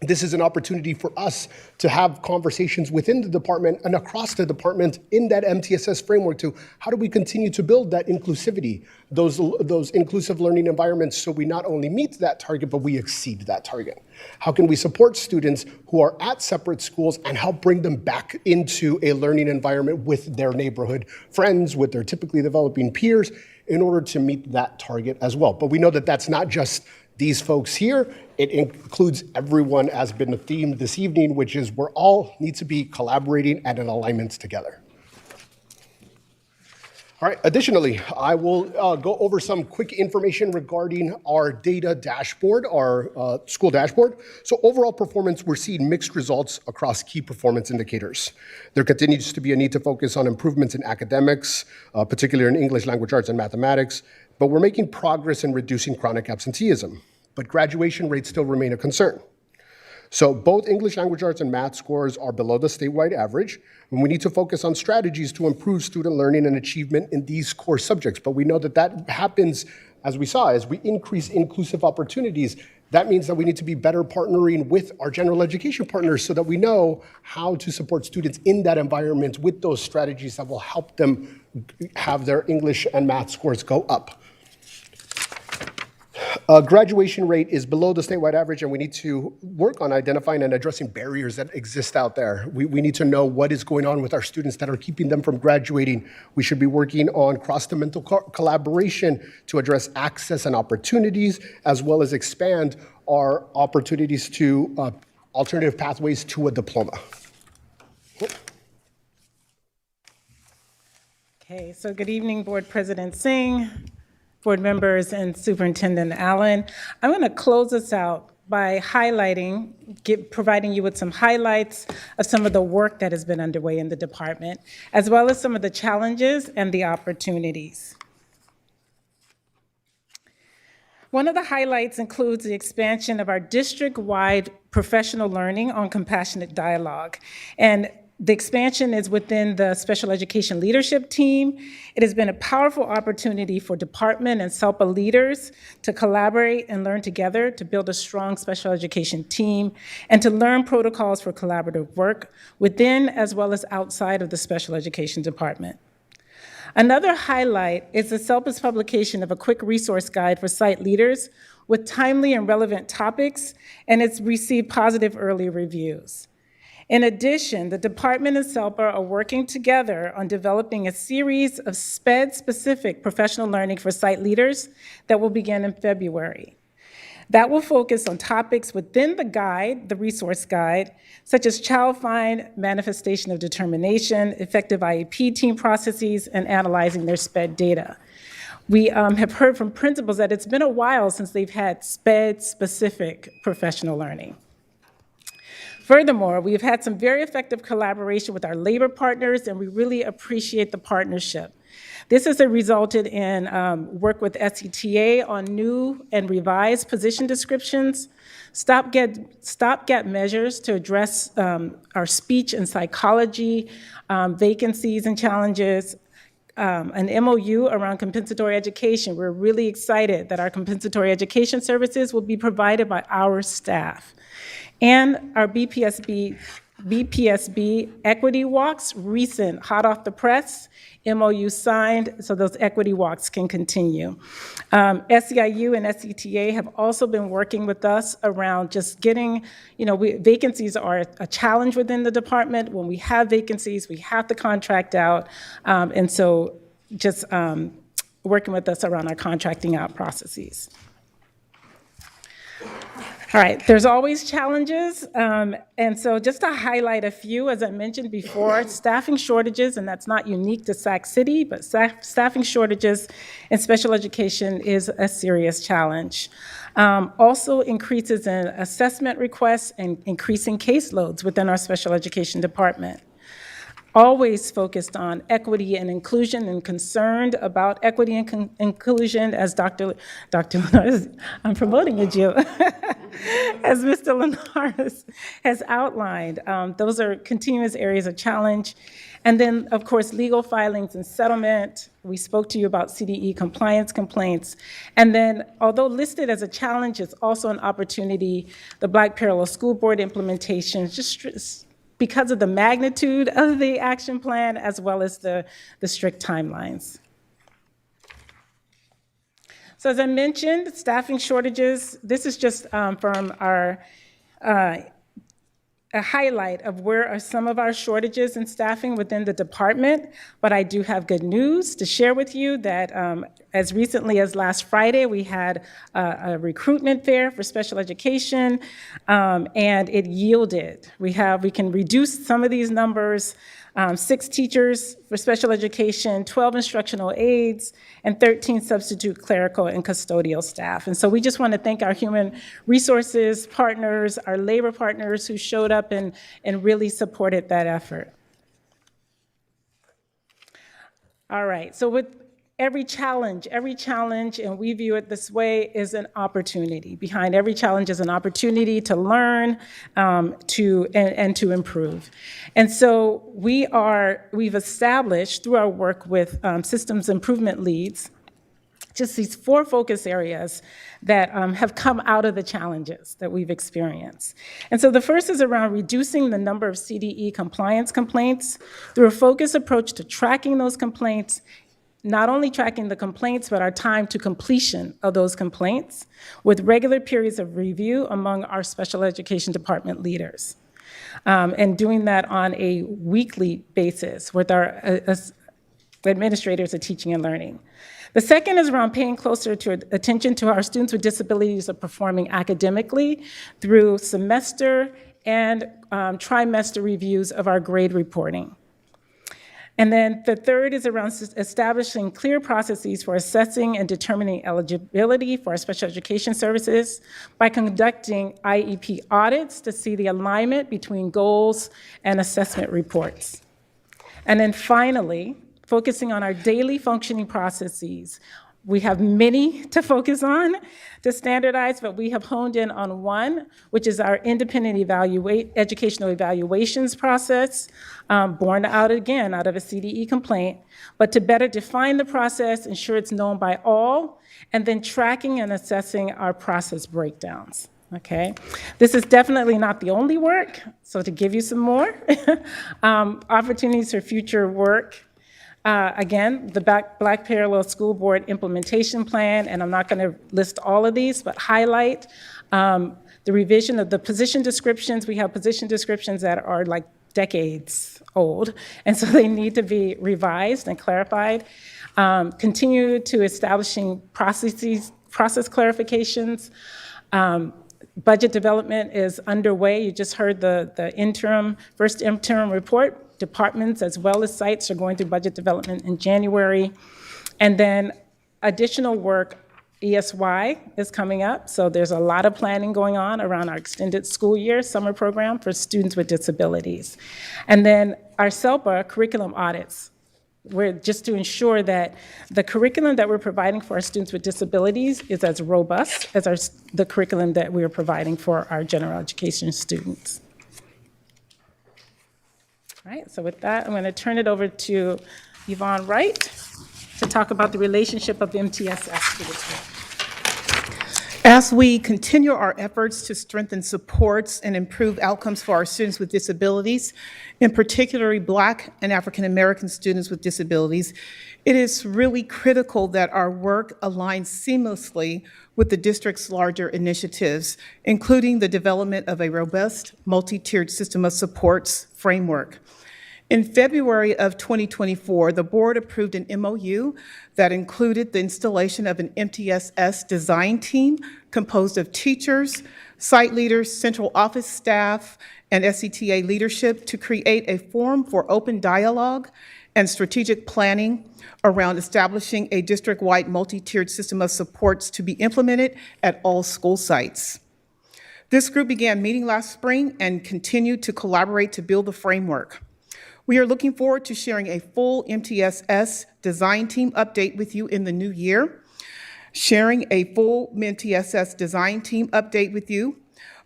T: This is an opportunity for us to have conversations within the department and across the department in that MTSS framework to how do we continue to build that inclusivity, those inclusive learning environments, so we not only meet that target, but we exceed that target. How can we support students who are at separate schools and help bring them back into a learning environment with their neighborhood friends, with their typically developing peers, in order to meet that target as well. But we know that that's not just these folks here. It includes everyone, as been the theme this evening, which is we're all need to be collaborating and in alignment together. All right, additionally, I will go over some quick information regarding our data dashboard, our school dashboard. So overall performance, we're seeing mixed results across key performance indicators. There continues to be a need to focus on improvements in academics, particularly in English, language arts, and mathematics, but we're making progress in reducing chronic absenteeism. But graduation rates still remain a concern. So both English language arts and math scores are below the statewide average, and we need to focus on strategies to improve student learning and achievement in these core subjects. But we know that that happens, as we saw, as we increase inclusive opportunities. That means that we need to be better partnering with our general education partners so that we know how to support students in that environment with those strategies that will help them have their English and math scores go up. Graduation rate is below the statewide average, and we need to work on identifying and addressing barriers that exist out there. We need to know what is going on with our students that are keeping them from graduating. We should be working on cross-departmental collaboration to address access and opportunities, as well as expand our opportunities to alternative pathways to a diploma.
P: Okay, so good evening, Board President Singh, board members, and Superintendent Allen. I'm going to close us out by highlighting, providing you with some highlights of some of the work that has been underway in the department, as well as some of the challenges and the opportunities. One of the highlights includes the expansion of our district-wide professional learning on compassionate dialogue. And the expansion is within the special education leadership team. It has been a powerful opportunity for department and SELPA leaders to collaborate and learn together to build a strong special education team and to learn protocols for collaborative work within as well as outside of the special education department. Another highlight is the SELPA's publication of a quick resource guide for site leaders with timely and relevant topics, and it's received positive early reviews. In addition, the department and SELPA are working together on developing a series of SPED-specific professional learning for site leaders that will begin in February. That will focus on topics within the guide, the resource guide, such as child-find manifestation of determination, effective IEP team processes, and analyzing their SPED data. We have heard from principals that it's been a while since they've had SPED-specific professional learning. Furthermore, we have had some very effective collaboration with our labor partners, and we really appreciate the partnership. This has resulted in work with SETA on new and revised position descriptions, stopgap measures to address our speech and psychology vacancies and challenges, an MOU around compensatory education. We're really excited that our compensatory education services will be provided by our staff. And our BPSB equity walks, recent, hot off the press, MOU signed, so those equity walks can continue. SEIU and SETA have also been working with us around just getting, vacancies are a challenge within the department. When we have vacancies, we have to contract out, and so just working with us around our contracting out processes.
H: All right, there's always challenges, and so just to highlight a few, as I mentioned before, staffing shortages, and that's not unique to Sac City, but staffing shortages in special education is a serious challenge. Also increases in assessment requests and increasing caseloads within our special education department. Always focused on equity and inclusion and concerned about equity and inclusion, as Dr. Linares, I'm promoting you, Jill, as Mr. Linares has outlined. Those are continuous areas of challenge. And then, of course, legal filings and settlement. We spoke to you about CDE compliance complaints. And then, although listed as a challenge, it's also an opportunity, the Black Parallel School Board implementation, just because of the magnitude of the action plan, as well as the strict timelines. So as I mentioned, staffing shortages, this is just from our, a highlight of where are some of our shortages in staffing within the department, but I do have good news to share with you that as recently as last Friday, we had a recruitment fair for special education, and it yielded. We can reduce some of these numbers, 6 teachers for special education, 12 instructional aides, and 13 substitute clerical and custodial staff. And so we just want to thank our human resources partners, our labor partners who showed up and really supported that effort. All right, so with every challenge, and we view it this way, is an opportunity. Behind every challenge is an opportunity to learn, and to improve. And so we've established through our work with systems improvement leads, just these 4 focus areas that have come out of the challenges that we've experienced. And so the first is around reducing the number of CDE compliance complaints through a focused approach to tracking those complaints, not only tracking the complaints, but our time to completion of those complaints with regular periods of review among our special education department leaders. And doing that on a weekly basis with our administrators of teaching and learning. The second is around paying closer attention to how our students with disabilities are performing academically through semester and trimester reviews of our grade reporting. And then the third is around establishing clear processes for assessing and determining eligibility for our special education services by conducting IEP audits to see the alignment between goals and assessment reports. And then finally, focusing on our daily functioning processes. We have many to focus on, to standardize, but we have honed in on one, which is our independent educational evaluations process, born out of a CDE complaint, but to better define the process, ensure it's known by all, and then tracking and assessing our process breakdowns. Okay, this is definitely not the only work, so to give you some more opportunities for future work. Again, the Black Parallel School Board implementation plan, and I'm not going to list all of these, but highlight the revision of the position descriptions. We have position descriptions that are like decades old, and so they need to be revised and clarified. Continue to establishing process clarifications. Budget development is underway. You just heard the first interim report. Departments as well as sites are going through budget development in January. And then additional work, ESY is coming up. So there's a lot of planning going on around our extended school year summer program for students with disabilities. And then our SELPA curriculum audits. We're just to ensure that the curriculum that we're providing for our students with disabilities is as robust as the curriculum that we are providing for our general education students. All right, so with that, I'm going to turn it over to Yvonne Wright to talk about the relationship of MTSS to this work.
P: As we continue our efforts to strengthen supports and improve outcomes for our students with disabilities, in particular Black and African American students with disabilities, it is really critical that our work aligns seamlessly with the district's larger initiatives, including the development of a robust multi-tiered system of supports framework. In February of 2024, the board approved an MOU that included the installation of an MTSS design team composed of teachers, site leaders, central office staff, and SETA leadership to create a forum for open dialogue and strategic planning around establishing a district-wide multi-tiered system of supports to be implemented at all school sites. This group began meeting last spring and continued to collaborate to build the framework. We are looking forward to sharing a full MTSS design team update with you in the new year, sharing a full MTSS design team update with you.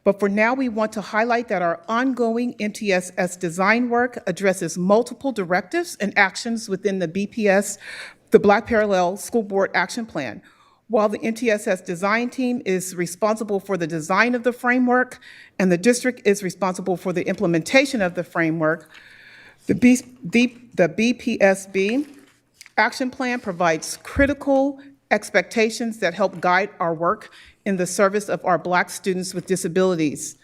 P: But for now, we want to highlight that our ongoing MTSS design work addresses multiple directives and actions within the BPS, the Black Parallel School Board Action Plan. While the MTSS design team is responsible for the design of the framework and the district is responsible for the implementation of the framework, the BPSB Action Plan provides critical expectations that help guide our work in the service of our Black students with disabilities.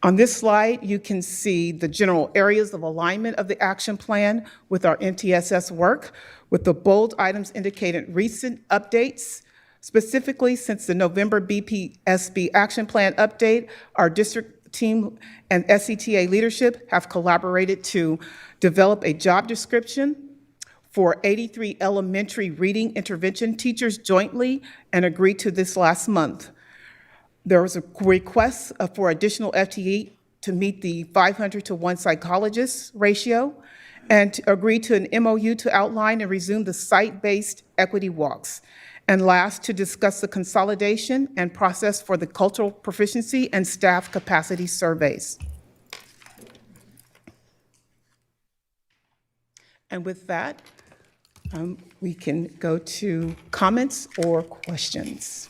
P: On this slide, you can see the general areas of alignment of the action plan with our MTSS work, with the bold items indicating recent updates. Specifically, since the November BPSB Action Plan update, our district team and SETA leadership have collaborated to develop a job description for 83 elementary reading intervention teachers jointly and agreed to this last month. There was a request for additional FTE to meet the 500 to 1 psychologist ratio and agreed to an MOU to outline and resume the site-based equity walks. And last, to discuss the consolidation and process for the cultural proficiency and staff capacity surveys. And with that, we can go to comments or questions.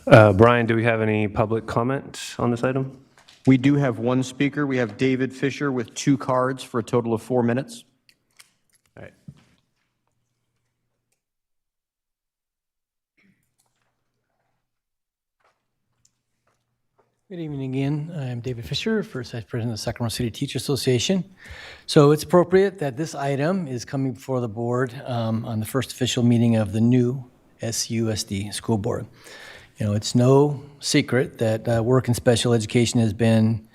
A: Brian, do we have any public comment on this item?
G: We do have one speaker. We have David Fisher with 2 cards for a total of 4 minutes.
A: All right.
R: Good evening again. I'm David Fisher, First Vice President of the Sacramento City Teacher Association. So it's appropriate that this item is coming before the board on the first official meeting of the new SUSD school board. You know, it's no secret that work in special education has been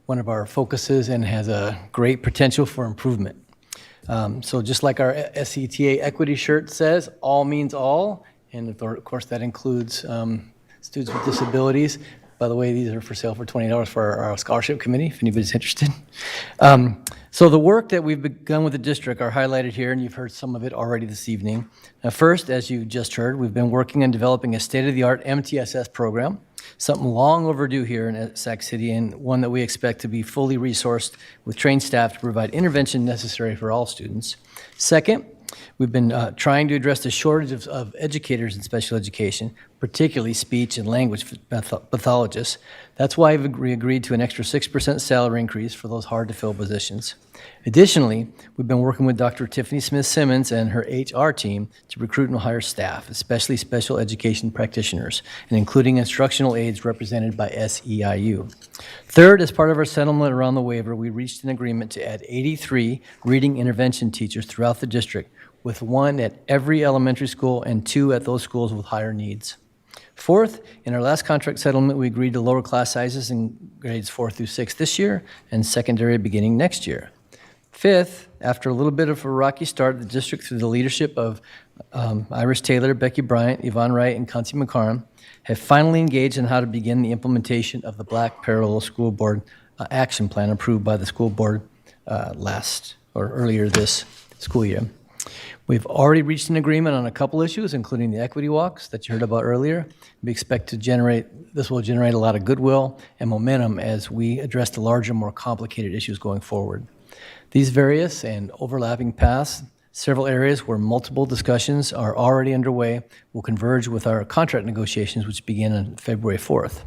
R: one of our focuses and has a great potential for improvement. So just like our SETA equity shirt says, all means all, and of course that includes students with disabilities. By the way, these are for sale for $20 for our scholarship committee, if anybody's interested. So the work that we've begun with the district are highlighted here, and you've heard some of it already this evening. First, as you just heard, we've been working on developing a state-of-the-art MTSS program, something long overdue here in Sac City, and one that we expect to be fully resourced with trained staff to provide intervention necessary for all students. Second, we've been trying to address the shortage of educators in special education, particularly speech and language pathologists. That's why we agreed to an extra 6% salary increase for those hard-to-fill positions. Additionally, we've been working with Dr. Tiffany Smith-Simmons and her HR team to recruit and hire staff, especially special education practitioners, and including instructional aides represented by SEIU. Third, as part of our settlement around the waiver, we reached an agreement to add 83 reading intervention teachers throughout the district, with 1 at every elementary school and 2 at those schools with higher needs. Fourth, in our last contract settlement, we agreed to lower class sizes in grades 4 through 6 this year and secondary beginning next year. Fifth, after a little bit of a rocky start, the district, through the leadership of Iris Taylor, Becky Bryant, Yvonne Wright, and Kansi McCarn, have finally engaged in how to begin the implementation of the Black Parallel School Board Action Plan approved by the school board earlier this school year. We've already reached an agreement on a couple issues, including the equity walks that you heard about earlier. We expect this will generate a lot of goodwill and momentum as we address the larger, more complicated issues going forward. These various and overlapping paths, several areas where multiple discussions are already underway, will converge with our contract negotiations, which begin on February 4th.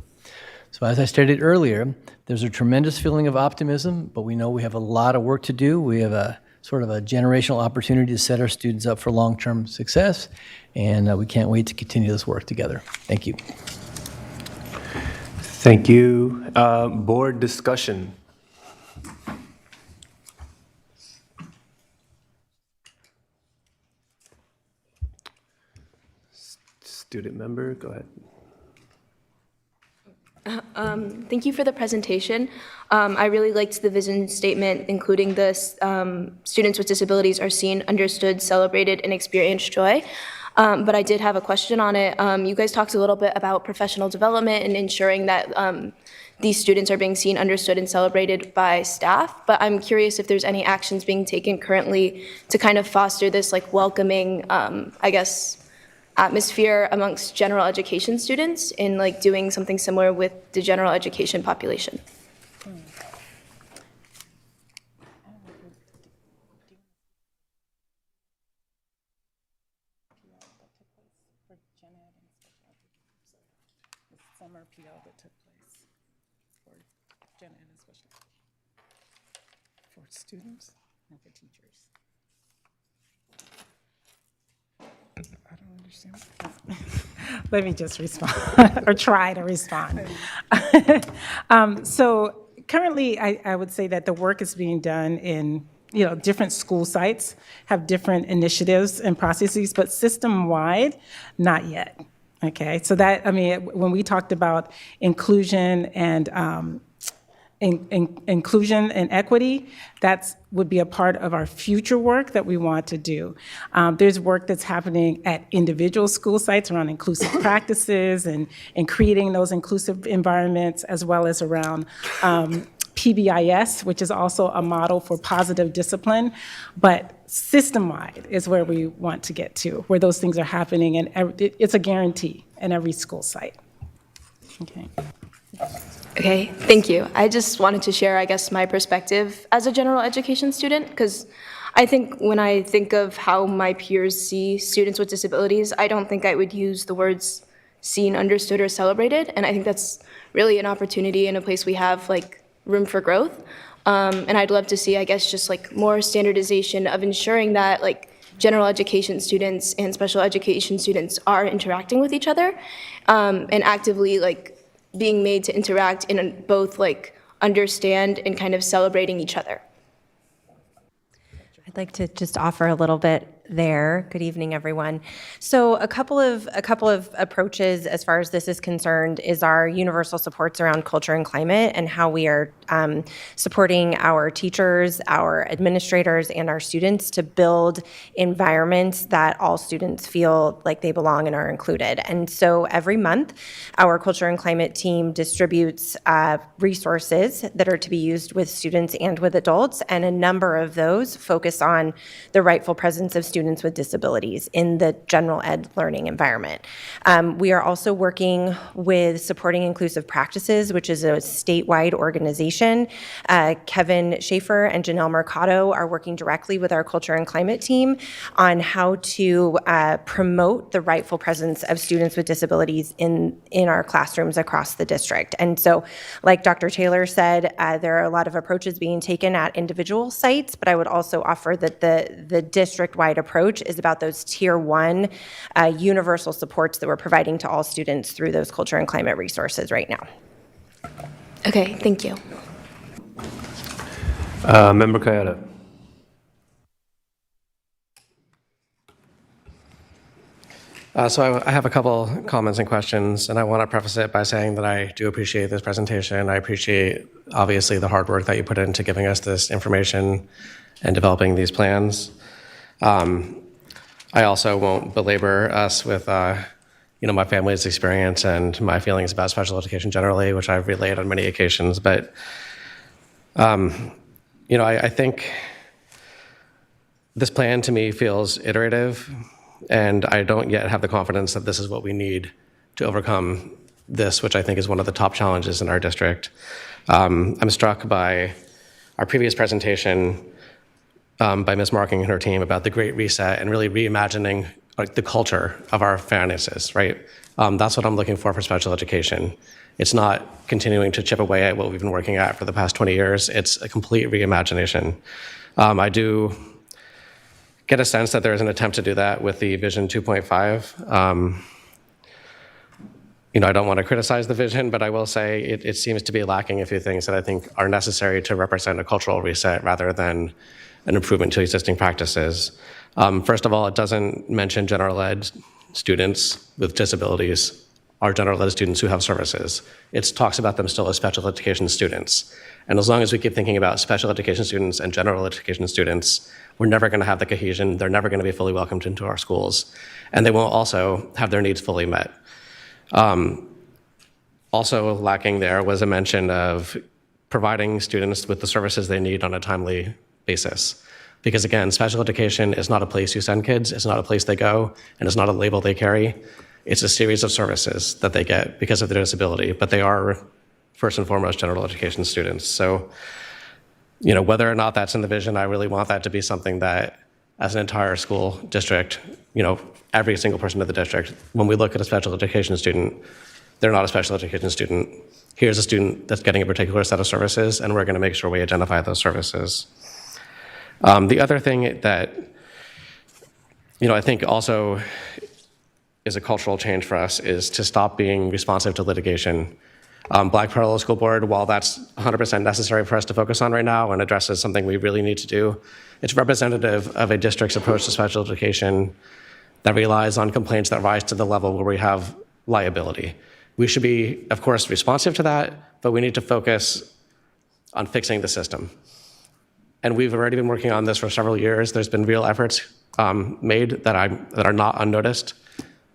R: So as I stated earlier, there's a tremendous feeling of optimism, but we know we have a lot of work to do. We have a sort of a generational opportunity to set our students up for long-term success, and we can't wait to continue this work together. Thank you.
A: Thank you. Board discussion. student member. Go ahead.
I: Thank you for the presentation. I really liked the vision statement, including this students with disabilities are seen, understood, celebrated, and experience joy. But I did have a question on it. You guys talked a little bit about professional development and ensuring that these students are being seen, understood, and celebrated by staff. But I'm curious if there's any actions being taken currently to kind of foster this like welcoming, I guess, atmosphere amongst general education students in like doing something similar with the general education population.
H: Summer PL that took place for Gen Ed especially. For students and for teachers. I don't understand. Let me just respond, or try to respond. So currently, I would say that the work is being done in different school sites, have different initiatives and processes, but system-wide, not yet. Okay, so that, I mean, when we talked about inclusion and inclusion and equity, that would be a part of our future work that we want to do. There's work that's happening at individual school sites around inclusive practices and creating those inclusive environments, as well as around PBIS, which is also a model for positive discipline, but system-wide is where we want to get to, where those things are happening, and it's a guarantee in every school site. Okay.
I: Okay, thank you. I just wanted to share, I guess, my perspective as a general education student, because I think when I think of how my peers see students with disabilities, I don't think I would use the words seen, understood, or celebrated, and I think that's really an opportunity and a place we have like room for growth. And I'd love to see, I guess, just like more standardization of ensuring that like general education students and special education students are interacting with each other and actively like being made to interact in both like understand and kind of celebrating each other.
U: I'd like to just offer a little bit there. Good evening, everyone. So a couple of approaches as far as this is concerned is our universal supports around culture and climate and how we are supporting our teachers, our administrators, and our students to build environments that all students feel like they belong and are included. And so every month, our culture and climate team distributes resources that are to be used with students and with adults, and a number of those focus on the rightful presence of students with disabilities in the general ed learning environment. We are also working with Supporting Inclusive Practices, which is a statewide organization. Kevin Schaefer and Janelle Mercado are working directly with our culture and climate team on how to promote the rightful presence of students with disabilities in our classrooms across the district. And so, like Dr. Taylor said, there are a lot of approaches being taken at individual sites, but I would also offer that the district-wide approach is about those tier one universal supports that we're providing to all students through those culture and climate resources right now.
I: Okay, thank you.
A: Member Kayada.
M: So I have a couple comments and questions, and I want to preface it by saying that I do appreciate this presentation. I appreciate, obviously, the hard work that you put into giving us this information and developing these plans. I also won't belabor us with my family's experience and my feelings about special education generally, which I've relayed on many occasions. But I think this plan to me feels iterative, and I don't yet have the confidence that this is what we need to overcome this, which I think is one of the top challenges in our district. I'm struck by our previous presentation by Ms. Marking and her team about the Great Reset and really reimagining the culture of our finances, right? That's what I'm looking for special education. It's not continuing to chip away at what we've been working at for the past 20 years. It's a complete reimagination. I do get a sense that there is an attempt to do that with the Vision 2.5. I don't want to criticize the vision, but I will say it seems to be lacking a few things that I think are necessary to represent a cultural reset rather than an improvement to existing practices. First of all, it doesn't mention general ed students with disabilities are general ed students who have services. It talks about them still as special education students. And as long as we keep thinking about special education students and general education students, we're never going to have the cohesion. They're never going to be fully welcomed into our schools. And they won't also have their needs fully met. Also lacking there was a mention of providing students with the services they need on a timely basis. Because again, special education is not a place you send kids, it's not a place they go, and it's not a label they carry. It's a series of services that they get because of their disability, but they are first and foremost general education students. So, whether or not that's in the vision, I really want that to be something that as an entire school district, every single person in the district, when we look at a special education student, they're not a special education student. Here's a student that's getting a particular set of services, and we're going to make sure we identify those services. The other thing that, I think also is a cultural change for us is to stop being responsive to litigation. Black Parallel School Board, while that's 100% necessary for us to focus on right now and addresses something we really need to do, it's representative of a district's approach to special education that relies on complaints that rise to the level where we have liability. We should be, of course, responsive to that, but we need to focus on fixing the system. And we've already been working on this for several years. There's been real efforts made that are not unnoticed,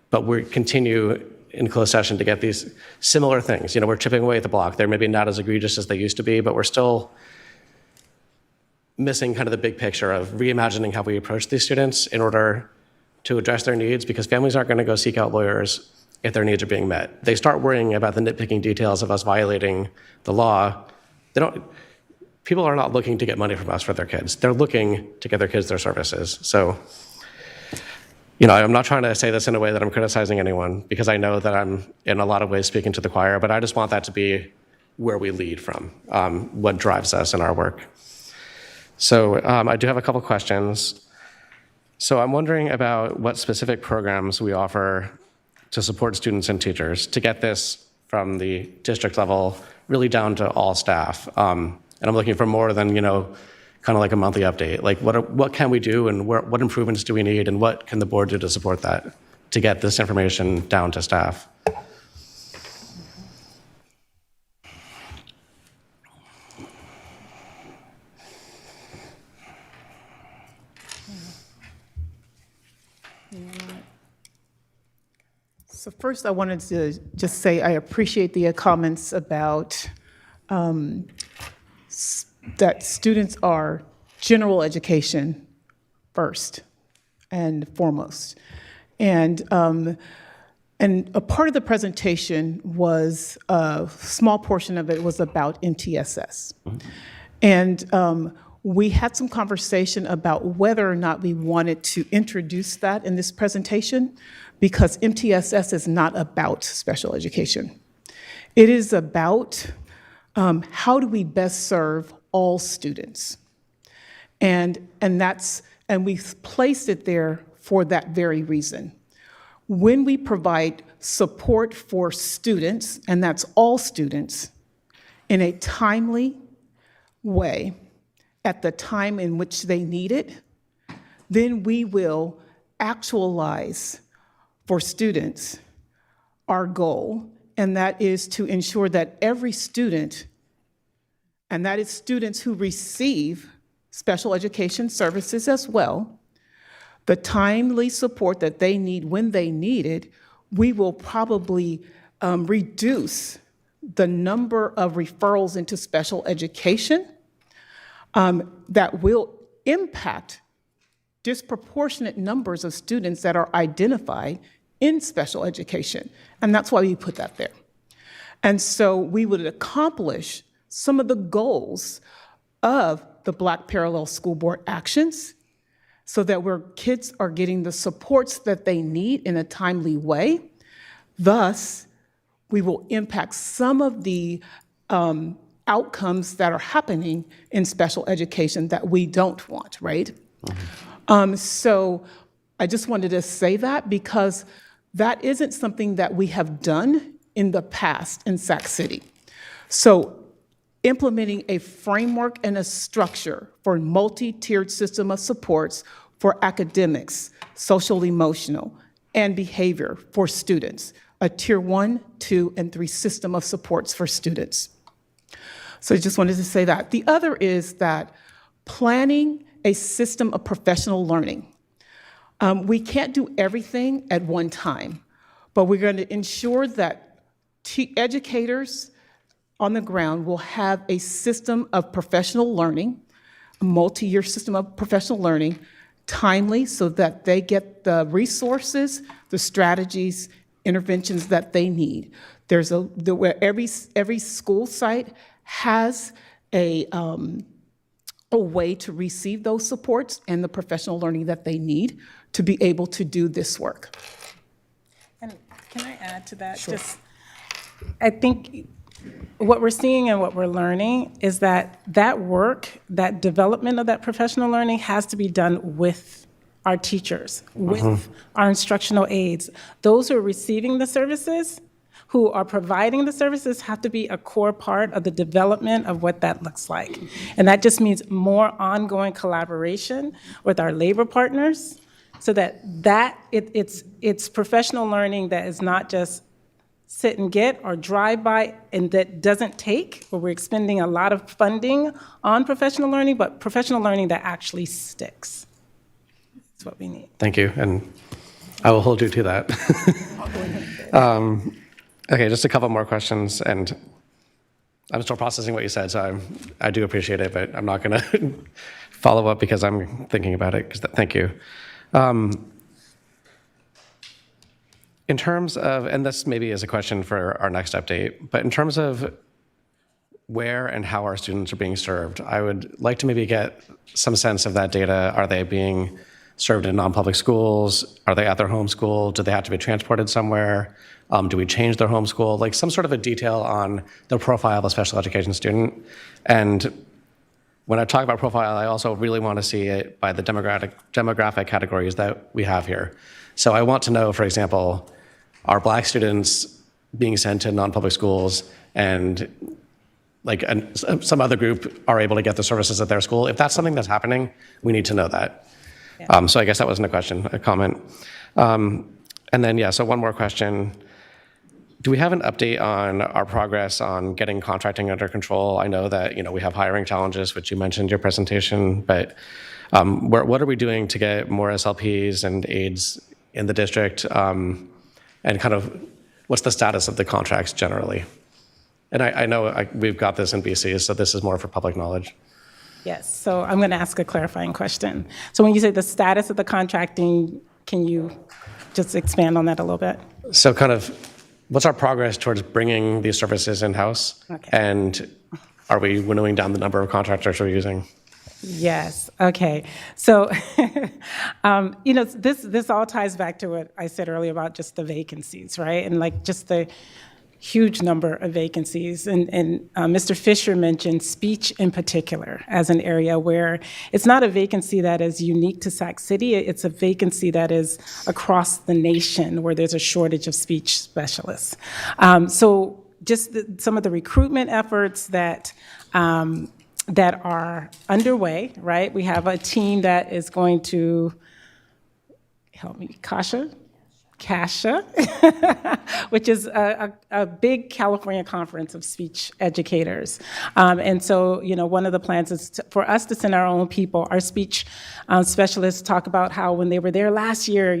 M: but we continue in closed session to get these similar things. We're chipping away at the block. They're maybe not as egregious as they used to be, but we're still missing kind of the big picture of reimagining how we approach these students in order to address their needs, because families aren't going to go seek out lawyers if their needs are being met. They start worrying about the nitpicking details of us violating the law. People are not looking to get money from us for their kids. They're looking to get their kids their services. So, I'm not trying to say this in a way that I'm criticizing anyone, because I know that I'm in a lot of ways speaking to the choir, but I just want that to be where we lead from, what drives us in our work. So I do have a couple questions. So I'm wondering about what specific programs we offer to support students and teachers to get this from the district level really down to all staff. And I'm looking for more than, kind of like a monthly update. Like what can we do, and what improvements do we need, and what can the board do to support that, to get this information down to staff?
P: So first, I wanted to just say I appreciate the comments about that students are general education first and foremost. And a part of the presentation was, a small portion of it was about MTSS. And we had some conversation about whether or not we wanted to introduce that in this presentation, because MTSS is not about special education. It is about how do we best serve all students. And we've placed it there for that very reason. When we provide support for students, and that's all students, in a timely way, at the time in which they need it, then we will actualize for students our goal, and that is to ensure that every student, and that is students who receive special education services as well, the timely support that they need when they need it, we will probably reduce the number of referrals into special education that will impact disproportionate numbers of students that are identified in special education. And that's why we put that there. And so we would accomplish some of the goals of the Black Parallel School Board actions, so that where kids are getting the supports that they need in a timely way. Thus, we will impact some of the outcomes that are happening in special education that we don't want, right? So I just wanted to say that, because that isn't something that we have done in the past in Sac City. So implementing a framework and a structure for multi-tiered system of supports for academics, social emotional, and behavior for students, a tier 1, 2, and 3 system of supports for students. So I just wanted to say that. The other is that planning a system of professional learning. We can't do everything at one time, but we're going to ensure that educators on the ground will have a system of professional learning, a multi-year system of professional learning, timely so that they get the resources, the strategies, interventions that they need. Where every school site has a way to receive those supports and the professional learning that they need to be able to do this work.
H: And can I add to that?
P: Sure.
H: I think what we're seeing and what we're learning is that that work, that development of that professional learning has to be done with our teachers, with our instructional aides. Those who are receiving the services, who are providing the services, have to be a core part of the development of what that looks like. And that just means more ongoing collaboration with our labor partners so that it's professional learning that is not just sit and get or drive by and that doesn't take, where we're expending a lot of funding on professional learning, but professional learning that actually sticks. That's what we need.
M: Thank you, and I will hold you to that. Okay, just a couple more questions, and I'm still processing what you said, so I do appreciate it, but I'm not going to follow up because I'm thinking about it. Thank you. In terms of, and this maybe is a question for our next update, but in terms of where and how our students are being served, I would like to maybe get some sense of that data. Are they being served in non-public schools? Are they at their home school? Do they have to be transported somewhere? Do we change their home school? Like some sort of a detail on the profile of a special education student. And when I talk about profile, I also really want to see it by the demographic categories that we have here. So I want to know, for example, are Black students being sent to non-public schools and some other group are able to get the services at their school? If that's something that's happening, we need to know that. Yeah. So I guess that wasn't a question, a comment. And then, so one more question. Do we have an update on our progress on getting contracting under control? I know that we have hiring challenges, which you mentioned in your presentation, but what are we doing to get more SLPs and aides in the district, and kind of what's the status of the contracts generally? And I know we've got this in BC, so this is more for public knowledge.
H: Yes, so I'm going to ask a clarifying question. So when you say the status of the contracting, can you just expand on that a little bit?
M: So kind of, what's our progress towards bringing these services in-house? Okay. And are we winnowing down the number of contractors we're using?
H: Yes, okay. So, this all ties back to what I said earlier about just the vacancies, right? And just the huge number of vacancies. And Mr. Fisher mentioned speech in particular as an area where it's not a vacancy that is unique to Sac City, it's a vacancy that is across the nation where there's a shortage of speech specialists. So just some of the recruitment efforts that are underway, right? We have a team that is going to, help me, CASHA, which is a big California conference of speech educators. And so, one of the plans is for us to send our own people. Our speech specialists talk about how when they were there last year,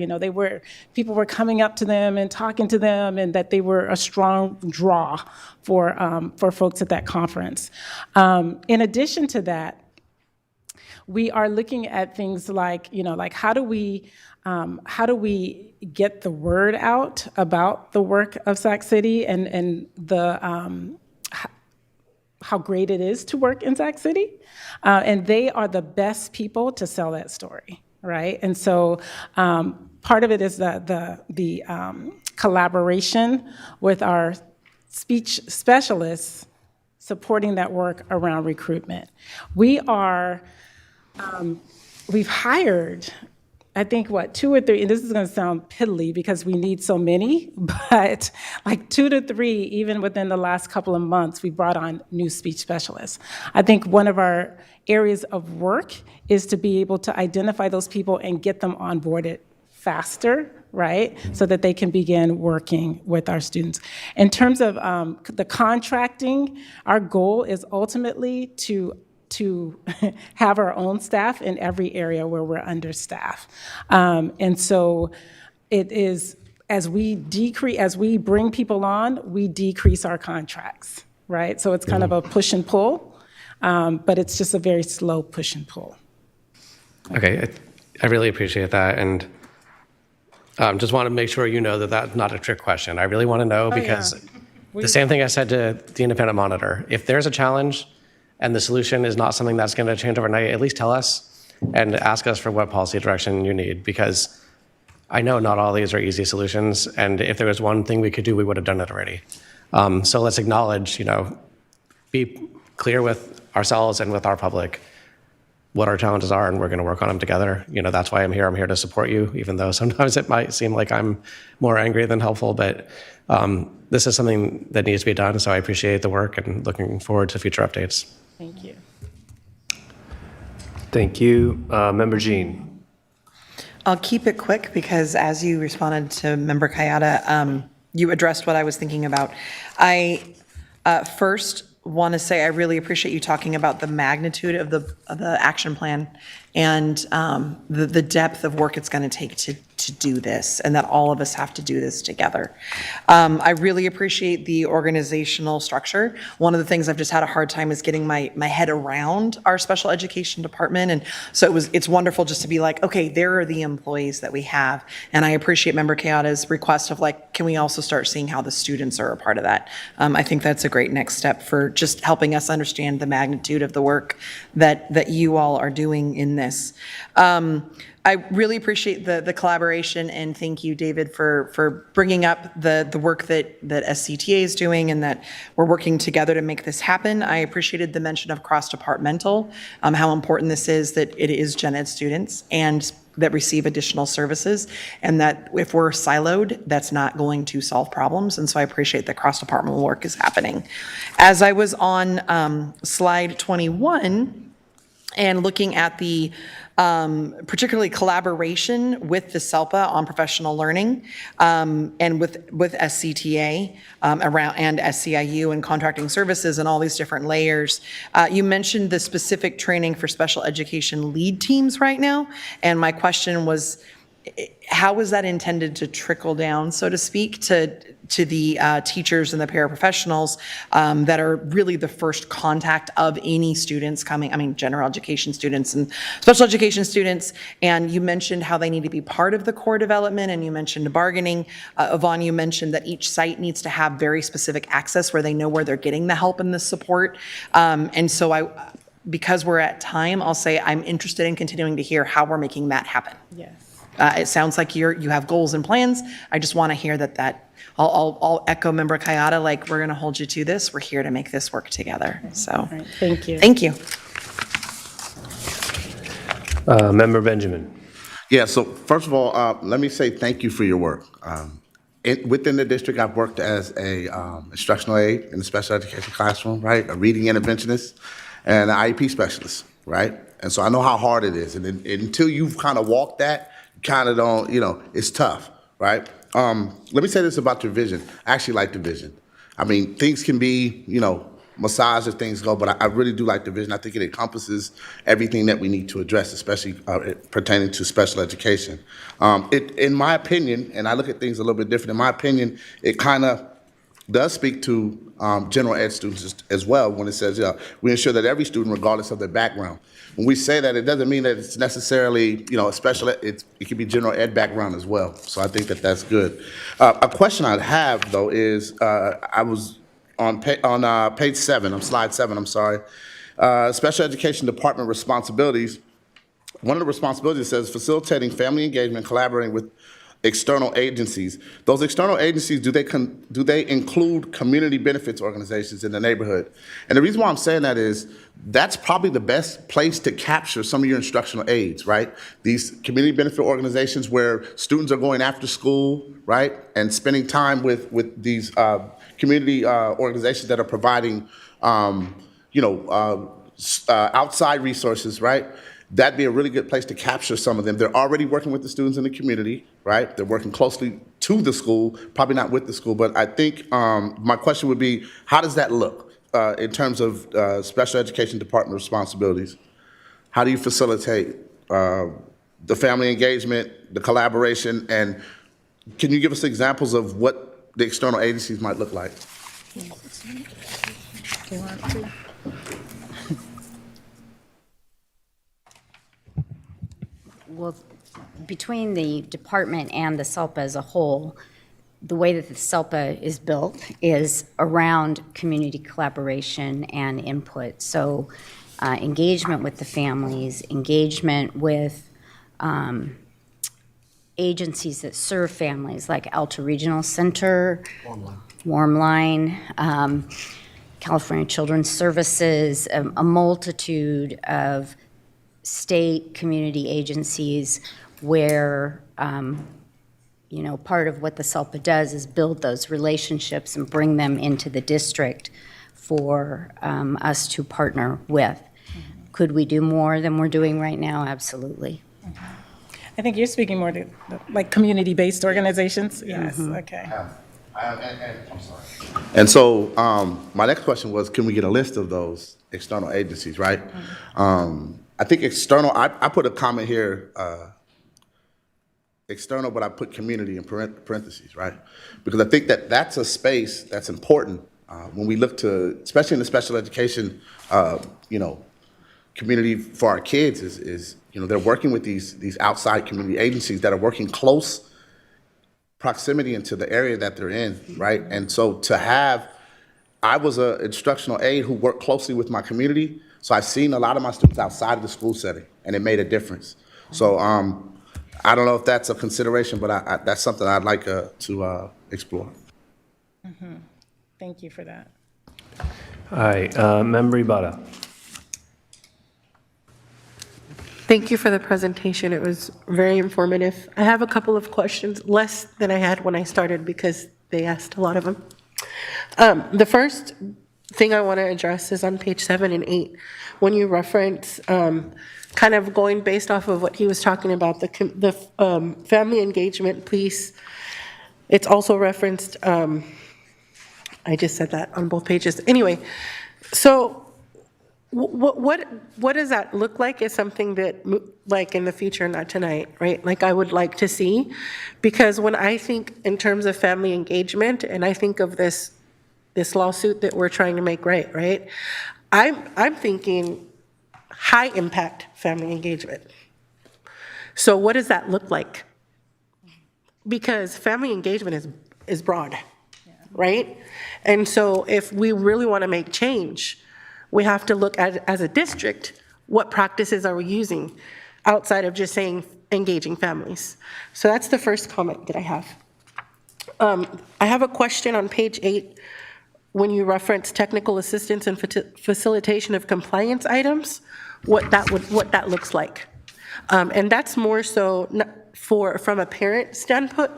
H: people were coming up to them and talking to them, and that they were a strong draw for folks at that conference. In addition to that, we are looking at things like how do we get the word out about the work of Sac City and the how great it is to work in Sac City, and they are the best people to sell that story, right? And so part of it is the collaboration with our speech specialists supporting that work around recruitment. We've hired, I think, 2 or 3, and this is going to sound piddly because we need so many, but 2 to 3, even within the last couple of months, we brought on new speech specialists. I think one of our areas of work is to be able to identify those people and get them onboarded faster right? So that they can begin working with our students. In terms of the contracting, our goal is ultimately to have our own staff in every area where we're understaffed. And so it is, as we bring people on, we decrease our contracts, right? So it's kind of a push and pull, but it's just a very slow push and pull.
M: Okay, I really appreciate that, and just want to make sure you know that that's not a trick question. I really want to know because the same thing I said to the independent monitor. If there's a challenge and the solution is not something that's going to change overnight, at least tell us and ask us for what policy direction you need, because I know not all these are easy solutions, and if there was one thing we could do, we would have done it already. So let's acknowledge, be clear with ourselves and with our public what our challenges are, and we're going to work on them together. That's why I'm here. I'm here to support you, even though sometimes it might seem like I'm more angry than helpful, but this is something that needs to be done, so I appreciate the work and looking forward to future updates.
H: Thank you.
A: Thank you. Member Jean.
C: I'll keep it quick because as you responded to Member Kayada, you addressed what I was thinking about. I first want to say I really appreciate you talking about the magnitude of the action plan and the depth of work it's going to take to do this, and that all of us have to do this together. I really appreciate the organizational structure. One of the things I've just had a hard time is getting my head around our special education department, and so it's wonderful just to be like, okay, there are the employees that we have, and I appreciate Member Kayada's request of like, can we also start seeing how the students are a part of that? I think that's a great next step for just helping us understand the magnitude of the work that you all are doing in this. I really appreciate the collaboration, and thank you, David, for bringing up the work that SCTA is doing and that we're working together to make this happen. I appreciated the mention of cross-departmental, how important this is, that it is gen ed students and that receive additional services, and that if we're siloed, that's not going to solve problems. And so I appreciate that cross-departmental work is happening. As I was on slide 21 and looking at the particularly collaboration with the SELPA on professional learning and with SCTA around and SEIU and contracting services and all these different layers. You mentioned the specific training for special education lead teams right now, and my question was, how is that intended to trickle down, so to speak, to the teachers and the paraprofessionals that are really the first contact of any students coming, general education students and special education students, and you mentioned how they need to be part of the core development, and you mentioned bargaining. Yvonne, you mentioned that each site needs to have very specific access where they know where they're getting the help and the support, and so because we're at time, I'll say I'm interested in continuing to hear how we're making that happen.
H: Yes.
C: It sounds like you have goals and plans. I just want to hear that I'll echo Member Kayada, like, we're going to hold you to this. We're here to make this work together. So,
H: right, thank you.
C: Thank you.
A: Member Benjamin.
O: Yeah, so first of all, let me say thank you for your work. Within the district, I've worked as a instructional aide in the special education classroom, right? A reading interventionist and an IEP specialist, right? And so I know how hard it is. And until you've kind of walked that, kind of don't, it's tough, right? Let me say this about your vision. I actually like the vision. I mean, things can be, massaged as things go, but I really do like the vision. I think it encompasses everything that we need to address, especially pertaining to special education. In my opinion, and I look at things a little bit different, in my opinion, it kind of does speak to general ed students as well when it says, we ensure that every student, regardless of their background. When we say that, it doesn't mean that it's necessarily, a special ed, it can be general ed background as well. So I think that that's good. A question I'd have, though, is I was on page 7, slide 7, I'm sorry. Special education department responsibilities. One of the responsibilities says facilitating family engagement, collaborating with external agencies. Those external agencies, do they include community benefits organizations in the neighborhood? And the reason why I'm saying that is that's probably the best place to capture some of your instructional aides, right? These community benefit organizations where students are going after school, right? And spending time with these community organizations that are providing, outside resources, right? That'd be a really good place to capture some of them. They're already working with the students in the community, right? They're working closely to the school, probably not with the school, but I think my question would be, how does that look in terms of special education department responsibilities? How do you facilitate the family engagement, the collaboration, and can you give us examples of what the external agencies might look like?
D: Well, between the department and the SELPA as a whole, the way that the SELPA is built is around community collaboration and input. So engagement with the families, engagement with agencies that serve families like Alta Regional Center, Warm Line, California Children's Services, a multitude of state community agencies where, part of what the SELPA does is build those relationships and bring them into the district for us to partner with. Could we do more than we're doing right now? Absolutely.
H: I think you're speaking more to like community-based organizations. Yes, okay.
O: I'm sorry. And so my next question was, can we get a list of those external agencies, right? I think external, I put a comment here, external, but I put community in parentheses, right? Because I think that that's a space that's important when we look to, especially in the special education, community for our kids is they're working with these outside community agencies that are working close proximity into the area that they're in, right? And so I was an instructional aide who worked closely with my community, so I've seen a lot of my students outside of the school setting, and it made a difference. So I don't know if that's a consideration, but that's something I'd like to explore.
H: Thank you for that.
A: All right, Member Ibarra.
F: Thank you for the presentation. It was very informative. I have a couple of questions, less than I had when I started because they asked a lot of them. The first thing I want to address is on page 7 and 8, when you reference kind of going based off of what he was talking about, the family engagement piece. It's also referenced, I just said that on both pages. Anyway, so what does that look like is something that, like in the future, not tonight, right? Like I would like to see, because when I think in terms of family engagement, and I think of this lawsuit that we're trying to make right? I'm thinking high impact family engagement. So what does that look like? Because family engagement is broad, right? And so if we really want to make change, we have to look at, as a district, what practices are we using outside of just saying engaging families. So that's the first comment that I have. I have a question on page 8 when you reference technical assistance and facilitation of compliance items, what that looks like. And that's more so from a parent standpoint,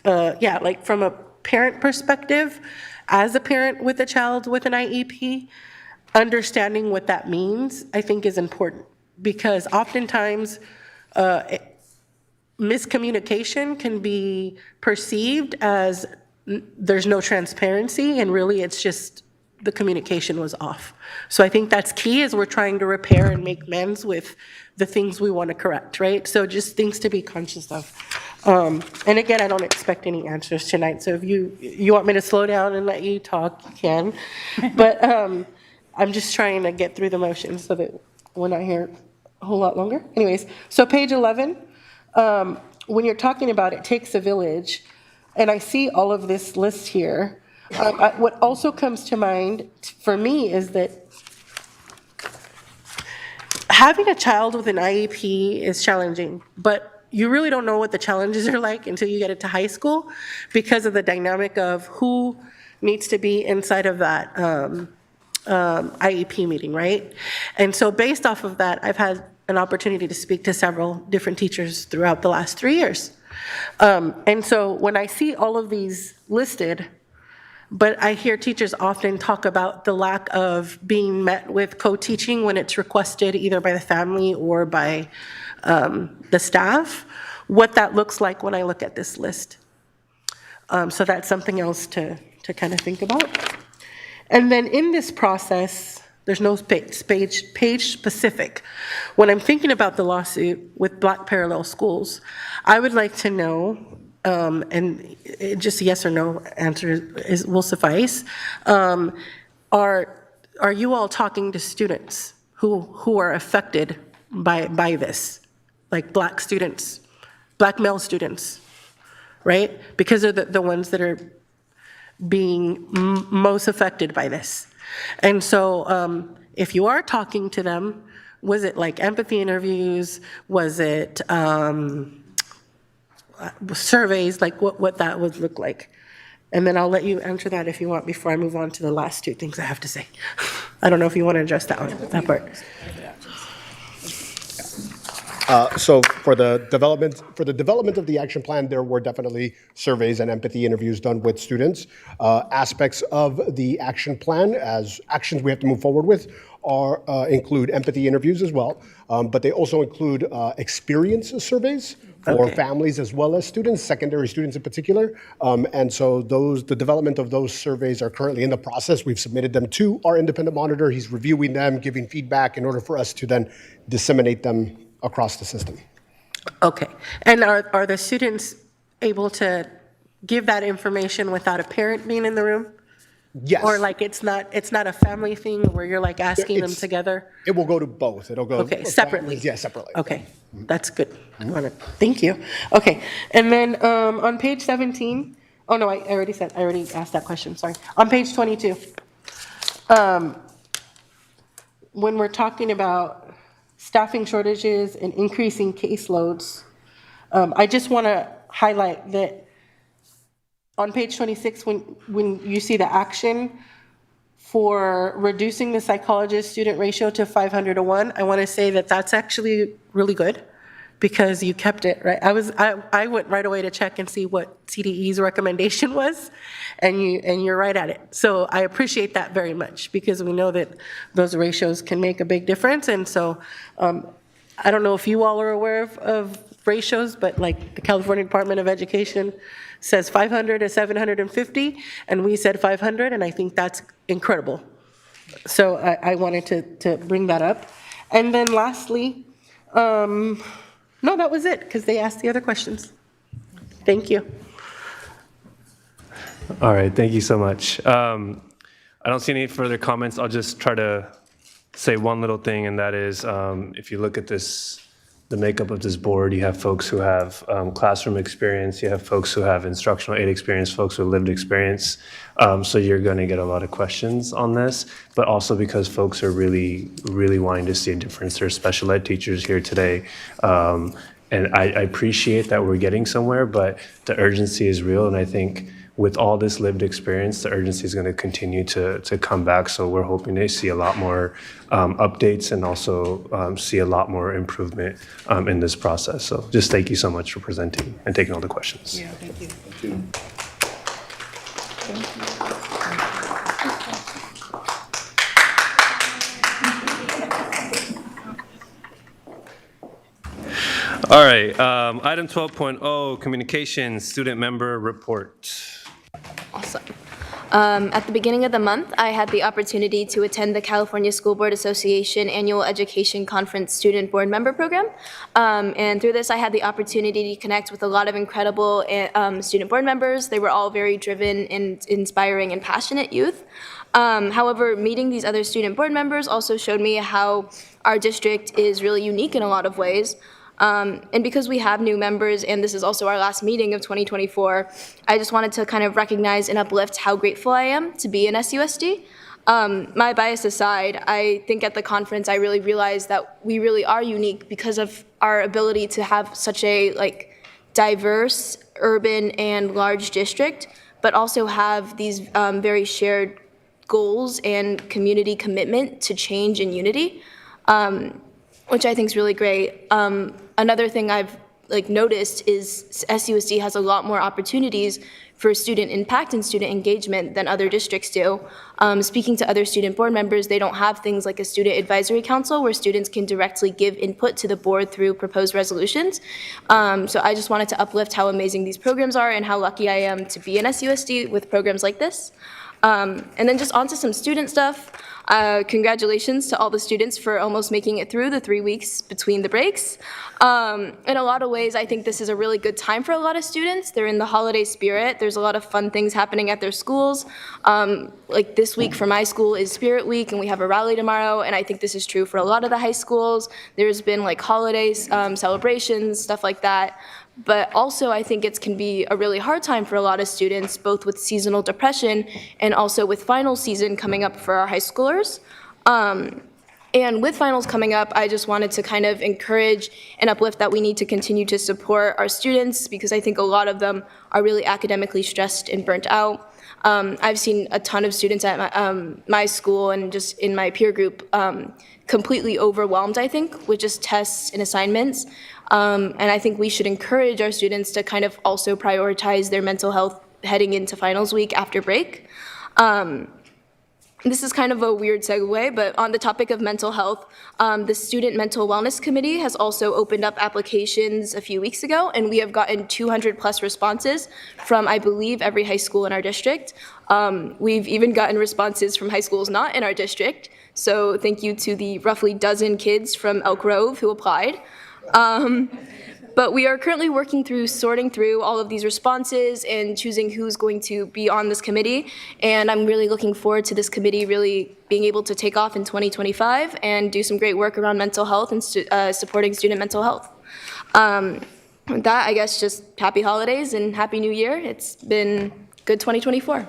F: like from a parent perspective, as a parent with a child with an IEP, understanding what that means, I think is important, because oftentimes miscommunication can be perceived as there's no transparency, and really it's just the communication was off. So I think that's key as we're trying to repair and make amends with the things we want to correct, right? So just things to be conscious of. And again, I don't expect any answers tonight, so if you want me to slow down and let you talk, you can. But I'm just trying to get through the motions so that we're not here a whole lot longer. Anyways, so page 11, when you're talking about it takes a village, and I see all of this list here, what also comes to mind for me is that having a child with an IEP is challenging, but you really don't know what the challenges are like until you get into high school because of the dynamic of who needs to be inside of that IEP meeting, right? And so based off of that, I've had an opportunity to speak to several different teachers throughout the last 3 years. And so when I see all of these listed, but I hear teachers often talk about the lack of being met with co-teaching when it's requested either by the family or by the staff, what that looks like when I look at this list. So that's something else to kind of think about. And then in this process, there's no page specific. When I'm thinking about the lawsuit with Black Parallel Schools, I would like to know, and just a yes or no answer will suffice, are you all talking to students who are affected by this? Like Black students, Black male students, right? Because they're the ones that are being most affected by this. And so if you are talking to them, was it like empathy interviews? Was it surveys? Like what that would look like? And then I'll let you answer that if you want before I move on to the last two things I have to say. I don't know if you want to address that one, that part.
T: So for the development of the action plan, there were definitely surveys and empathy interviews done with students. Aspects of the action plan as actions we have to move forward with include empathy interviews as well, but they also include experience surveys for families as well as students, secondary students in particular. And so the development of those surveys are currently in the process. We've submitted them to our independent monitor. He's reviewing them, giving feedback in order for us to then disseminate them across the system.
F: Okay. And are the students able to give that information without a parent being in the room?
T: Yes.
F: Or like it's not a family thing where you're like asking them together?
T: It will go to both. It'll go
F: separately.
T: Yeah, separately.
F: Okay, that's good. Thank you. Okay, and then on page 17, oh no, I already asked that question, sorry. On page 22, when we're talking about staffing shortages and increasing caseloads, I just want to highlight that on page 26, when you see the action for reducing the psychologist-student ratio to 500 to 1, I want to say that that's actually really good because you kept it, right? I went right away to check and see what CDE's recommendation was, and you're right at it. So I appreciate that very much because we know that those ratios can make a big difference. And so I don't know if you all are aware of ratios, but like the California Department of Education says 500 to 750, and we said 500, and I think that's incredible. So I wanted to bring that up. And then lastly, no, that was it, because they asked the other questions. Thank you.
A: All right, thank you so much. I don't see any further comments. I'll just try to say one little thing, and that is if you look at the makeup of this board, you have folks who have classroom experience, you have folks who have instructional aid experience, folks with lived experience. So you're going to get a lot of questions on this, but also because folks are really, really wanting to see a difference. There's special ed teachers here today. And I appreciate that we're getting somewhere, but the urgency is real. And I think with all this lived experience, the urgency is going to continue to come back. So we're hoping to see a lot more updates and also see a lot more improvement in this process. So just thank you so much for presenting and taking all the questions.
P: Yeah, thank you.
A: Thank you. All right, item 12.0, communications, student member report.
I: Awesome. At the beginning of the month, I had the opportunity to attend the California School Board Association Annual Education Conference Student Board Member Program. And through this, I had the opportunity to connect with a lot of incredible student board members. They were all very driven and inspiring and passionate youth. However, meeting these other student board members also showed me how our district is really unique in a lot of ways. And because we have new members, and this is also our last meeting of 2024, I just wanted to kind of recognize and uplift how grateful I am to be in SUSD. My bias aside, I think at the conference I really realized that we really are unique because of our ability to have such a diverse, urban, and large district, but also have these very shared goals and community commitment to change and unity. Which I think is really great. Another thing I've noticed is SUSD has a lot more opportunities for student impact and student engagement than other districts do. Speaking to other student board members, they don't have things like a student advisory council where students can directly give input to the board through proposed resolutions. So I just wanted to uplift how amazing these programs are and how lucky I am to be in SUSD with programs like this. And then just onto some student stuff. Congratulations to all the students for almost making it through the 3 weeks between the breaks. In a lot of ways, I think this is a really good time for a lot of students. They're in the holiday spirit. There's a lot of fun things happening at their schools. Like this week for my school is Spirit Week, and we have a rally tomorrow, and I think this is true for a lot of the high schools. There's been like holidays, celebrations, stuff like that. But also, I think it can be a really hard time for a lot of students, both with seasonal depression and also with final season coming up for our high schoolers. And with finals coming up, I just wanted to kind of encourage and uplift that we need to continue to support our students because I think a lot of them are really academically stressed and burnt out. I've seen a ton of students at my school and just in my peer group completely overwhelmed, I think, with just tests and assignments. And I think we should encourage our students to kind of also prioritize their mental health heading into finals week after break. This is kind of a weird segue, but on the topic of mental health, the Student Mental Wellness Committee has also opened up applications a few weeks ago, and we have gotten 200 plus responses from, I believe, every high school in our district. We've even gotten responses from high schools not in our district, so thank you to the roughly dozen kids from Elk Grove who applied. But we are currently working through sorting through all of these responses and choosing who's going to be on this committee. And I'm really looking forward to this committee really being able to take off in 2025 and do some great work around mental health and supporting student mental health. With that, I guess just happy holidays and happy new year. It's been good 2024.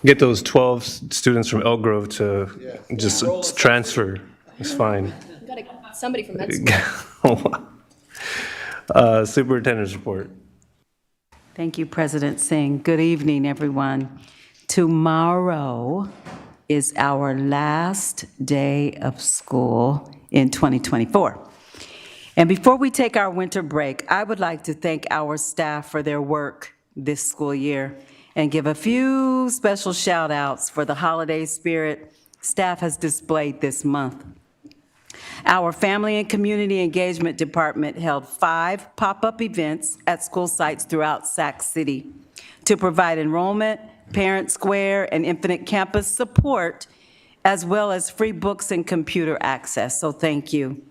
A: Get those 12 students from Elk Grove to just transfer. It's fine.
I: You got somebody from that school.
A: Superintendent's report.
J: Thank you, President Singh. Good evening, everyone. Tomorrow is our last day of school in 2024. And before we take our winter break, I would like to thank our staff for their work this school year and give a few special shout outs for the holiday spirit staff has displayed this month. Our Family and Community Engagement Department held 5 pop-up events at school sites throughout Sac City to provide enrollment, parent square, and Infinite Campus support, as well as free books and computer access, so thank you.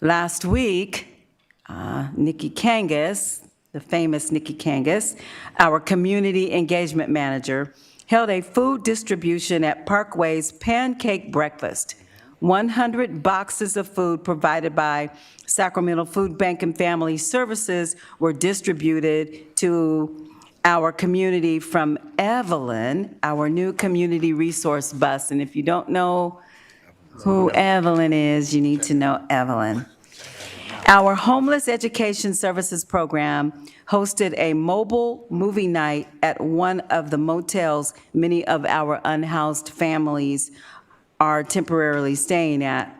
J: Last week, Nikki Kangas, the famous Nikki Kangas, our Community Engagement Manager, held a food distribution at Parkway's Pancake Breakfast. 100 boxes of food provided by Sacramento Food Bank and Family Services were distributed to our community from Evelyn, our new community resource bus. And if you don't know who Evelyn is, you need to know Evelyn. Our Homeless Education Services Program hosted a mobile movie night at one of the motels many of our unhoused families are temporarily staying at.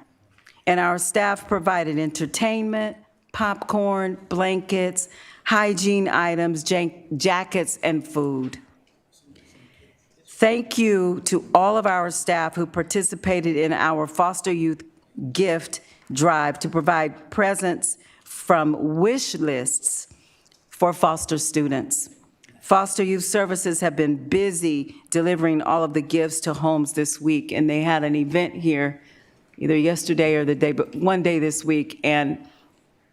J: And our staff provided entertainment, popcorn, blankets, hygiene items, jackets, and food. Thank you to all of our staff who participated in our foster youth gift drive to provide presents from wish lists for foster students. Foster Youth Services have been busy delivering all of the gifts to homes this week, and they had an event here either yesterday or the day, but one day this week, and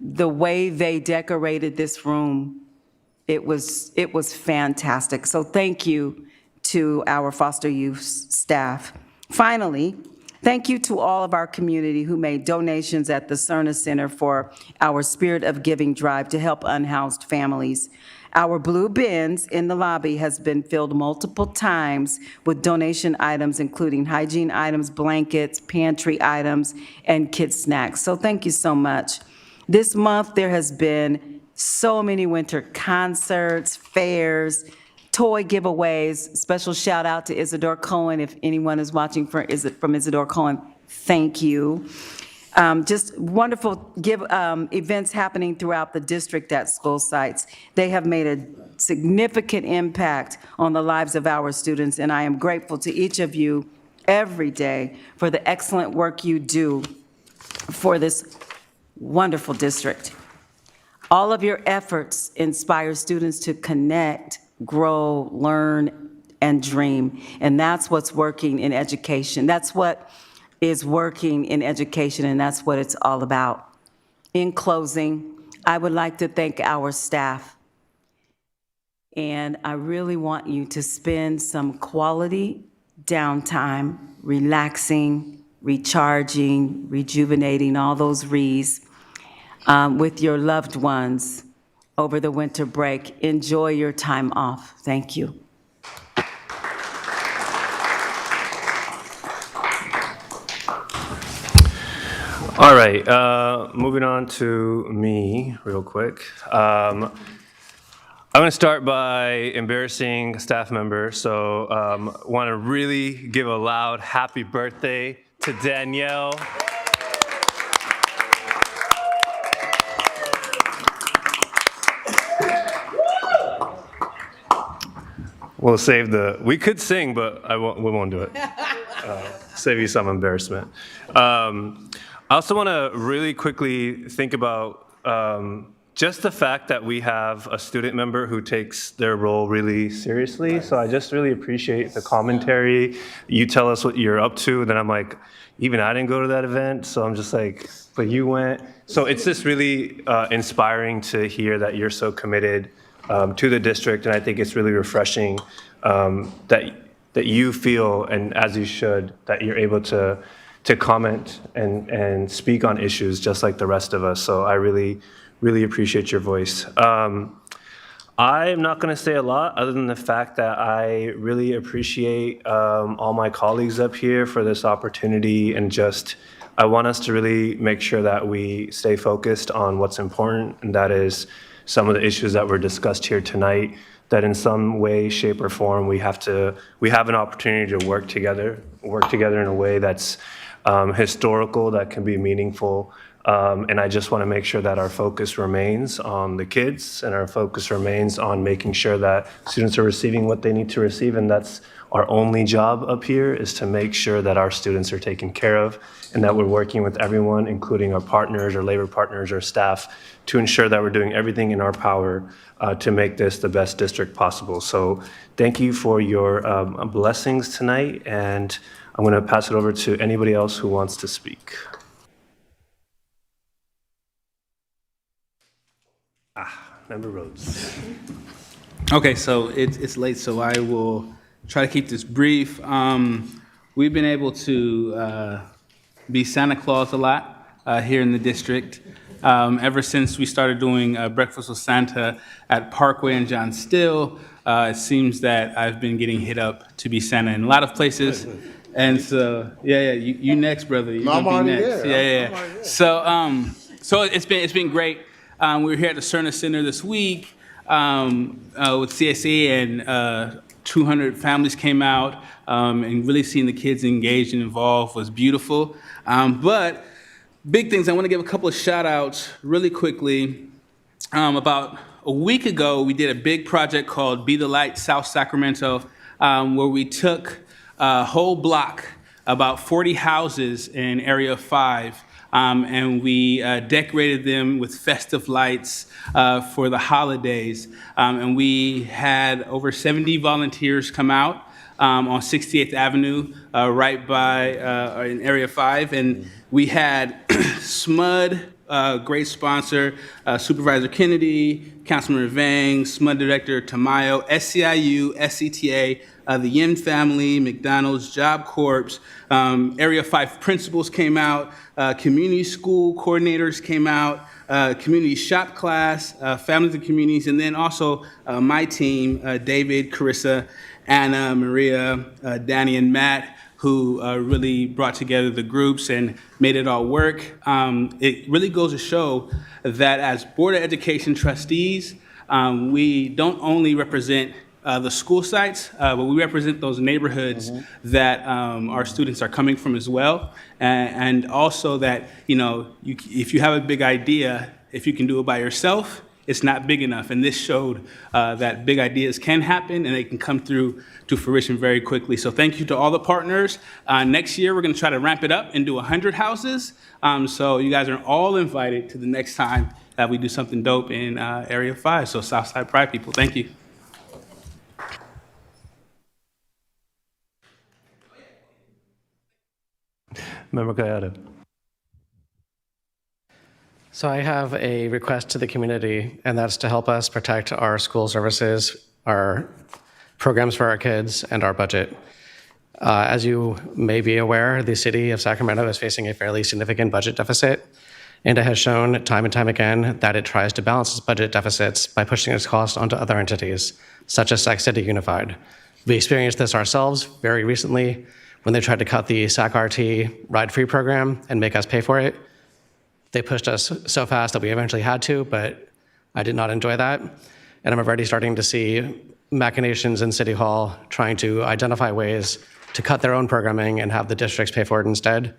J: the way they decorated this room, it was fantastic. So thank you to our foster youth staff. Finally, thank you to all of our community who made donations at the Cerna Center for our Spirit of Giving drive to help unhoused families. Our blue bins in the lobby has been filled multiple times with donation items, including hygiene items, blankets, pantry items, and kids snacks. So thank you so much. This month, there has been so many winter concerts, fairs, toy giveaways. Special shout out to Isidore Cohen, if anyone is watching from Isidore Cohen thank you. Just wonderful events happening throughout the district at school sites. They have made a significant impact on the lives of our students, and I am grateful to each of you every day for the excellent work you do for this wonderful district. All of your efforts inspire students to connect, grow, learn, and dream, and that's what's working in education. That's what is working in education, and that's what it's all about. In closing, I would like to thank our staff, and I really want you to spend some quality downtime, relaxing, recharging, rejuvenating, all those re's, with your loved ones over the winter break. Enjoy your time off. Thank you.
A: All right, moving on to me real quick. I'm going to start by embarrassing a staff member. So want to really give a loud happy birthday to Danielle. We'll save we could sing, but we won't do it. Save you some embarrassment. I also want to really quickly think about just the fact that we have a student member who takes their role really seriously. So I just really appreciate the commentary. You tell us what you're up to, then I'm like, even I didn't go to that event, so I'm just like, but you went. So it's just really inspiring to hear that you're so committed to the district, and I think it's really refreshing that you feel, and as you should, that you're able to comment and speak on issues just like the rest of us. So I really, really appreciate your voice. I'm not going to say a lot other than the fact that I really appreciate all my colleagues up here for this opportunity, and just I want us to really make sure that we stay focused on what's important, and that is some of the issues that were discussed here tonight, that in some way, shape, or form we have an opportunity to work together in a way that's historical, that can be meaningful. And I just want to make sure that our focus remains on the kids, and our focus remains on making sure that students are receiving what they need to receive. And that's our only job up here, is to make sure that our students are taken care of, and that we're working with everyone, including our partners, our labor partners, our staff, to ensure that we're doing everything in our power to make this the best district possible. So thank you for your blessings tonight, and I'm going to pass it over to anybody else who wants to speak. Member Rhodes.
W: Okay, so it's late, so I will try to keep this brief. We've been able to be Santa Claus a lot here in the district. Ever since we started doing Breakfast with Santa at Parkway and John Still, it seems that I've been getting hit up to be Santa in a lot of places. And so, you next, brother. You're gonna be next. Yeah. So it's been great. We were here at the Cerna Center this week with CSE, and 200 families came out, and really seeing the kids engaged and involved was beautiful. But big things, I want to give a couple of shout outs really quickly. About a week ago, we did a big project called Be the Light South Sacramento, where we took a whole block, about 40 houses in Area 5, and we decorated them with festive lights for the holidays. And we had over 70 volunteers come out on 68th Avenue, right by in Area 5. And we had SMUD, great sponsor, Supervisor Kennedy, Councilman Vang, SMUD Director Tamayo, SEIU, SCTA, the Yin family, McDonald's, Job Corps, Area 5 principals came out, community school coordinators came out, community shop class, families and communities, and then also my team, David, Carissa, Anna, Maria, Danny, and Matt, who really brought together the groups and made it all work. It really goes to show that as Board of Education trustees, we don't only represent the school sites, but we represent those neighborhoods that our students are coming from as well. And also that, if you have a big idea, if you can do it by yourself, it's not big enough. And this showed that big ideas can happen and they can come through to fruition very quickly. So thank you to all the partners. Next year, we're going to try to ramp it up and do 100 houses. So you guys are all invited to the next time that we do something dope in Area 5. So Southside Pride people, thank you.
A: Member Kayada.
M: So I have a request to the community, and that's to help us protect our school services, our programs for our kids, and our budget. As you may be aware, the city of Sacramento is facing a fairly significant budget deficit, and it has shown time and time again that it tries to balance its budget deficits by pushing its costs onto other entities, such as Sac City Unified. We experienced this ourselves very recently when they tried to cut the SAC-RT ride-free program and make us pay for it. They pushed us so fast that we eventually had to, but I did not enjoy that. And I'm already starting to see machinations in City Hall trying to identify ways to cut their own programming and have the districts pay for it instead.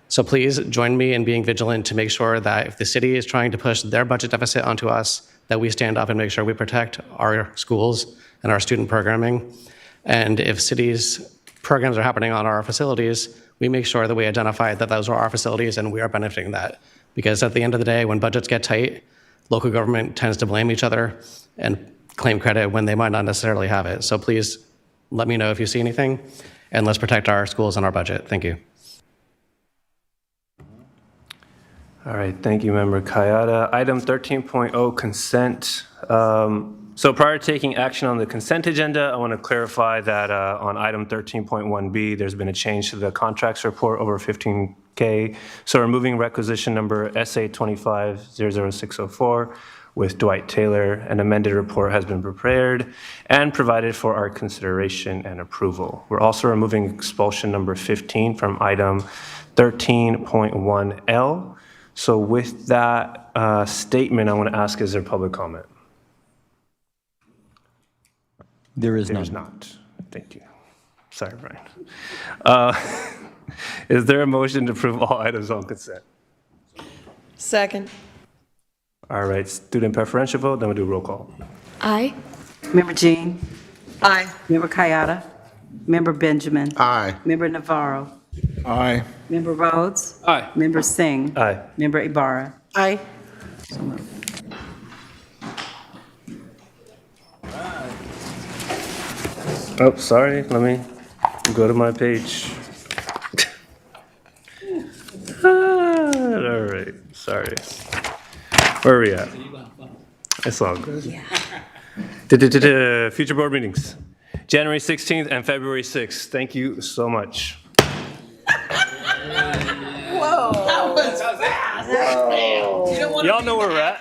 M: So please join me in being vigilant to make sure that if the city is trying to push their budget deficit onto us, that we stand up and make sure we protect our schools and our student programming. And if cities' programs are happening on our facilities, we make sure that we identify that those are our facilities and we are benefiting that. Because at the end of the day, when budgets get tight, local government tends to blame each other and claim credit when they might not necessarily have it. So please let me know if you see anything, and let's protect our schools and our budget. Thank you.
A: All right, thank you, Member Kayada. Item 13.0, consent. So prior to taking action on the consent agenda, I want to clarify that on item 13.1B, there's been a change to the contracts report over 15K. So removing requisition number SA 25-00604 with Dwight Taylor, an amended report has been prepared and provided for our consideration and approval. We're also removing expulsion number 15 from item 13.1L. So with that statement, I want to ask, is there public comment?
G: There is
A: There's not. Thank you. Sorry, Brian. Is there a motion to approve all items on consent?
C: Second.
A: All right, student preferential vote, then we'll do roll call.
I: Aye.
J: Member Jean?
C: Aye.
J: Member Kayada? Member Benjamin?
B: Aye.
J: Member Navarro?
B: Aye.
J: Member Rhodes?
W: Aye.
J: Member Singh?
A: Aye.
J: Member Ibarra?
F: Aye.
A: Oh, sorry, let me go to my page. All right, sorry. Where are we at? It's all good. Future board meetings, January 16th and February 6th. Thank you so much.
C: Whoa. That was fast.
A: Y'all know where we're at.